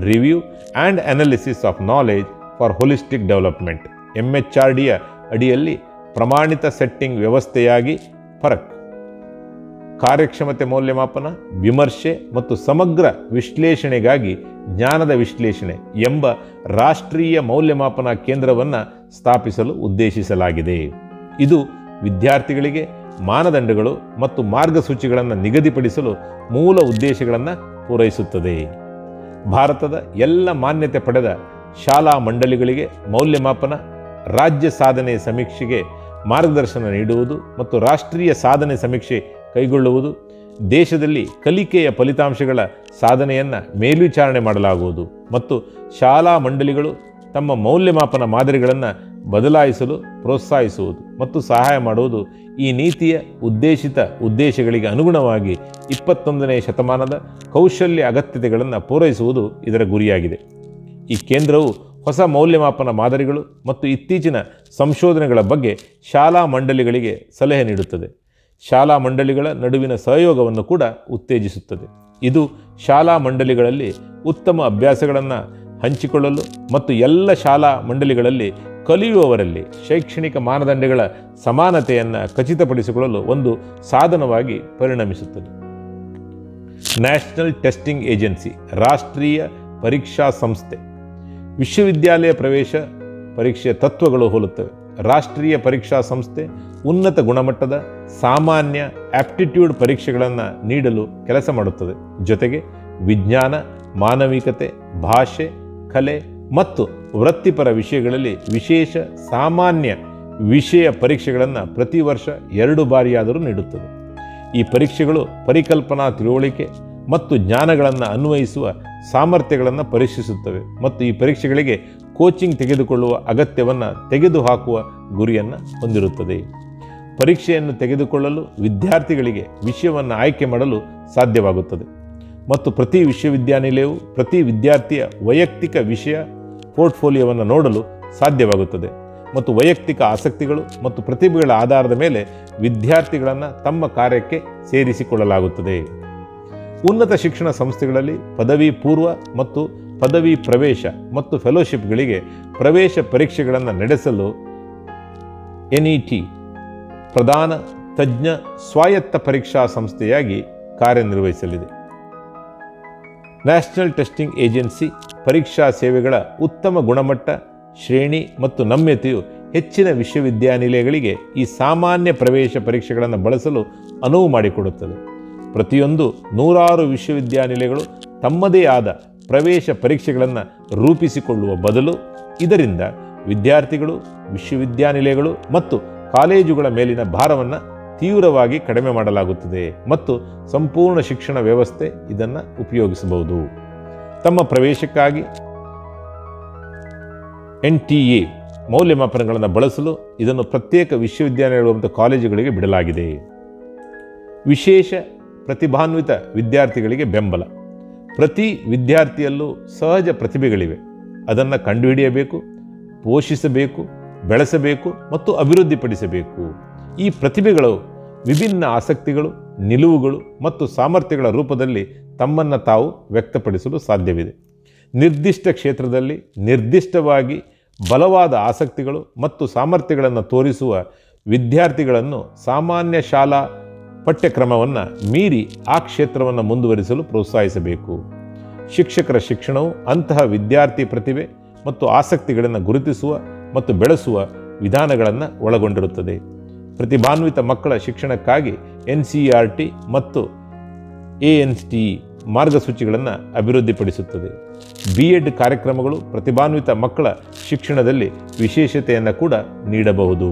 review and analysis of knowledge for holistic development MHRDಯ ಅಡಿಯಲ್ಲಿ ಪ್ರಮಾಣಿತ ಸೆಟ್ಟಿಂಗ್ ವ್ಯವಸ್ಥೆಯಾಗಿ ಫರಕ್ ಕಾರ್ಯಕ್ಷಮತೆ ಮೌಲ್ಯಮಾಪನ, ವಿಮರ್ಶೆ ಮತ್ತು ಸಮಗ್ರ ವಿಶ್ಲೇಷಣೆಗಾಗಿ ಜ್ಞಾನದ ವಿಶ್ಲೇಷಣೆ ಎಂಬ ರಾಷ್ಟ್ರೀಯ ಮೌಲ್ಯಮಾಪನ ಕೇಂದ್ರವನ್ನು ಸ್ಥಾಪಿಸಲು ಉದ್ದೇಶಿಸಲಾಗಿದೆ. ಇದು ವಿದ್ಯಾರ್ಥಿಗಳಿಗೆ ಮಾನದಂಡಗಳು ಮತ್ತು ಮಾರ್ಗಸೂಚಿಗಳನ್ನು ನಿಗದಿಪಡಿಸಲು ಮೂಲ ಉದ್ದೇಶಗಳನ್ನು ಪೂರೈಸುತ್ತದೆ. ಭಾರತದ ಎಲ್ಲ ಮಾನ್ಯತೆ ಪಡೆದ ಶಾಲಾ ಮಂಡಳಿಗಳಿಗೆ ಮೌಲ್ಯಮಾಪನ, ರಾಜ್ಯ ಸಾಧನೆ ಸಮೀಕ್ಷೆಗೆ ಮಾರ್ಗದರ್ಶನ ನೀಡುವುದು ಮತ್ತು ರಾಷ್ಟ್ರೀಯ ಸಾಧನೆ ಸಮೀಕ್ಷೆ ಕೈಗೊಳ್ಳುವುದು, ದೇಶದಲ್ಲಿ ಕಲಿಕೆಯ ಫಲಿತಾಂಶಗಳ ಸಾಧನೆಯನ್ನು ಮೇಲ್ವಿಚಾರಣೆ ಮಾಡಲಾಗುವುದು ಮತ್ತು ಶಾಲಾ ಮಂಡಳಿಗಳು ತಮ್ಮ ಮೌಲ್ಯಮಾಪನ ಮಾದರಿಗಳನ್ನು ಬದಲಾಯಿಸಲು ಪ್ರೋತ್ಸಾಹಿಸುವುದು ಮತ್ತು ಸಹಾಯ ಮಾಡುವುದು ಈ ನೀತಿಯ ಉದ್ದೇಶಿತ ಉದ್ದೇಶಗಳಿಗೆ ಅನುಗುಣವಾಗಿ 21ನೇ ಶತಮಾನದ ಕೌಶಲ್ಯ ಅಗತ್ಯತೆಗಳನ್ನು ಪೂರೈಸುವುದು ಇದರ ಗುರಿಯಾಗಿದೆ. ಈ ಕೇಂದ್ರವು ಹೊಸ ಮೌಲ್ಯಮಾಪನ ಮಾದರಿಗಳು ಮತ್ತು ಇತ್ತೀಚಿನ ಸಂಶೋಧನೆಗಳ ಬಗ್ಗೆ ಶಾಲಾ ಮಂಡಳಿಗಳಿಗೆ ಸಲಹೆ ನೀಡುತ್ತದೆ. ಶಾಲಾ ಮಂಡಳಿಗಳ ನಡುವಿನ ಸಹಯೋಗವನ್ನು ಕೂಡ ಉತ್ತೇಜಿಸುತ್ತದೆ. ಇದು ಶಾಲಾ ಮಂಡಳಿಗಳಲ್ಲಿ ಉತ್ತಮ ಅಭ್ಯಾಸಗಳನ್ನು ಹಂಚಿಕೊಳ್ಳಲು ಮತ್ತು ಎಲ್ಲ ಶಾಲಾ ಮಂಡಳಿಗಳಲ್ಲಿ ಕಲಿಯುವವರಲ್ಲಿ ಶೈಕ್ಷಣಿಕ ಮಾನದಂಡಗಳ ಸಮಾನತೆಯನ್ನು ಖಚಿತಪಡಿಸಿಕೊಳ್ಳಲು ಒಂದು ಸಾಧನವಾಗಿ ಪರಿಣಮಿಸುತ್ತದೆ. ನ್ಯಾಷನಲ್ ಟೆಸ್ಟಿಂಗ್ ಏಜೆನ್ಸಿ, ರಾಷ್ಟ್ರೀಯ ಪರೀಕ್ಷಾ ಸಂಸ್ಥೆ. ವಿಶ್ವವಿದ್ಯಾಲಯ ಪ್ರವೇಶ ಪರೀಕ್ಷೆಯ ತತ್ವಗಳು ಹೋಲುತ್ತವೆ. ರಾಷ್ಟ್ರೀಯ ಪರೀಕ್ಷಾ ಸಂಸ್ಥೆ ಉನ್ನತ ಗುಣಮಟ್ಟದ ಸಾಮಾನ್ಯ ಆಪ್ಟಿಟ್ಯೂಡ್ ಪರೀಕ್ಷೆಗಳನ್ನು ನೀಡಲು ಕೆಲಸ ಮಾಡುತ್ತದೆ. ಜೊತೆಗೆ ವಿಜ್ಞಾನ, ಮಾನವಿಕತೆ, ಭಾಷೆ, ಕಲೆ ಮತ್ತು ವೃತ್ತಿಪರ ವಿಷಯಗಳಲ್ಲಿ ವಿಶೇಷ ಸಾಮಾನ್ಯ ವಿಷಯ ಪರೀಕ್ಷೆಗಳನ್ನು ಪ್ರತಿ ವರ್ಷ 2 ಬಾರಿಯಾದರೂ ನೀಡುತ್ತದೆ. ಈ ಪರೀಕ್ಷೆಗಳು ಪರಿಕಲ್ಪನಾ ತಿಳುವಳಿಕೆ ಮತ್ತು ಜ್ಞಾನಗಳನ್ನು ಅನ್ವಯಿಸುವ ಸಾಮರ್ಥ್ಯಗಳನ್ನು ಪರೀಕ್ಷಿಸುತ್ತವೆ ಮತ್ತು ಈ ಪರೀಕ್ಷೆಗಳಿಗೆ ಕೋಚಿಂಗ್ ತೆಗೆದುಕೊಳ್ಳುವ ಅಗತ್ಯವನ್ನು ತೆಗೆದುಹಾಕುವ ಗುರಿಯನ್ನು ಹೊಂದಿರುತ್ತದೆ. ಪರೀಕ್ಷೆಯನ್ನು ತೆಗೆದುಕೊಳ್ಳಲು ವಿದ್ಯಾರ್ಥಿಗಳಿಗೆ ವಿಷಯವನ್ನು ಆಯ್ಕೆ ಮಾಡಲು ಸಾಧ್ಯವಾಗುತ್ತದೆ ಮತ್ತು ಪ್ರತಿ ವಿಶ್ವವಿದ್ಯಾನಿಲಯವು ಪ್ರತಿ ವಿದ್ಯಾರ್ಥಿಯ ವೈಯಕ್ತಿಕ ವಿಷಯ ಪೋರ್ಟ್ಫೋಲಿಯೋವನ್ನು ನೋಡಲು ಸಾಧ್ಯವಾಗುತ್ತದೆ ಮತ್ತು ವೈಯಕ್ತಿಕ ಆಸಕ್ತಿಗಳು ಮತ್ತು ಪ್ರತಿಭೆಗಳ ಆಧಾರದ ಮೇಲೆ ವಿದ್ಯಾರ್ಥಿಗಳನ್ನು ತಮ್ಮ ಕಾರ್ಯಕ್ಕೆ ಸೇರಿಸಿಕೊಳ್ಳಲಾಗುತ್ತದೆ. ಉನ್ನತ ಶಿಕ್ಷಣ ಸಂಸ್ಥೆಗಳಲ್ಲಿ ಪದವಿ ಪೂರ್ವ ಮತ್ತು ಪದವಿ ಪ್ರವೇಶ ಮತ್ತು ಫೆಲೋಶಿಪ್ಗಳಿಗೆ ಪ್ರವೇಶ ಪರೀಕ್ಷೆಗಳನ್ನು ನಡೆಸಲು NET ಪ್ರಧಾನ ತಜ್ಞ ಸ್ವಾಯತ್ತ ಪರೀಕ್ಷಾ ಸಂಸ್ಥೆಯಾಗಿ ಕಾರ್ಯನಿರ್ವಹಿಸಲಿದೆ. ನ್ಯಾಷನಲ್ ಟೆಸ್ಟಿಂಗ್ ಏಜೆನ್ಸಿ ಪರೀಕ್ಷಾ ಸೇವೆಗಳ ಉತ್ತಮ ಗುಣಮಟ್ಟ, ಶ್ರೇಣಿ ಮತ್ತು ನಮ್ಯತೆಯು ಹೆಚ್ಚಿನ ವಿಶ್ವವಿದ್ಯಾನಿಲಯಗಳಿಗೆ ಈ ಸಾಮಾನ್ಯ ಪ್ರವೇಶ ಪರೀಕ್ಷೆಗಳನ್ನು ಬಳಸಲು ಅನುವು ಮಾಡಿಕೊಡುತ್ತದೆ. ಪ್ರತಿಯೊಂದು 100 ವಿಶ್ವವಿದ್ಯಾನಿಲಯಗಳು ತಮ್ಮದೇ ಆದ ಪ್ರವೇಶ ಪರೀಕ್ಷೆಗಳನ್ನು ರೂಪಿಸಿಕೊಳ್ಳುವ ಬದಲು ಇದರಿಂದ ವಿದ್ಯಾರ್ಥಿಗಳು, ವಿಶ್ವವಿದ್ಯಾನಿಲಯಗಳು ಮತ್ತು ಕಾಲೇಜುಗಳ ಮೇಲಿನ ಭಾರವನ್ನು ತೀವ್ರವಾಗಿ ಕಡಿಮೆ ಮಾಡಲಾಗುತ್ತದೆ ಮತ್ತು ಸಂಪೂರ್ಣ ಶಿಕ್ಷಣ ವ್ಯವಸ್ಥೆ ಇದನ್ನು ಉಪಯೋಗಿಸಬಹುದು. ತಮ್ಮ ಪ್ರವೇಶಕ್ಕಾಗಿ NTA ಮೌಲ್ಯಮಾಪನಗಳನ್ನು ಬಳಸಲು ಇದನ್ನು ಪ್ರತ್ಯೇಕ ವಿಶ್ವವಿದ್ಯಾನಿಲಯಗಳು ಮತ್ತು ಕಾಲೇಜುಗಳಿಗೆ ಬಿಡಲಾಗಿದೆ. ವಿಶೇಷ ಪ್ರತಿಭಾನ್ವಿತ ವಿದ್ಯಾರ್ಥಿಗಳಿಗೆ ಬೆಂಬಲ. ಪ್ರತಿ ವಿದ್ಯಾರ್ಥಿಯಲ್ಲೂ ಸಹಜ ಪ್ರತಿಭೆಗಳಿವೆ. ಅದನ್ನು ಕಂಡುಹಿಡಿಯಬೇಕು, ಪೋಷಿಸಬೇಕು, ಬೆಳೆಸಬೇಕು ಮತ್ತು ಅಭಿವೃದ್ಧಿಪಡಿಸಬೇಕು. ಈ ಪ್ರತಿಭೆಗಳು ವಿಭಿನ್ನ ಆಸಕ್ತಿಗಳು, ನಿಲುವುಗಳು ಮತ್ತು ಸಾಮರ್ಥ್ಯಗಳ ರೂಪದಲ್ಲಿ ತಮ್ಮನ್ನು ತಾವು ವ್ಯಕ್ತಪಡಿಸಲು ಸಾಧ್ಯವಿದೆ. ನಿರ್ದಿಷ್ಟ ಕ್ಷೇತ್ರದಲ್ಲಿ ನಿರ್ದಿಷ್ಟವಾಗಿ ಬಲವಾದ ಆಸಕ್ತಿಗಳು ಮತ್ತು ಸಾಮರ್ಥ್ಯಗಳನ್ನು ತೋರಿಸುವ ವಿದ್ಯಾರ್ಥಿಗಳನ್ನು ಸಾಮಾನ್ಯ ಶಾಲಾ ಪಠ್ಯಕ್ರಮವನ್ನು ಮೀರಿ ಆ ಕ್ಷೇತ್ರವನ್ನು ಮುಂದುವರಿಸಲು ಪ್ರೋತ್ಸಾಹಿಸಬೇಕು. ಶಿಕ್ಷಕರ ಶಿಕ್ಷಣವು ಅಂತಹ ವಿದ್ಯಾರ್ಥಿ ಪ್ರತಿಭೆ ಮತ್ತು ಆಸಕ್ತಿಗಳನ್ನು ಗುರುತಿಸುವ ಮತ್ತು ಬೆಳೆಸುವ ವಿಧಾನಗಳನ್ನು ಒಳಗೊಂಡಿರುತ್ತದೆ. ಪ್ರತಿಭಾನ್ವಿತ ಮಕ್ಕಳ ಶಿಕ್ಷಣಕ್ಕಾಗಿ NCERT ಮತ್ತು ANSTE ಮಾರ್ಗಸೂಚಿಗಳನ್ನು ಅಭಿವೃದ್ಧಿಪಡಿಸುತ್ತದೆ. B.Ed ಕಾರ್ಯಕ್ರಮಗಳು ಪ್ರತಿಭಾನ್ವಿತ ಮಕ್ಕಳ ಶಿಕ್ಷಣದಲ್ಲಿ ವಿಶೇಷತೆಯನ್ನು ಕೂಡ ನೀಡಬಹುದು.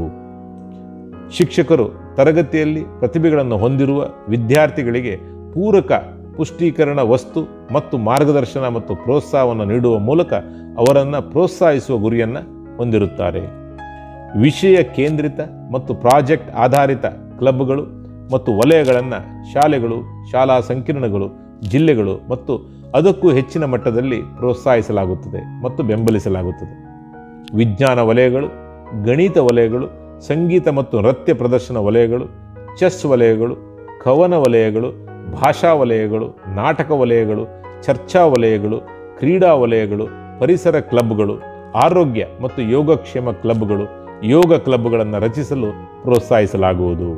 ಶಿಕ್ಷಕರು ತರಗತಿಯಲ್ಲಿ ಪ್ರತಿಭೆಗಳನ್ನು ಹೊಂದಿರುವ ವಿದ್ಯಾರ್ಥಿಗಳಿಗೆ ಪೂರಕ ಪುಷ್ಟೀಕರಣ ವಸ್ತು ಮತ್ತು ಮಾರ್ಗದರ್ಶನ ಮತ್ತು ಪ್ರೋತ್ಸಾಹವನ್ನು ನೀಡುವ ಮೂಲಕ ಅವರನ್ನು ಪ್ರೋತ್ಸಾಹಿಸುವ ಗುರಿಯನ್ನು ಹೊಂದಿರುತ್ತಾರೆ. ವಿಷಯ ಕೇಂದ್ರಿತ ಮತ್ತು ಪ್ರಾಜೆಕ್ಟ್ ಆಧಾರಿತ ಕ್ಲಬ್ಗಳು ಮತ್ತು ವಲಯಗಳನ್ನು ಶಾಲೆಗಳು, ಶಾಲಾ ಸಂಕೀರ್ಣಗಳು, ಜಿಲ್ಲೆಗಳು ಮತ್ತು ಅದಕ್ಕೂ ಹೆಚ್ಚಿನ ಮಟ್ಟದಲ್ಲಿ ಪ್ರೋತ್ಸಾಹಿಸಲಾಗುತ್ತದೆ ಮತ್ತು ಬೆಂಬಲಿಸಲಾಗುತ್ತದೆ. ವಿಜ್ಞಾನ ವಲಯಗಳು, ಗಣಿತ ವಲಯಗಳು, ಸಂಗೀತ ಮತ್ತು ನೃತ್ಯ ಪ್ರದರ್ಶನ ವಲಯಗಳು, ಚೆಸ್ ವಲಯಗಳು, ಕವನ ವಲಯಗಳು, ಭಾಷಾ ವಲಯಗಳು, ನಾಟಕ ವಲಯಗಳು, ಚರ್ಚಾ ವಲಯಗಳು, ಕ್ರೀಡಾ ವಲಯಗಳು, ಪರಿಸರ ಕ್ಲಬ್ಗಳು, ಆರೋಗ್ಯ ಮತ್ತು ಯೋಗಕ್ಷೇಮ ಕ್ಲಬ್ಗಳು, ಯೋಗ ಕ್ಲಬ್ಗಳನ್ನು ರಚಿಸಲು ಪ್ರೋತ್ಸಾಹಿಸಲಾಗುವುದು.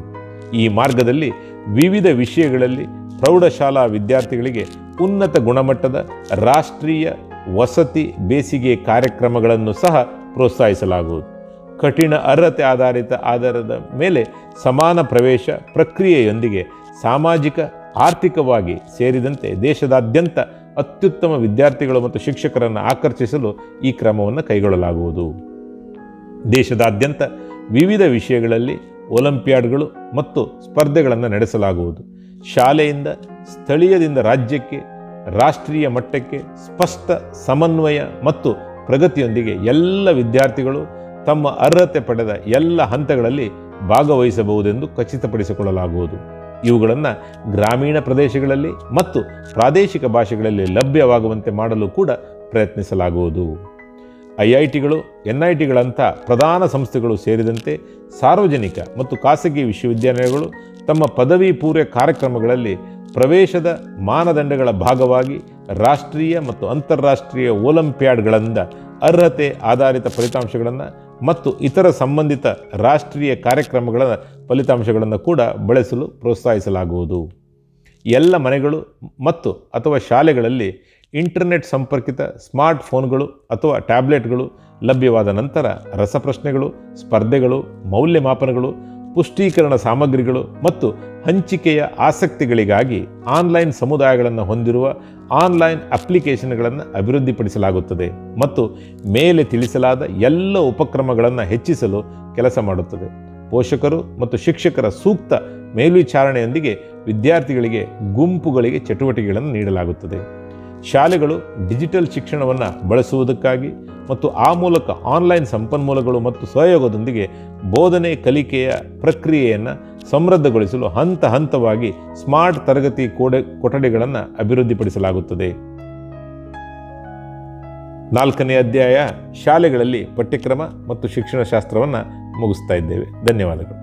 ಈ ಮಾರ್ಗದಲ್ಲಿ ವಿವಿಧ ವಿಷಯಗಳಲ್ಲಿ ಪ್ರೌಢಶಾಲಾ ವಿದ್ಯಾರ್ಥಿಗಳಿಗೆ ಉನ್ನತ ಗುಣಮಟ್ಟದ ರಾಷ್ಟ್ರೀಯ ವಸತಿ ಬೇಸಿಗೆ ಕಾರ್ಯಕ್ರಮಗಳನ್ನು ಸಹ ಪ್ರೋತ್ಸಾಹಿಸಲಾಗುವುದು. ಕಠಿಣ ಅರ್ಹತೆ ಆಧಾರದ ಮೇಲೆ ಸಮಾನ ಪ್ರವೇಶ ಪ್ರಕ್ರಿಯೆಯೊಂದಿಗೆ ಸಾಮಾಜಿಕ ಆರ್ಥಿಕವಾಗಿ ಸೇರಿದಂತೆ ದೇಶದಾದ್ಯಂತ ಅತ್ಯುತ್ತಮ ವಿದ್ಯಾರ್ಥಿಗಳು ಮತ್ತು ಶಿಕ್ಷಕರನ್ನು ಆಕರ್ಷಿಸಲು ಈ ಕ್ರಮವನ್ನು ಕೈಗೊಳ್ಳಲಾಗುವುದು. ದೇಶದಾದ್ಯಂತ ವಿವಿಧ ವಿಷಯಗಳಲ್ಲಿ ಒಲಿಂಪಿಯಾಡ್ಗಳು ಮತ್ತು ಸ್ಪರ್ಧೆಗಳನ್ನು ನಡೆಸಲಾಗುವುದು. ಶಾಲೆಯಿಂದ ಸ್ಥಳೀಯದಿಂದ ರಾಜ್ಯಕ್ಕೆ, ರಾಷ್ಟ್ರೀಯ ಮಟ್ಟಕ್ಕೆ ಸ್ಪಷ್ಟ ಸಮನ್ವಯ ಮತ್ತು ಪ್ರಗತಿಯೊಂದಿಗೆ ಎಲ್ಲ ವಿದ್ಯಾರ್ಥಿಗಳು ತಮ್ಮ ಅರ್ಹತೆ ಪಡೆದ ಎಲ್ಲ ಹಂತಗಳಲ್ಲಿ ಭಾಗವಹಿಸಬಹುದೆಂದು ಖಚಿತಪಡಿಸಿಕೊಳ್ಳಲಾಗುವುದು. ಇವುಗಳನ್ನು ಗ್ರಾಮೀಣ ಪ್ರದೇಶಗಳಲ್ಲಿ ಮತ್ತು ಪ್ರಾದೇಶಿಕ ಭಾಷೆಗಳಲ್ಲಿ ಲಭ್ಯವಾಗುವಂತೆ ಮಾಡಲು ಕೂಡ ಪ್ರಯತ್ನಿಸಲಾಗುವುದು. IITಗಳು, NITಗಳಂಥ ಪ್ರಧಾನ ಸಂಸ್ಥೆಗಳು ಸೇರಿದಂತೆ ಸಾರ್ವಜನಿಕ ಮತ್ತು ಖಾಸಗಿ ವಿಶ್ವವಿದ್ಯಾಲಯಗಳು ತಮ್ಮ ಪದವಿ ಪೂರ್ವ ಕಾರ್ಯಕ್ರಮಗಳಲ್ಲಿ ಪ್ರವೇಶದ ಮಾನದಂಡಗಳ ಭಾಗವಾಗಿ ರಾಷ್ಟ್ರೀಯ ಮತ್ತು ಅಂತಾರಾಷ್ಟ್ರೀಯ ಒಲಿಂಪಿಯಾಡ್ಗಳಿಂದ ಅರ್ಹತೆ ಆಧಾರಿತ ಫಲಿತಾಂಶಗಳನ್ನು ಮತ್ತು ಇತರ ಸಂಬಂಧಿತ ರಾಷ್ಟ್ರೀಯ ಕಾರ್ಯಕ್ರಮಗಳ ಫಲಿತಾಂಶಗಳನ್ನು ಕೂಡ ಬಳಸಲು ಪ್ರೋತ್ಸಾಹಿಸಲಾಗುವುದು. ಎಲ್ಲ ಮನೆಗಳು ಮತ್ತು ಅಥವಾ ಶಾಲೆಗಳಲ್ಲಿ ಇಂಟರ್ನೆಟ್ ಸಂಪರ್ಕಿತ ಸ್ಮಾರ್ಟ್ ಫೋನ್ಗಳು ಅಥವಾ ಟ್ಯಾಬ್ಲೆಟ್ಗಳು ಲಭ್ಯವಾದ ನಂತರ ರಸಪ್ರಶ್ನೆಗಳು, ಸ್ಪರ್ಧೆಗಳು, ಮೌಲ್ಯಮಾಪನಗಳು, ಪುಷ್ಟೀಕರಣ ಸಾಮಗ್ರಿಗಳು ಮತ್ತು ಹಂಚಿಕೆಯ ಆಸಕ್ತಿಗಳಿಗಾಗಿ ಆನ್ಲೈನ್ ಸಮುದಾಯಗಳನ್ನು ಹೊಂದಿರುವ ಆನ್ಲೈನ್ ಅಪ್ಲಿಕೇಶನ್ಗಳನ್ನು ಅಭಿವೃದ್ಧಿಪಡಿಸಲಾಗುತ್ತದೆ ಮತ್ತು ಮೇಲೆ ತಿಳಿಸಲಾದ ಎಲ್ಲ ಉಪಕ್ರಮಗಳನ್ನು ಹೆಚ್ಚಿಸಲು ಕೆಲಸ ಮಾಡುತ್ತದೆ. ಪೋಷಕರು ಮತ್ತು ಶಿಕ್ಷಕರ ಸೂಕ್ತ ಮೇಲ್ವಿಚಾರಣೆಯೊಂದಿಗೆ ವಿದ್ಯಾರ್ಥಿಗಳಿಗೆ ಗುಂಪುಗಳಿಗೆ ಚಟುವಟಿಕೆಗಳನ್ನು ನೀಡಲಾಗುತ್ತದೆ. ಶಾಲೆಗಳು ಡಿಜಿಟಲ್ ಶಿಕ್ಷಣವನ್ನು ಬಳಸುವುದಕ್ಕಾಗಿ ಮತ್ತು ಆ ಮೂಲಕ ಆನ್ಲೈನ್ ಸಂಪನ್ಮೂಲಗಳು ಮತ್ತು ಸಹಯೋಗದೊಂದಿಗೆ ಬೋಧನೆ ಕಲಿಕೆಯ ಪ್ರಕ್ರಿಯೆಯನ್ನು ಸಮೃದ್ಧಗೊಳಿಸಲು ಹಂತ ಹಂತವಾಗಿ ಸ್ಮಾರ್ಟ್ ತರಗತಿ ಕೊಠಡಿಗಳನ್ನು ಅಭಿವೃದ್ಧಿಪಡಿಸಲಾಗುತ್ತದೆ. 4ನೇ ಅಧ್ಯಾಯ ಶಾಲೆಗಳಲ್ಲಿ ಪಠ್ಯಕ್ರಮ ಮತ್ತು ಶಿಕ್ಷಣಶಾಸ್ತ್ರವನ್ನು ಮುಗಿಸ್ತಾ ಇದ್ದೇವೆ. ಧನ್ಯವಾದಗಳು.